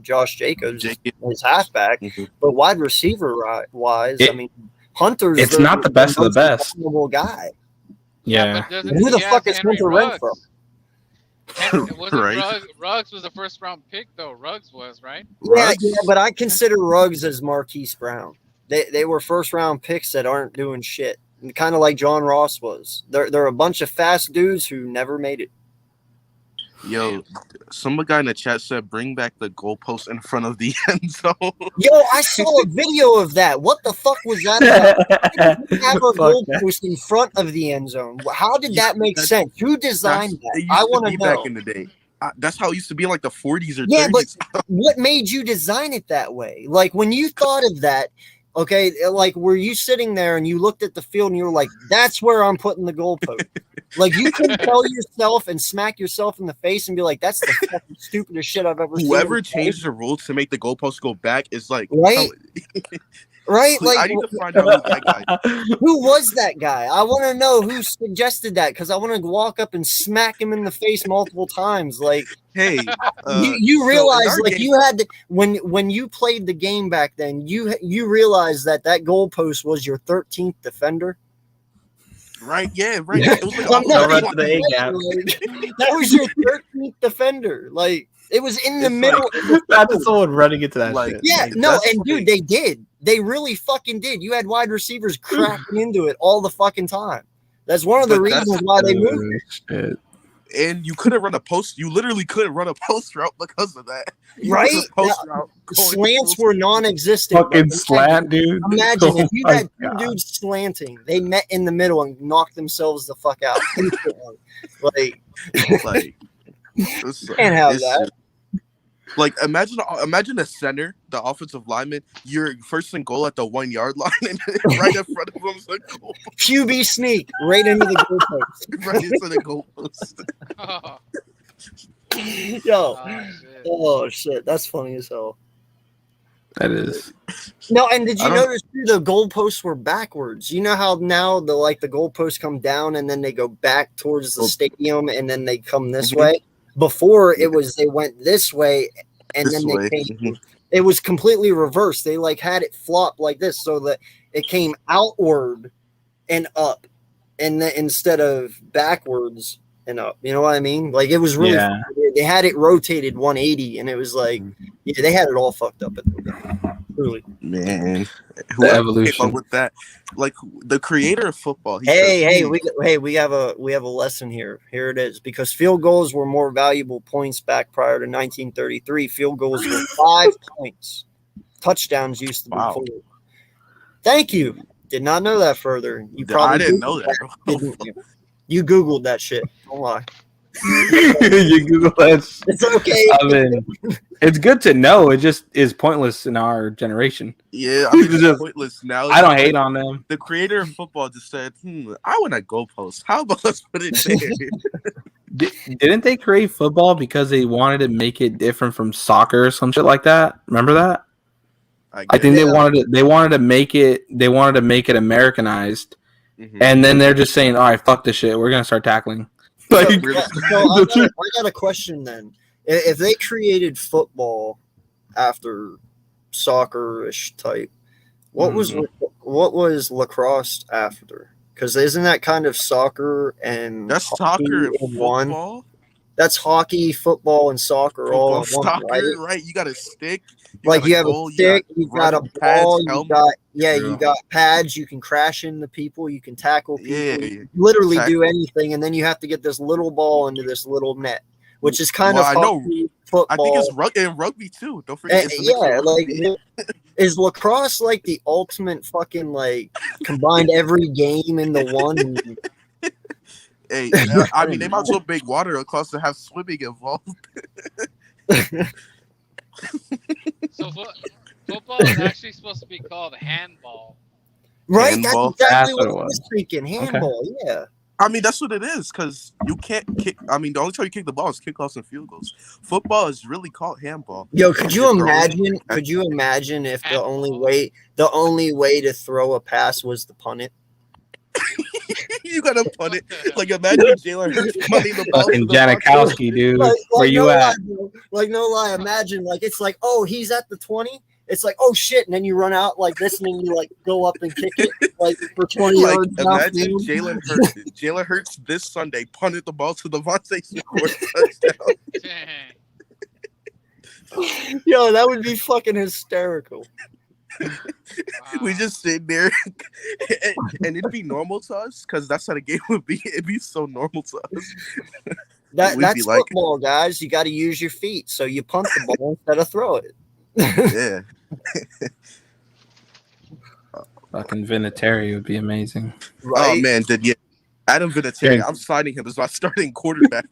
Josh Jacobs as halfback. But wide receiver wise, I mean, Hunter's It's not the best of the best. valuable guy. Yeah. Who the fuck is Hunter Renfro? Ruggs was a first round pick though. Ruggs was, right? Yeah, but I consider Ruggs as Marquise Brown. They were first round picks that aren't doing shit. Kind of like John Ross was. They're a bunch of fast dudes who never made it. Yo, some guy in the chat said bring back the goalpost in front of the end zone. Yo, I saw a video of that. What the fuck was that about? Have a goalpost in front of the end zone. How did that make sense? Who designed that? I want to know. Back in the day. That's how it used to be in like the 40s or 30s. Yeah, but what made you design it that way? Like when you thought of that, okay, like were you sitting there and you looked at the field and you were like, that's where I'm putting the goalpost? Like you couldn't tell yourself and smack yourself in the face and be like, that's the fucking stupidest shit I've ever seen. Whoever changed the rules to make the goalpost go back is like right. Right? Like, I need to find out who that guy. Who was that guy? I want to know who suggested that because I want to walk up and smack him in the face multiple times. Like, hey, you realize, so like, you had to, when you played the game back then, you realized that goalpost was your 13th defender. Right? Yeah, right. It was like, that was your 13th defender. Like, it was in the middle. That's someone running into that shit. Yeah, Like, no, that's and dude, they did. They really fucking did. You had wide receivers cracking into it all the fucking time. That's one of the reasons why they moved it. And you couldn't run a post. You literally couldn't run a post route because of that. Right? Slants were non-existent. Fucking slant, dude. Imagine if you Oh my had two dudes slanting, they met in the middle and knocked themselves the fuck out. like can't have that. Like imagine a center, the offensive lineman, you're first and goal at the 1 yard line, and right in front of him is the goal. QB sneak right into the goalpost. Right into the goalpost. Oh shit, that's funny as hell. That is. No, and did you notice too, the goalposts were backwards? You know how now the goalposts come down and then they go back towards the stadium and then they come this way? Before it was they went this way and then they came. It was completely reversed. They like had it flop like this so that it came outward and up, and then instead of backwards and up. You know what I mean? Like it was really they had it rotated 180, and it was like they had it all fucked up at the beginning. Truly. Man, The whoever came evolution. up with that, like the creator of football. He Hey, said, we have a lesson here. Here it is. Because field goals were more valuable points back prior to 1933. Field goals were 5 points. Touchdowns used to be 4. Thank you. Did not know that further. You probably I didn't know that. didn't you? You Googled that shit. Don't lie. You Google that. It's okay. I mean, it's good to know. It just is pointless in our generation. Yeah, I mean, it's pointless now. I don't hate on them. The creator of football just said, I want a goalpost. How about let's put it there? Didn't they create football because they wanted to make it different from soccer or some shit like that? Remember that? I think they wanted to make it Americanized, and then they're just saying, "All right, fuck this shit. We're gonna start tackling." So I got a question then. If they created football after soccer-ish type, what was lacrosse after? Because isn't that kind of soccer and that's soccer and one? football? That's hockey, football, and soccer all in one, soccer, right? You got a stick. You have a stick, you got a ball, you got pads, you can crash into people, you can tackle people, you literally do anything, and then you have to get this little ball into this little net, which is kind of football. I think it's rugby too. Don't forget. Is lacrosse like the ultimate fucking like combined every game into one? Hey, I mean, they might as well make water lacrosse to have swimming involved. So football is actually supposed to be called handball. Right? Handball? That's exactly what I was thinking. Handball, yeah. I mean, that's what it is, because you can't kick. I mean, the only time you kick the ball is kickoffs and field goals. Football is really called handball. Yo, could you imagine? Could you imagine if the only way to throw a pass was to punt it? You gotta punt it. Like, imagine Jalen Hurts punting the ball. Fucking Janikowski, dude. Where you at? No lie. Imagine, like, it's like, oh, he's at the 20. It's like, oh shit, and then you run out like this, and then you like go up and kick it like for 20 yards. Imagine Jalen Hurts this Sunday punted the ball to Devontae Smith touchdown. Yo, that would be fucking hysterical. We just sit there and it'd be normal to us because that's how the game would be. It'd be so normal to us. That's football, guys. You got to use your feet, so you punt the ball instead of throw it. Yeah. Fucking Vinatieri would be amazing. Right? Oh man, Adam Vinatieri. I'm signing him as my starting quarterback.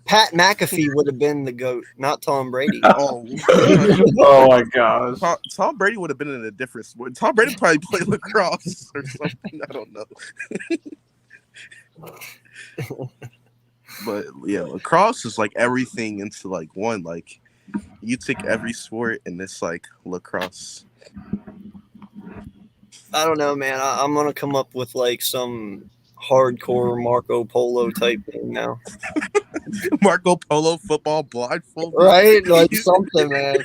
Pat McAfee would have been the GOAT, not Tom Brady. Oh my gosh. Tom Brady would have been in a different sport. Tom Brady probably played lacrosse or something. I don't know. But yeah, lacrosse is like everything into like one. Like you take every sport and it's like lacrosse. I don't know, man. I'm gonna come up with like some hardcore Marco Polo type thing now. Marco Polo football blindfold, right? Like something, man.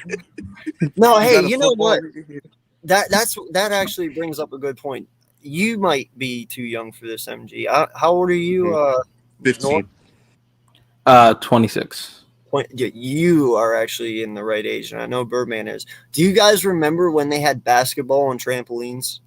No, hey, you know what? That actually brings up a good point. You might be too young for this, MG. How old are you? 15. 26. You are actually in the right age, and I know Birdman is. Do you guys remember when they had basketball on trampolines?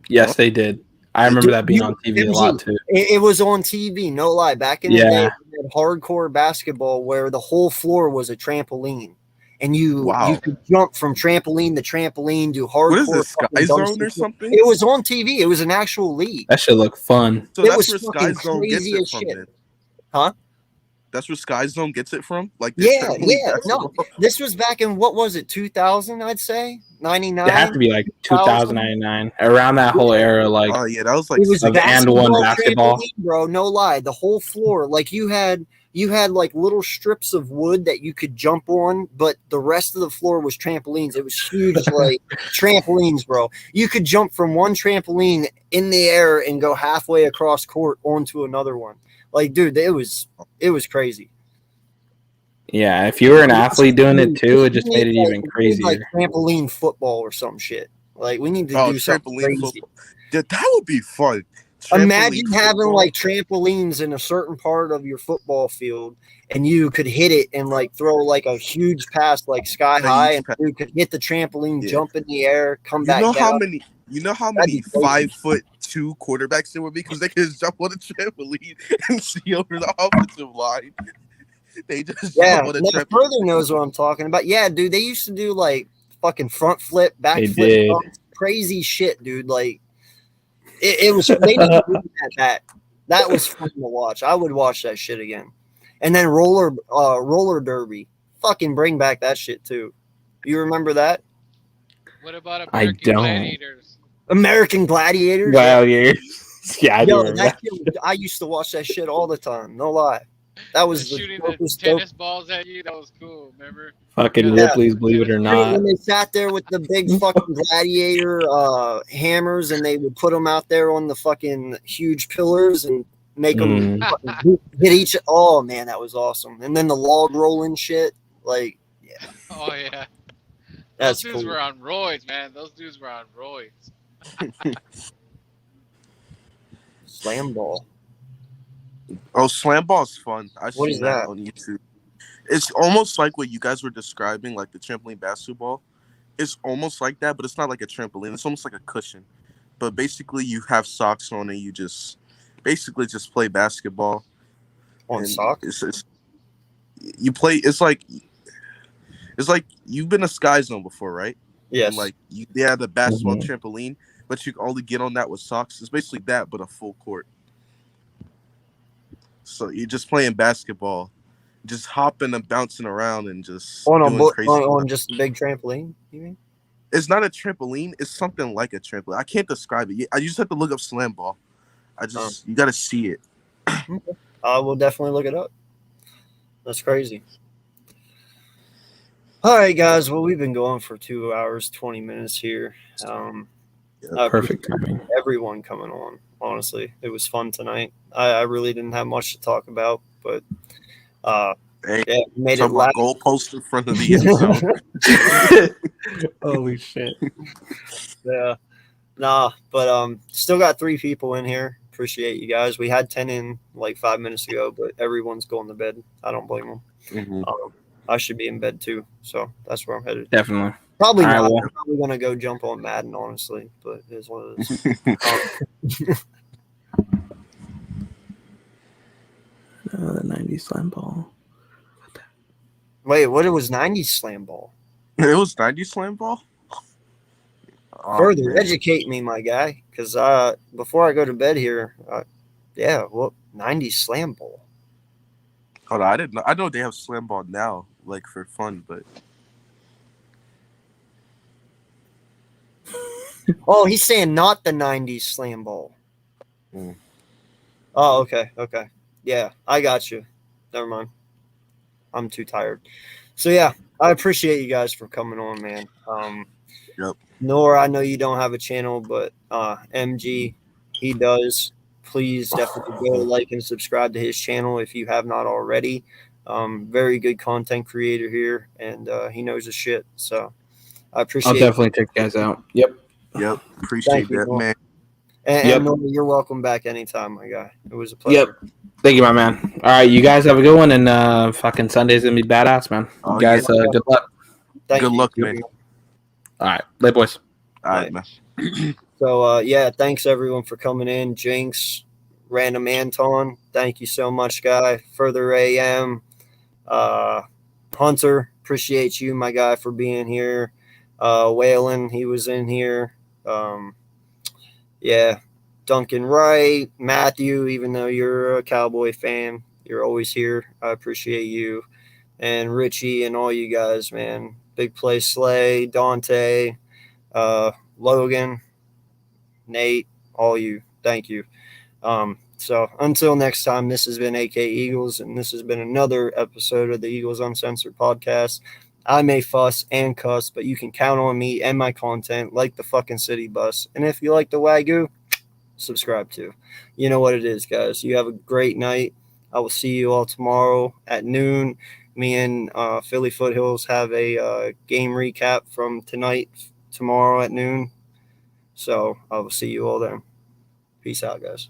Yes, they did. I remember that being on TV a lot too. It was on TV, no lie. Back in the day, we had hardcore basketball where the whole floor was a trampoline, and you could jump from trampoline to trampoline, do hardcore. What is this, Sky Zone or something? It was on TV. It was an actual league. That should look fun. So that's where Sky Zone gets it from, then. Huh? That's where Sky Zone gets it from? Like No, this was back in, what was it, 2000, I'd say? 99? It had to be like 2099. Around that whole era, like, oh yeah, that was like it was basketball. Bro, no lie. The whole floor, like you had like little strips of wood that you could jump on, but the rest of the floor was trampolines. It was huge, like trampolines, bro. You could jump from one trampoline in the air and go halfway across court onto another one. Like, dude, it was crazy. Yeah, if you were an athlete doing it too, it just made it even crazier. Like trampoline football or some shit. Like, we need to do something crazy. Football. Dude, that would be fun. Imagine Trampoline having football. like trampolines in a certain part of your football field, and you could hit it and like throw like a huge pass like sky high, and you could hit the trampoline, Yeah. jump in the air, come You back know down. how That'd many be crazy. 5'2" quarterbacks there would be because they could just jump on a trampoline and see over the offensive line. They just Yeah, jump on a no, trampoline. Further knows what I'm talking about. Yeah, dude, they used to do like fucking front flip, back They flip, did. crazy shit, dude. Like it was. They didn't do that was fun to watch. I would watch that shit again. And then roller derby. Fucking bring back that shit too. You remember that? What about I American don't. Gladiators? American Gladiators. Gladiators. Yeah, I do Yo, remember that that. shit, I used to watch that shit all the time. No lie. That was the Shooting the dopest tennis balls at you. That was cool. Remember? Fucking Yeah. Ripley's Believe It or Dude, Not. when they sat there with the big fucking gladiator hammers, and they would put them out there on the fucking huge pillars and make them hit each. Oh man, that was awesome. And then the log rolling shit, like Oh yeah. that's Those dudes cool. were on roids, man. Those dudes were on roids. Slam ball. Oh, slam ball's fun. I've What seen is that? on YouTube. It's almost like what you guys were describing, like the trampoline basketball. It's almost like that, but it's not like a trampoline. It's almost like a cushion. But basically, you have socks on and you just basically just play basketball. On socks? You play. It's like you've been to Sky Zone before, right? Yes. And like they have the basketball trampoline, but you can only get on that with socks. It's basically that, but a full court. So you're just playing basketball, just hopping and bouncing around and just doing crazy on stuff. just a big trampoline. You mean? It's not a trampoline. It's something like a trampoline. I can't describe it. I just have to look up slam ball. You got to see it. I will definitely look it up. That's crazy. All right, guys. Well, we've been going for 2 hours, 20 minutes here. I Perfect appreciate timing. everyone coming on. Honestly, it was fun tonight. I really didn't have much to talk about, but Hey, yeah, made it talking last. about goalpost in front of the end zone. Holy shit. Yeah. Nah, but still got 3 people in here. Appreciate you guys. We had 10 in like 5 minutes ago, but everyone's going to bed. I don't blame them. Mm-hmm. I should be in bed too, so that's where I'm headed. Definitely. Probably All right, not. well. I'm probably gonna go jump on Madden, honestly, but it is what it is. The 90s slam ball. Wait, what? It was 90s slam ball. It was 90 slam ball. Oh, Further man. educate me, my guy, because before I go to bed here, 90s slam ball. Hold on, I didn't know. I know they have slam ball now, like for fun, but Oh, he's saying not the 90s slam ball. Oh, okay. Yeah, I got you. Never mind. I'm too tired. So yeah, I appreciate you guys for coming on, man. Yep. Nor, I know you don't have a channel, but MG, he does. Please definitely go like and subscribe to his channel if you have not already. Very good content creator here, and he knows his shit. So I appreciate. I'll definitely check you guys out. Yep. Appreciate Thank you, that, Noah. man. And Noah, you're welcome back anytime, my guy. It was a pleasure. Yep. Thank you, my man. All right, you guys have a good one, and fucking Sunday's gonna be badass, man. You guys, good luck. Thank you. luck, man. All right, late boys. All right, man. So thanks everyone for coming in. Jinx, Random Anton, thank you so much, guy. Further AM, Hunter, appreciate you, my guy, for being here. Waylon, he was in here. Duncan Wright, Matthew, even though you're a Cowboy fan, you're always here. I appreciate you. And Richie and all you guys, man. Big Play Slay, Dante, Logan, Nate, all you. Thank you. So until next time, this has been AK Eagles, and this has been another episode of the Eagles Uncensored podcast. I may fuss and cuss, but you can count on me and my content like the fucking city bus. And if you like the Wagyu, subscribe to. You know what it is, guys. You have a great night. I will see you all tomorrow at noon. Me and Philly Foothills have a game recap from tonight, tomorrow at noon. So I will see you all then. Peace out, guys.